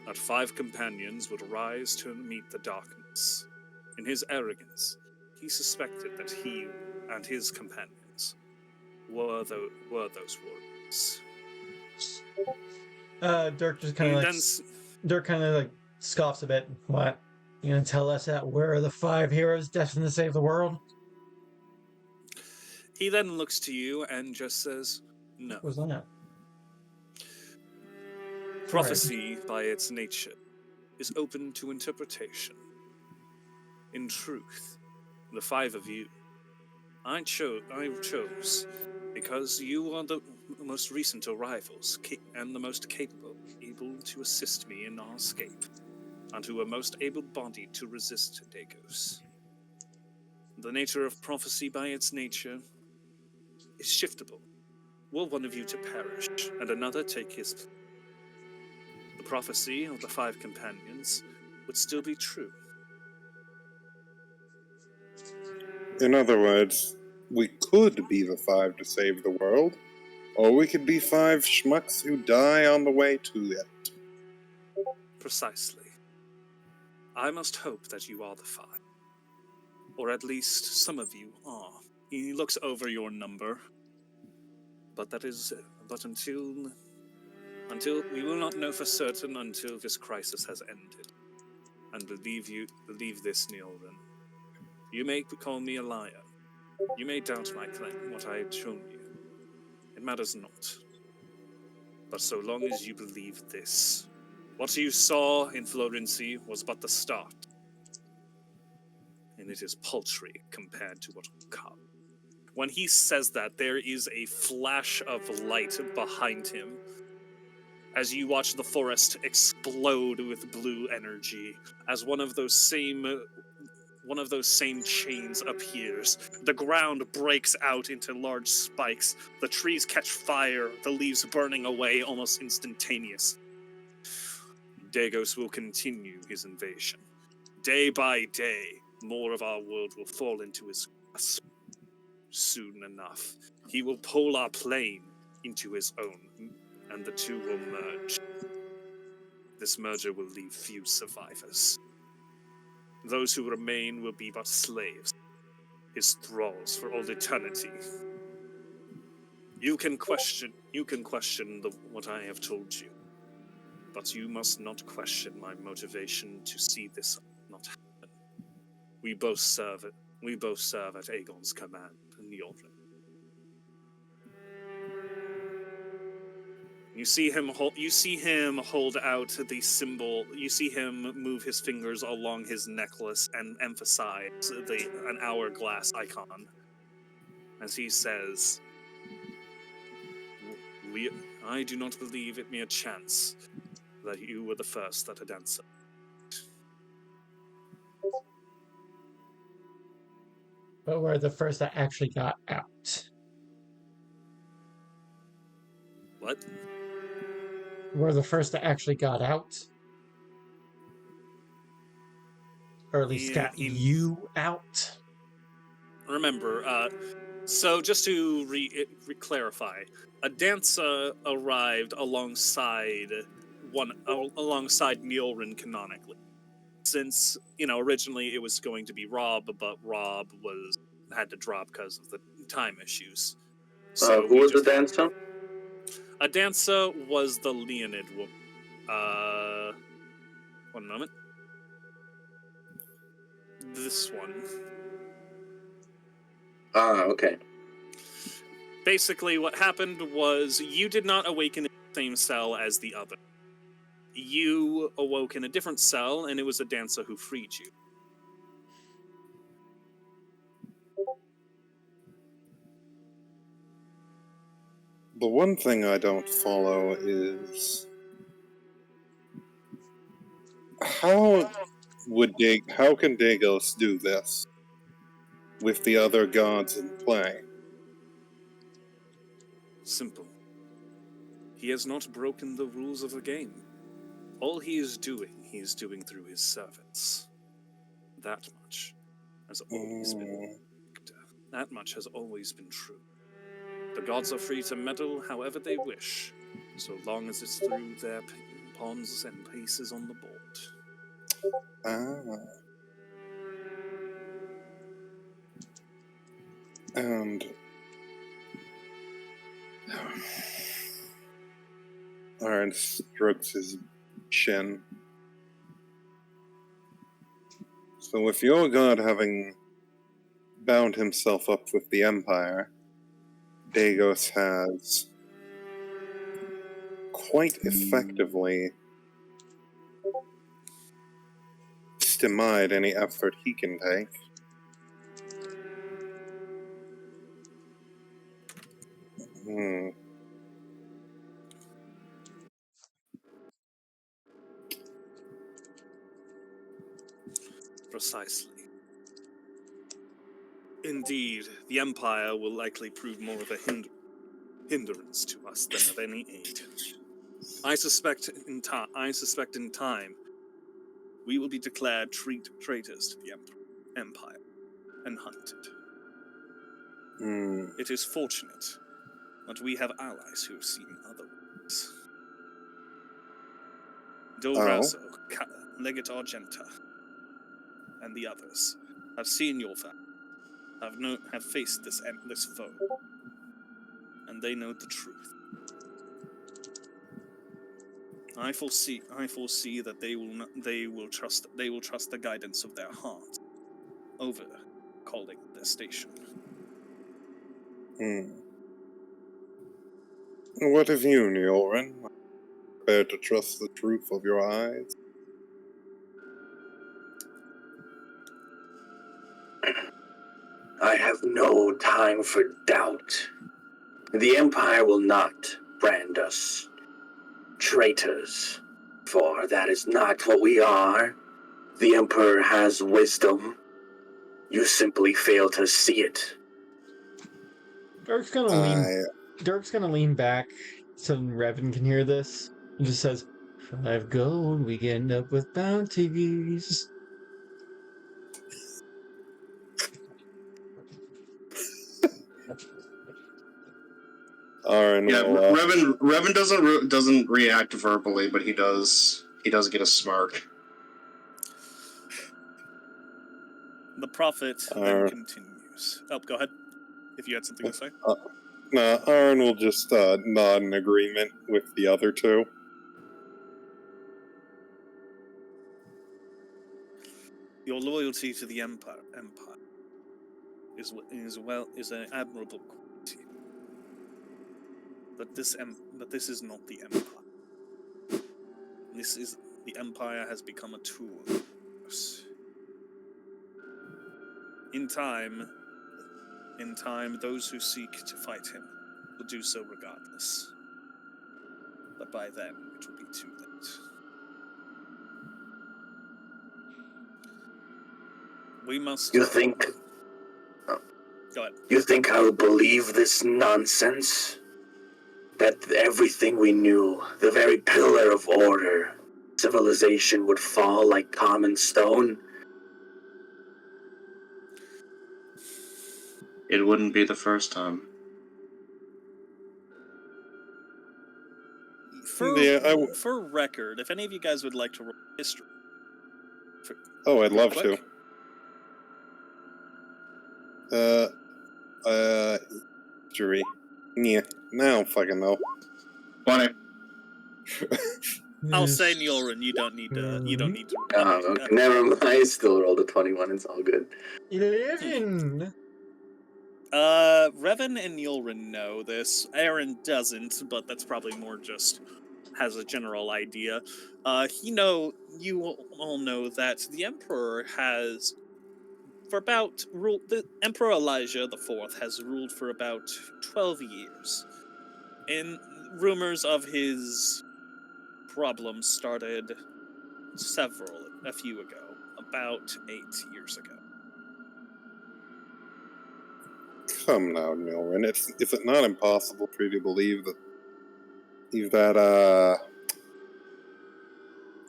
that 5 companions would rise to meet the darkness. In his arrogance, he suspected that he and his companions were those warriors. Dirk just kind of like scoffs a bit. What? You gonna tell us that we're the 5 heroes destined to save the world? He then looks to you and just says, "No." What was that? Prophecy, by its nature, is open to interpretation. In truth, the 5 of you I chose because you are the most recent arrivals and the most capable, able to assist me in our escape, and who are most able-bodied to resist Dagos. The nature of prophecy by its nature is shiftable. Will one of you to perish, and another take his place? The prophecy of the 5 companions would still be true. In other words, we could be the 5 to save the world, or we could be 5 schmucks who die on the way to it. Precisely. I must hope that you are the 5. Or at least some of you are. He looks over your number. But until we will not know for certain until this crisis has ended. And believe this, Nyullrin. You may call me a liar. You may doubt my claim, what I have shown you. It matters not. But so long as you believe this, what you saw in Florency was but the start. And it is paltry compared to what will come. When he says that, there is a flash of light behind him as you watch the forest explode with blue energy, as one of those same chains appears. The ground breaks out into large spikes. The trees catch fire, the leaves burning away almost instantaneous. Dagos will continue his invasion. Day by day, more of our world will fall into his grasp. Soon enough, he will pull our plane into his own, and the two will merge. This merger will leave few survivors. Those who remain will be but slaves, his thralls for all eternity. You can question what I have told you, but you must not question my motivation to see this not happen. We both serve at Aegon's command, Nyullrin. You see him hold out the symbol. You see him move his fingers along his necklace and emphasize an hourglass icon. As he says, I do not believe it mere chance that you were the first that had answered. But we're the first that actually got out. What? We're the first that actually got out. Or at least got you out. Remember, so just to clarify, a dancer arrived alongside Nyullrin canonically. Since, originally it was going to be Rob, but Rob had to drop because of the time issues. So who was the dancer? A dancer was the Leonid woman. One moment. This one. Okay. Basically, what happened was you did not awaken in the same cell as the other. You awoke in a different cell, and it was a dancer who freed you. The one thing I don't follow is how can Dagos do this with the other gods in play? Simple. He has not broken the rules of the game. All he is doing through his servants. That much has always been. That much has always been true. The gods are free to meddle however they wish, so long as it's through their pawns and pieces on the board. And Ahran strokes his chin. So with your god having bound himself up with the Empire, Dagos has quite effectively stymied any effort he can take. Hmm. Precisely. Indeed, the Empire will likely prove more of a hindrance to us than of any aid. I suspect in time we will be declared traitors to the Empire and hunted. Hmm. It is fortunate that we have allies who have seen otherwise. Dolrazo, Legate Argenta, and the others have seen your family, have faced this foe, and they know the truth. I foresee that they will trust the guidance of their heart over calling their station. Hmm. What of you, Nyullrin? Prepared to trust the truth of your eyes? I have no time for doubt. The Empire will not brand us traitors, for that is not what we are. The Emperor has wisdom. You simply fail to see it. Dirk's gonna lean back so Reven can hear this. And just says, 5 gold, we end up with bounties. Ahran Yeah, will, Revan doesn't react verbally, but he does get a smirk. The prophet then continues. Oh, go ahead. If you had something to say. No, Ahran will just nod in agreement with the other two. Your loyalty to the Empire is an admirable quality. But this is not the Empire. The Empire has become a tool of us. In time, those who seek to fight him will do so regardless. But by then, it will be too late. We must... You think... Go ahead. You think I will believe this nonsense? That everything we knew, the very pillar of order, civilization would fall like common stone? It wouldn't be the first time. For record, if any of you guys would like to roll history. I'd love quick. to. History. Yeah, I don't fucking know. 20. I'll say Nyullrin, you don't need to. Okay, never mind. I still rolled a 21. It's all good. 11! Reven and Nyullrin know this. Ahran doesn't, but that's probably more just has a general idea. You all know that the Emperor has, the Emperor Elijah IV has ruled for about 12 years. And rumors of his problems started a few ago, about 8 years ago. Come now, Nyullrin. Is it not impossible for you to believe that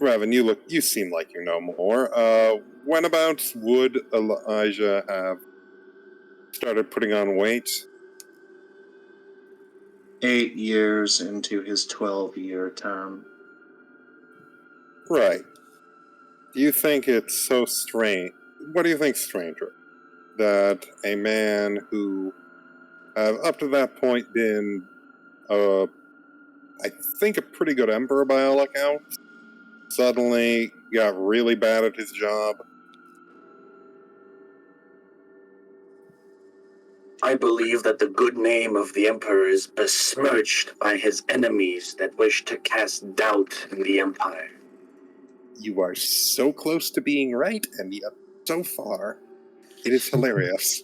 Reven, you seem like you know more. When about would Elijah have started putting on weight? 8 years into his 12-year term. Right. Do you think it's so strange? What do you think's stranger? That a man who, up to that point, been, I think, a pretty good emperor by all accounts, suddenly got really bad at his job? I believe that the good name of the Emperor is besmirched by his enemies that wish to cast doubt in the Empire. You are so close to being right, and yet so far. It is hilarious.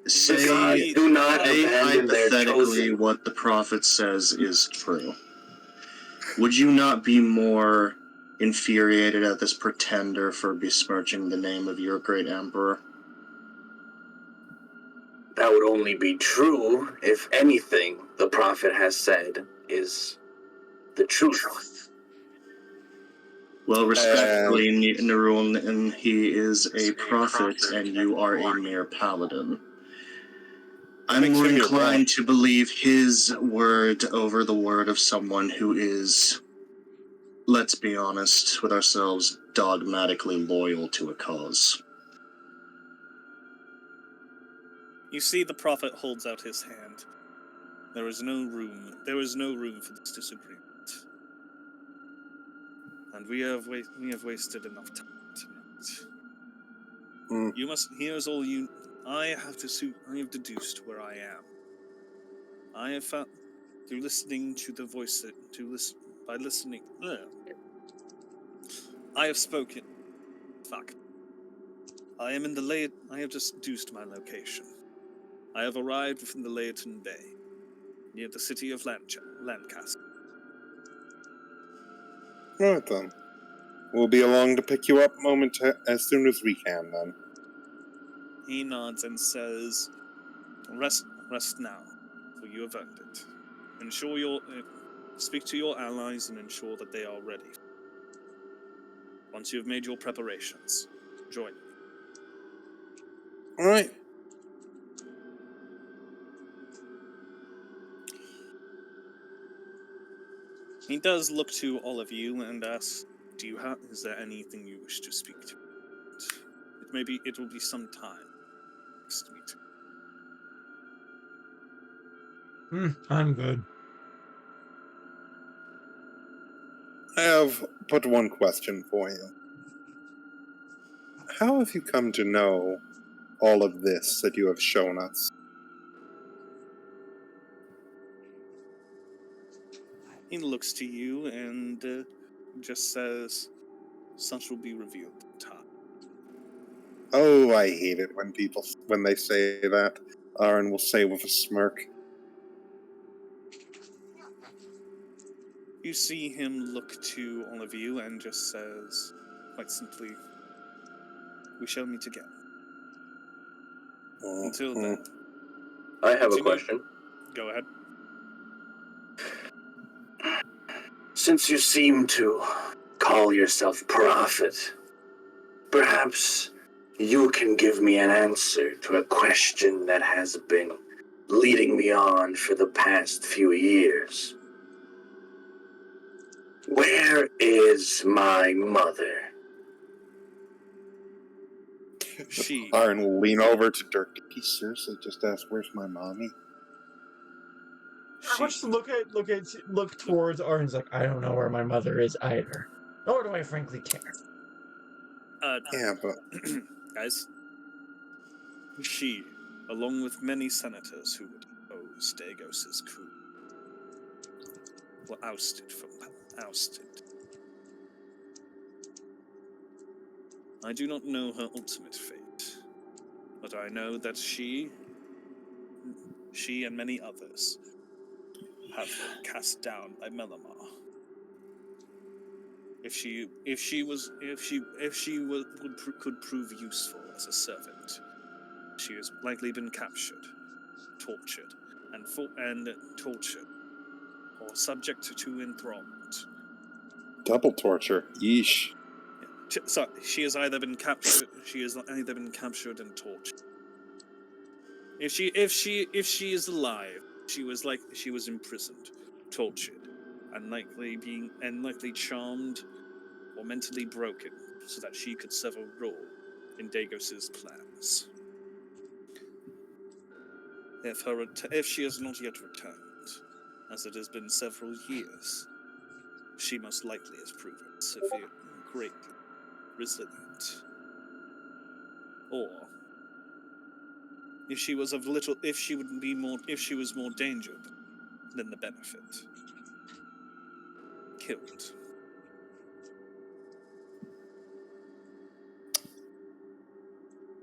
The gods do not abandon their hypothetically what the prophet says is true, would you not be more infuriated at this pretender for besmirching the name of your great emperor? That would only be true if anything the prophet has said is the truth. Well, respectfully, Nyullrin, he is a prophet and you are a mere paladin. I'm makes more him your inclined boss. to believe his word over the word of someone who is, let's be honest with ourselves, dogmatically loyal to a cause. You see the prophet holds out his hand. There is no room for this disagreement. And we have wasted enough time tonight. Here's all you. I have deduced where I am. I have found through listening to the voice by listening. I have spoken. Fuck. I have just deduced my location. I have arrived within the Layton Bay, near the city of Lancaster. Right then. We'll be along to pick you up as soon as we can then. He nods and says, Rest now, for you have earned it. Speak to your allies and ensure that they are ready. Once you have made your preparations, join me. Alright. He does look to all of you and asks, is there anything you wish to speak to? It will be some time next meeting. I'm good. I have but one question for you. How have you come to know all of this that you have shown us? He looks to you and just says, such will be revealed in time. Oh, I hate it when they say that. Ahran will say with a smirk. You see him look to all of you and just says, quite simply, we shall meet again. Until then. I have a question. Go ahead. Since you seem to call yourself prophet, perhaps you can give me an answer to a question that has been leading me on for the past few years. Where is my mother? Ahran will lean over to Dirk. He seriously just asked, "Where's my mommy?" I just look towards Arden's like, I don't know where my mother is either. Nor do I frankly care. Yeah, but Guys, she, along with many senators who would oppose Dagos's coup, were ousted. I do not know her ultimate fate, but I know that she and many others have been cast down by Melamar. If she could prove useful as a servant, she has likely been captured, tortured, or subject to enthrallment. double torture. Yeesh. So she has either been captured. She has either been captured and tortured. If she is alive, she was imprisoned, tortured, and likely charmed or mentally broken, so that she could serve a role in Dagos's plans. If she has not yet returned, as it has been several years, she most likely has proven greatly resilient. Or if she was more danger than the benefit, killed.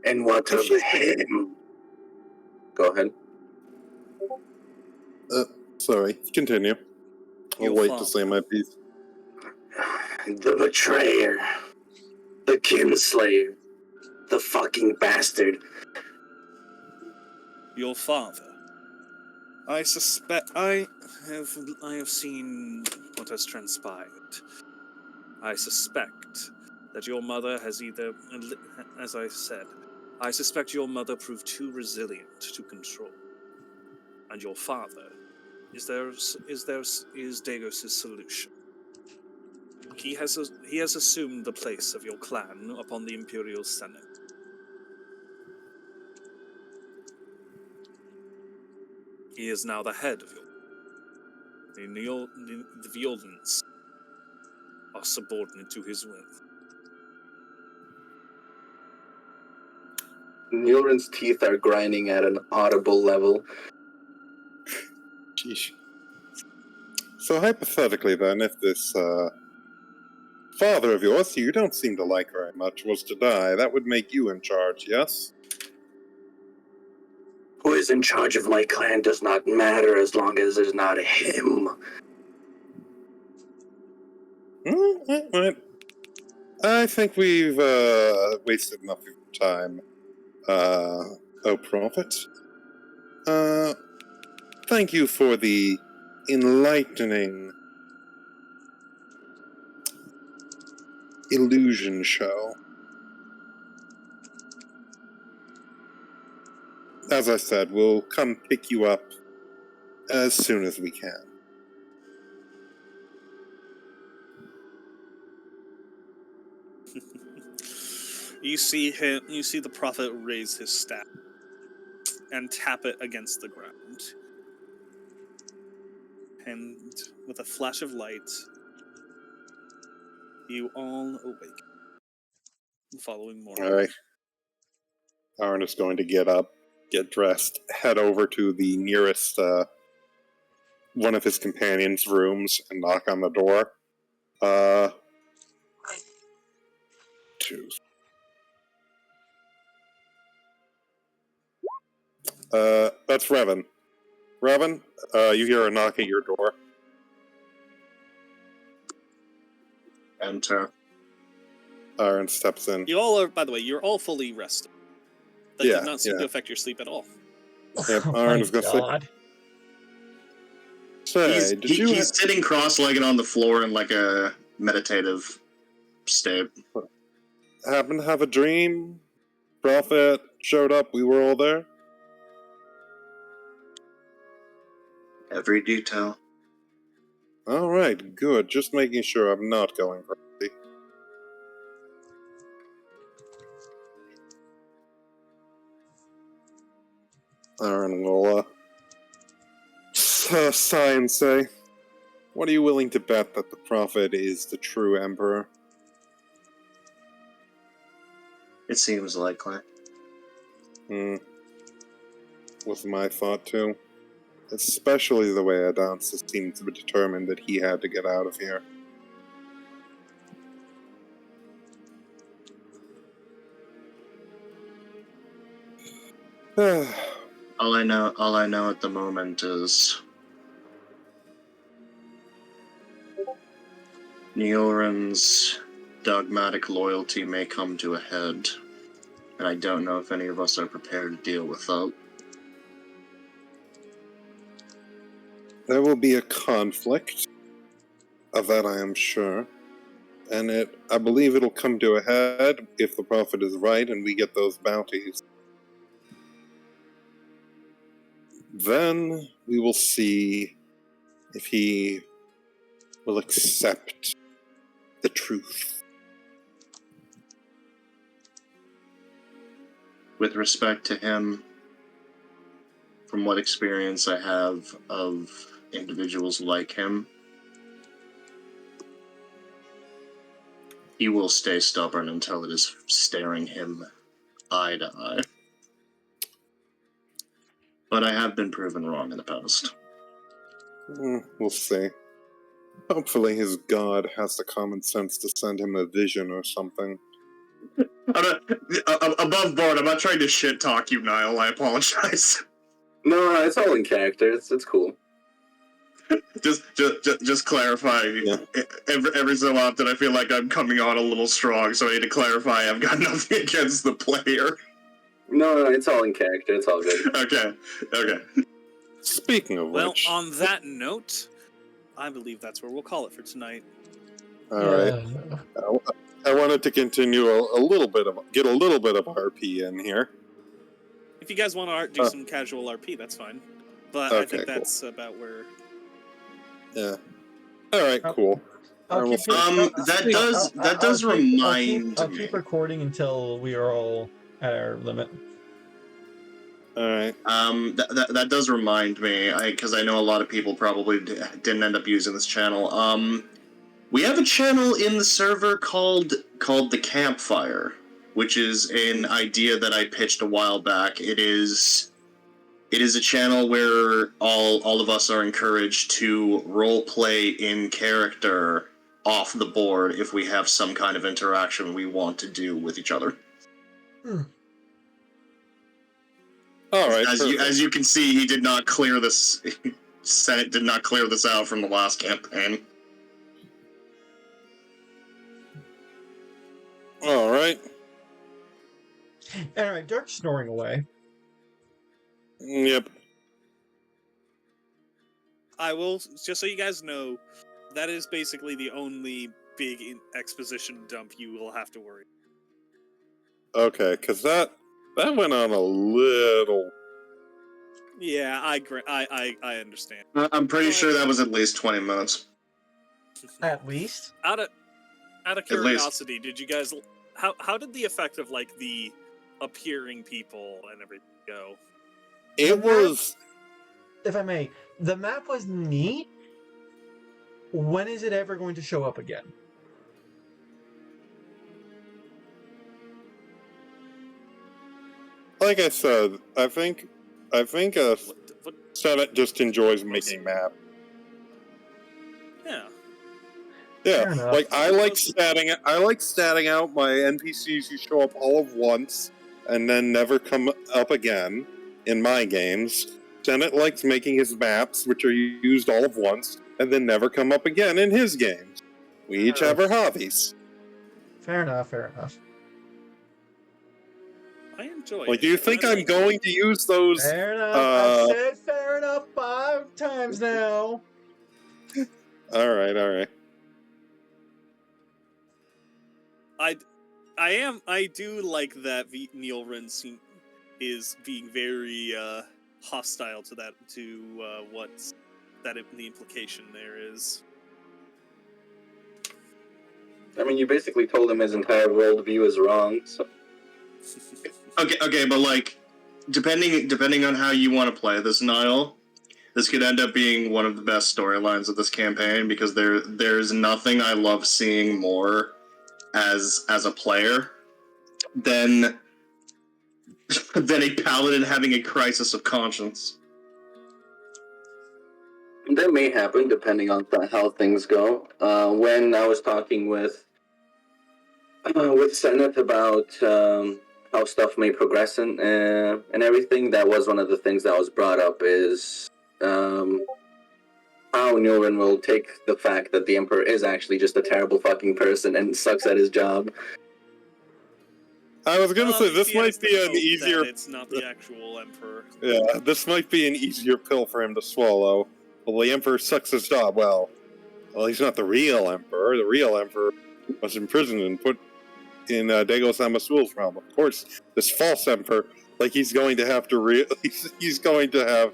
And what of him? Go ahead. Sorry, continue. I'll Your wait father. to say my piece. The betrayer. The kinslayer. The fucking bastard. Your father. I suspect I have seen what has transpired. I suspect that your mother has either, as I said, I suspect your mother proved too resilient to control, and your father is Dagos' solution. He has assumed the place of your clan upon the Imperial Senate. He is now the head of your. The Violins are subordinate to his will. Nyullrin's teeth are grinding at an audible level. Sheesh. So hypothetically then, if this father of yours, who you don't seem to like very much, was to die, that would make you in charge, yes? Who is in charge of my clan does not matter as long as it's not him. Right. I think we've wasted enough of your time, O Prophet. Thank you for the enlightening illusion show. As I said, we'll come pick you up as soon as we can. You see the prophet raise his staff and tap it against the ground. And with a flash of light, you all awake. The following morning. Alright. Ahran is going to get up, get dressed, head over to the nearest one of his companions' rooms and knock on the door. That's Reven. Reven, you hear a knock at your door. Enter. Ahran steps in. You all are, by the way, you're all fully rested. That Yeah, did not seem yeah. to affect your sleep at all. Yep, Oh Ahran my is going to god. say, He's sitting cross-legged on the floor in like a meditative state. happen to have a dream? Prophet showed up, we were all there? Every detail. Alright, good. Just making sure I'm not going crazy. Ahran will, sigh and say, what are you willing to bet that the Prophet is the true Emperor? It seems likely. Was my thought too. Especially the way Adansa seemed to be determined that he had to get out of here. All I know at the moment is Nyullrin's dogmatic loyalty may come to a head, and I don't know if any of us are prepared to deal with that. There will be a conflict, of that I am sure, and I believe it'll come to a head if the Prophet is right and we get those bounties. Then we will see if he will accept the truth. With respect to him, from what experience I have of individuals like him, he will stay stubborn until it is staring him eye to eye. But I have been proven wrong in the past. We'll see. Hopefully his god has the common sense to send him a vision or something. Above board, I'm not trying to shit talk you, Niall. I apologize. No, it's all in character. It's cool. Just clarify. Yeah. Every so often, I feel like I'm coming on a little strong, so I need to clarify. I've got nothing against the player. No, it's all in character. It's all good. Okay. Speaking of Well, which, on that note, I believe that's where we'll call it for tonight. all right. I wanted to continue get a little bit of RP in here. If you guys want to do some casual RP, that's fine. But I Okay, think cool. that's about where... Yeah. All right. Cool. I'll keep That does remind I'll me. keep recording until we are all at our limit. All right. That does remind me, because I know a lot of people probably didn't end up using this channel. We have a channel in the server called the Campfire, which is an idea that I pitched a while back. It is a channel where all of us are encouraged to role play in character off the board if we have some kind of interaction we want to do with each other. All right. As you can see, he did not clear this. Senate did not clear this out from the last campaign. All right. Alright, Dirk's snoring away. Yep. I will, just so you guys know, that is basically the only big exposition dump you will have to worry. Okay, because that went on a little. Yeah, I understand. I'm pretty sure that was at least 20 minutes. At least. Out of At least. curiosity, did you guys how did the effect of like the appearing people and everything go? It was. If I may, the map was neat. When is it ever going to show up again? Like I said, I think Senate just enjoys making map. Yeah. Yeah, Fair enough. like I like statting out my NPCs who show up all of once and then never come up again in my games. Senate likes making his maps, which are used all of once, and then never come up again in his games. We each have our hobbies. Fair enough, fair enough. I enjoy Like, it. do you think I'm going to use those? Fair enough. I've said fair enough 5 times now. All right. I do like that Nyullrin is being very hostile to that, what's that the implication there is. I mean, you basically told him his entire worldview is wrong, so... Okay, but like, depending on how you want to play this, Niall, this could end up being one of the best storylines of this campaign, because there's nothing I love seeing more as a player than a paladin having a crisis of conscience. That may happen, depending on how things go. When I was talking with Senate about how stuff may progress and everything, that was one of the things that was brought up, is how Nyullrin will take the fact that the Emperor is actually just a terrible fucking person and sucks at his job. I was gonna say this might be an easier. It's not the actual Emperor. Yeah, this might be an easier pill for him to swallow. Well, the Emperor sucks his job. Well, he's not the real Emperor. The real Emperor was imprisoned and put in Dagos Amasul's realm. Of course, this false Emperor, like he's going to have to he's going to have.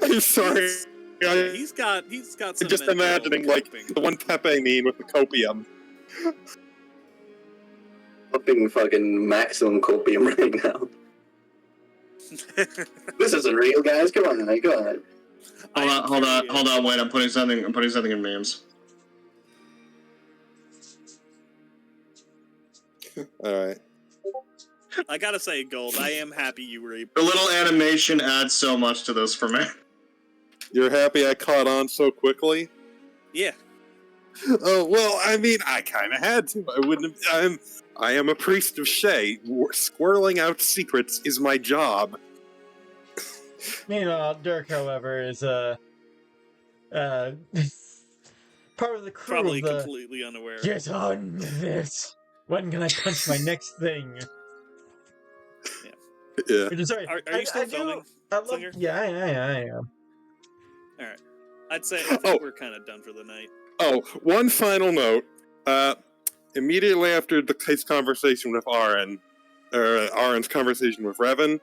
I'm sorry. He's got some Just imagining like the one Pepe meme with the copium. Fucking maximum copium right now. This isn't real, guys. Come on, go ahead. Hold on, wait, I'm putting something in memes. Alright. I gotta say, Gold, I am happy you were able. The little animation adds so much to this for me. You're happy I caught on so quickly? Yeah. Oh, well, I mean, I kinda had to. I am a priest of Shay. Squirreling out secrets is my job. Meanwhile, Dirk, however, is part of the crew Probably of the. completely unaware. Get on with it. When can I punch my next thing? Yeah. Which is sorry. Are you still filming, I love. Slinger? Yeah, I am. All right. I think we're kind of done for the night. Oh, one final note. Immediately after his conversation with Ahran, or Ahran's conversation with Reven,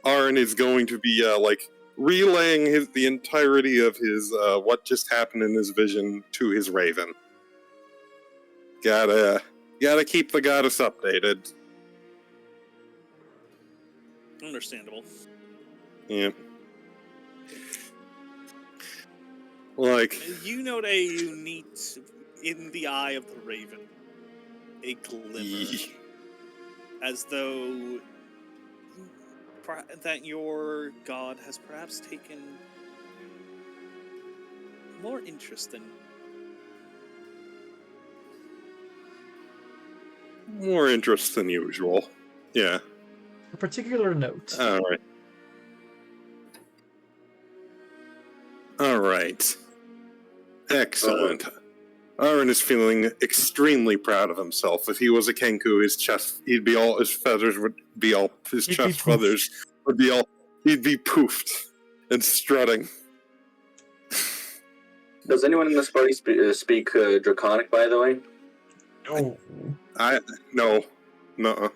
Ahran is going to be relaying the entirety of his what just happened in his vision to his Raven. Gotta keep the goddess updated. Understandable. Yep. Like, You note a unique, in the eye of the Raven, a glimmer, as though that your god has perhaps taken more interest in. more interest than usual. Yeah. A particular note. Alright. Alright. Excellent. Ahran is feeling extremely proud of himself. If he was a Kenku, his chest, his feathers would be all, his He'd be chest poofed. feathers would be all, he'd be poofed and strutting. Does anyone in this party speak Draconic, by the way? Oh. No. Nuh-uh.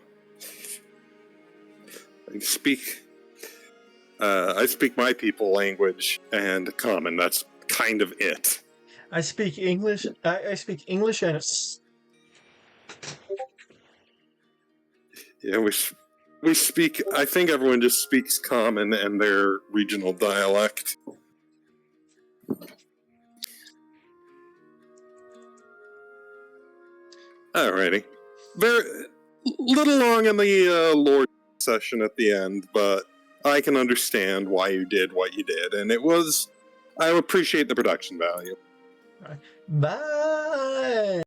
I speak my people language and common. That's kind of it. I speak English. I speak English and Yeah, we speak. I think everyone just speaks common and their regional dialect. Alrighty, very little long in the lore session at the end, but I can understand why you did what you did, and it was. I appreciate the production value. bye.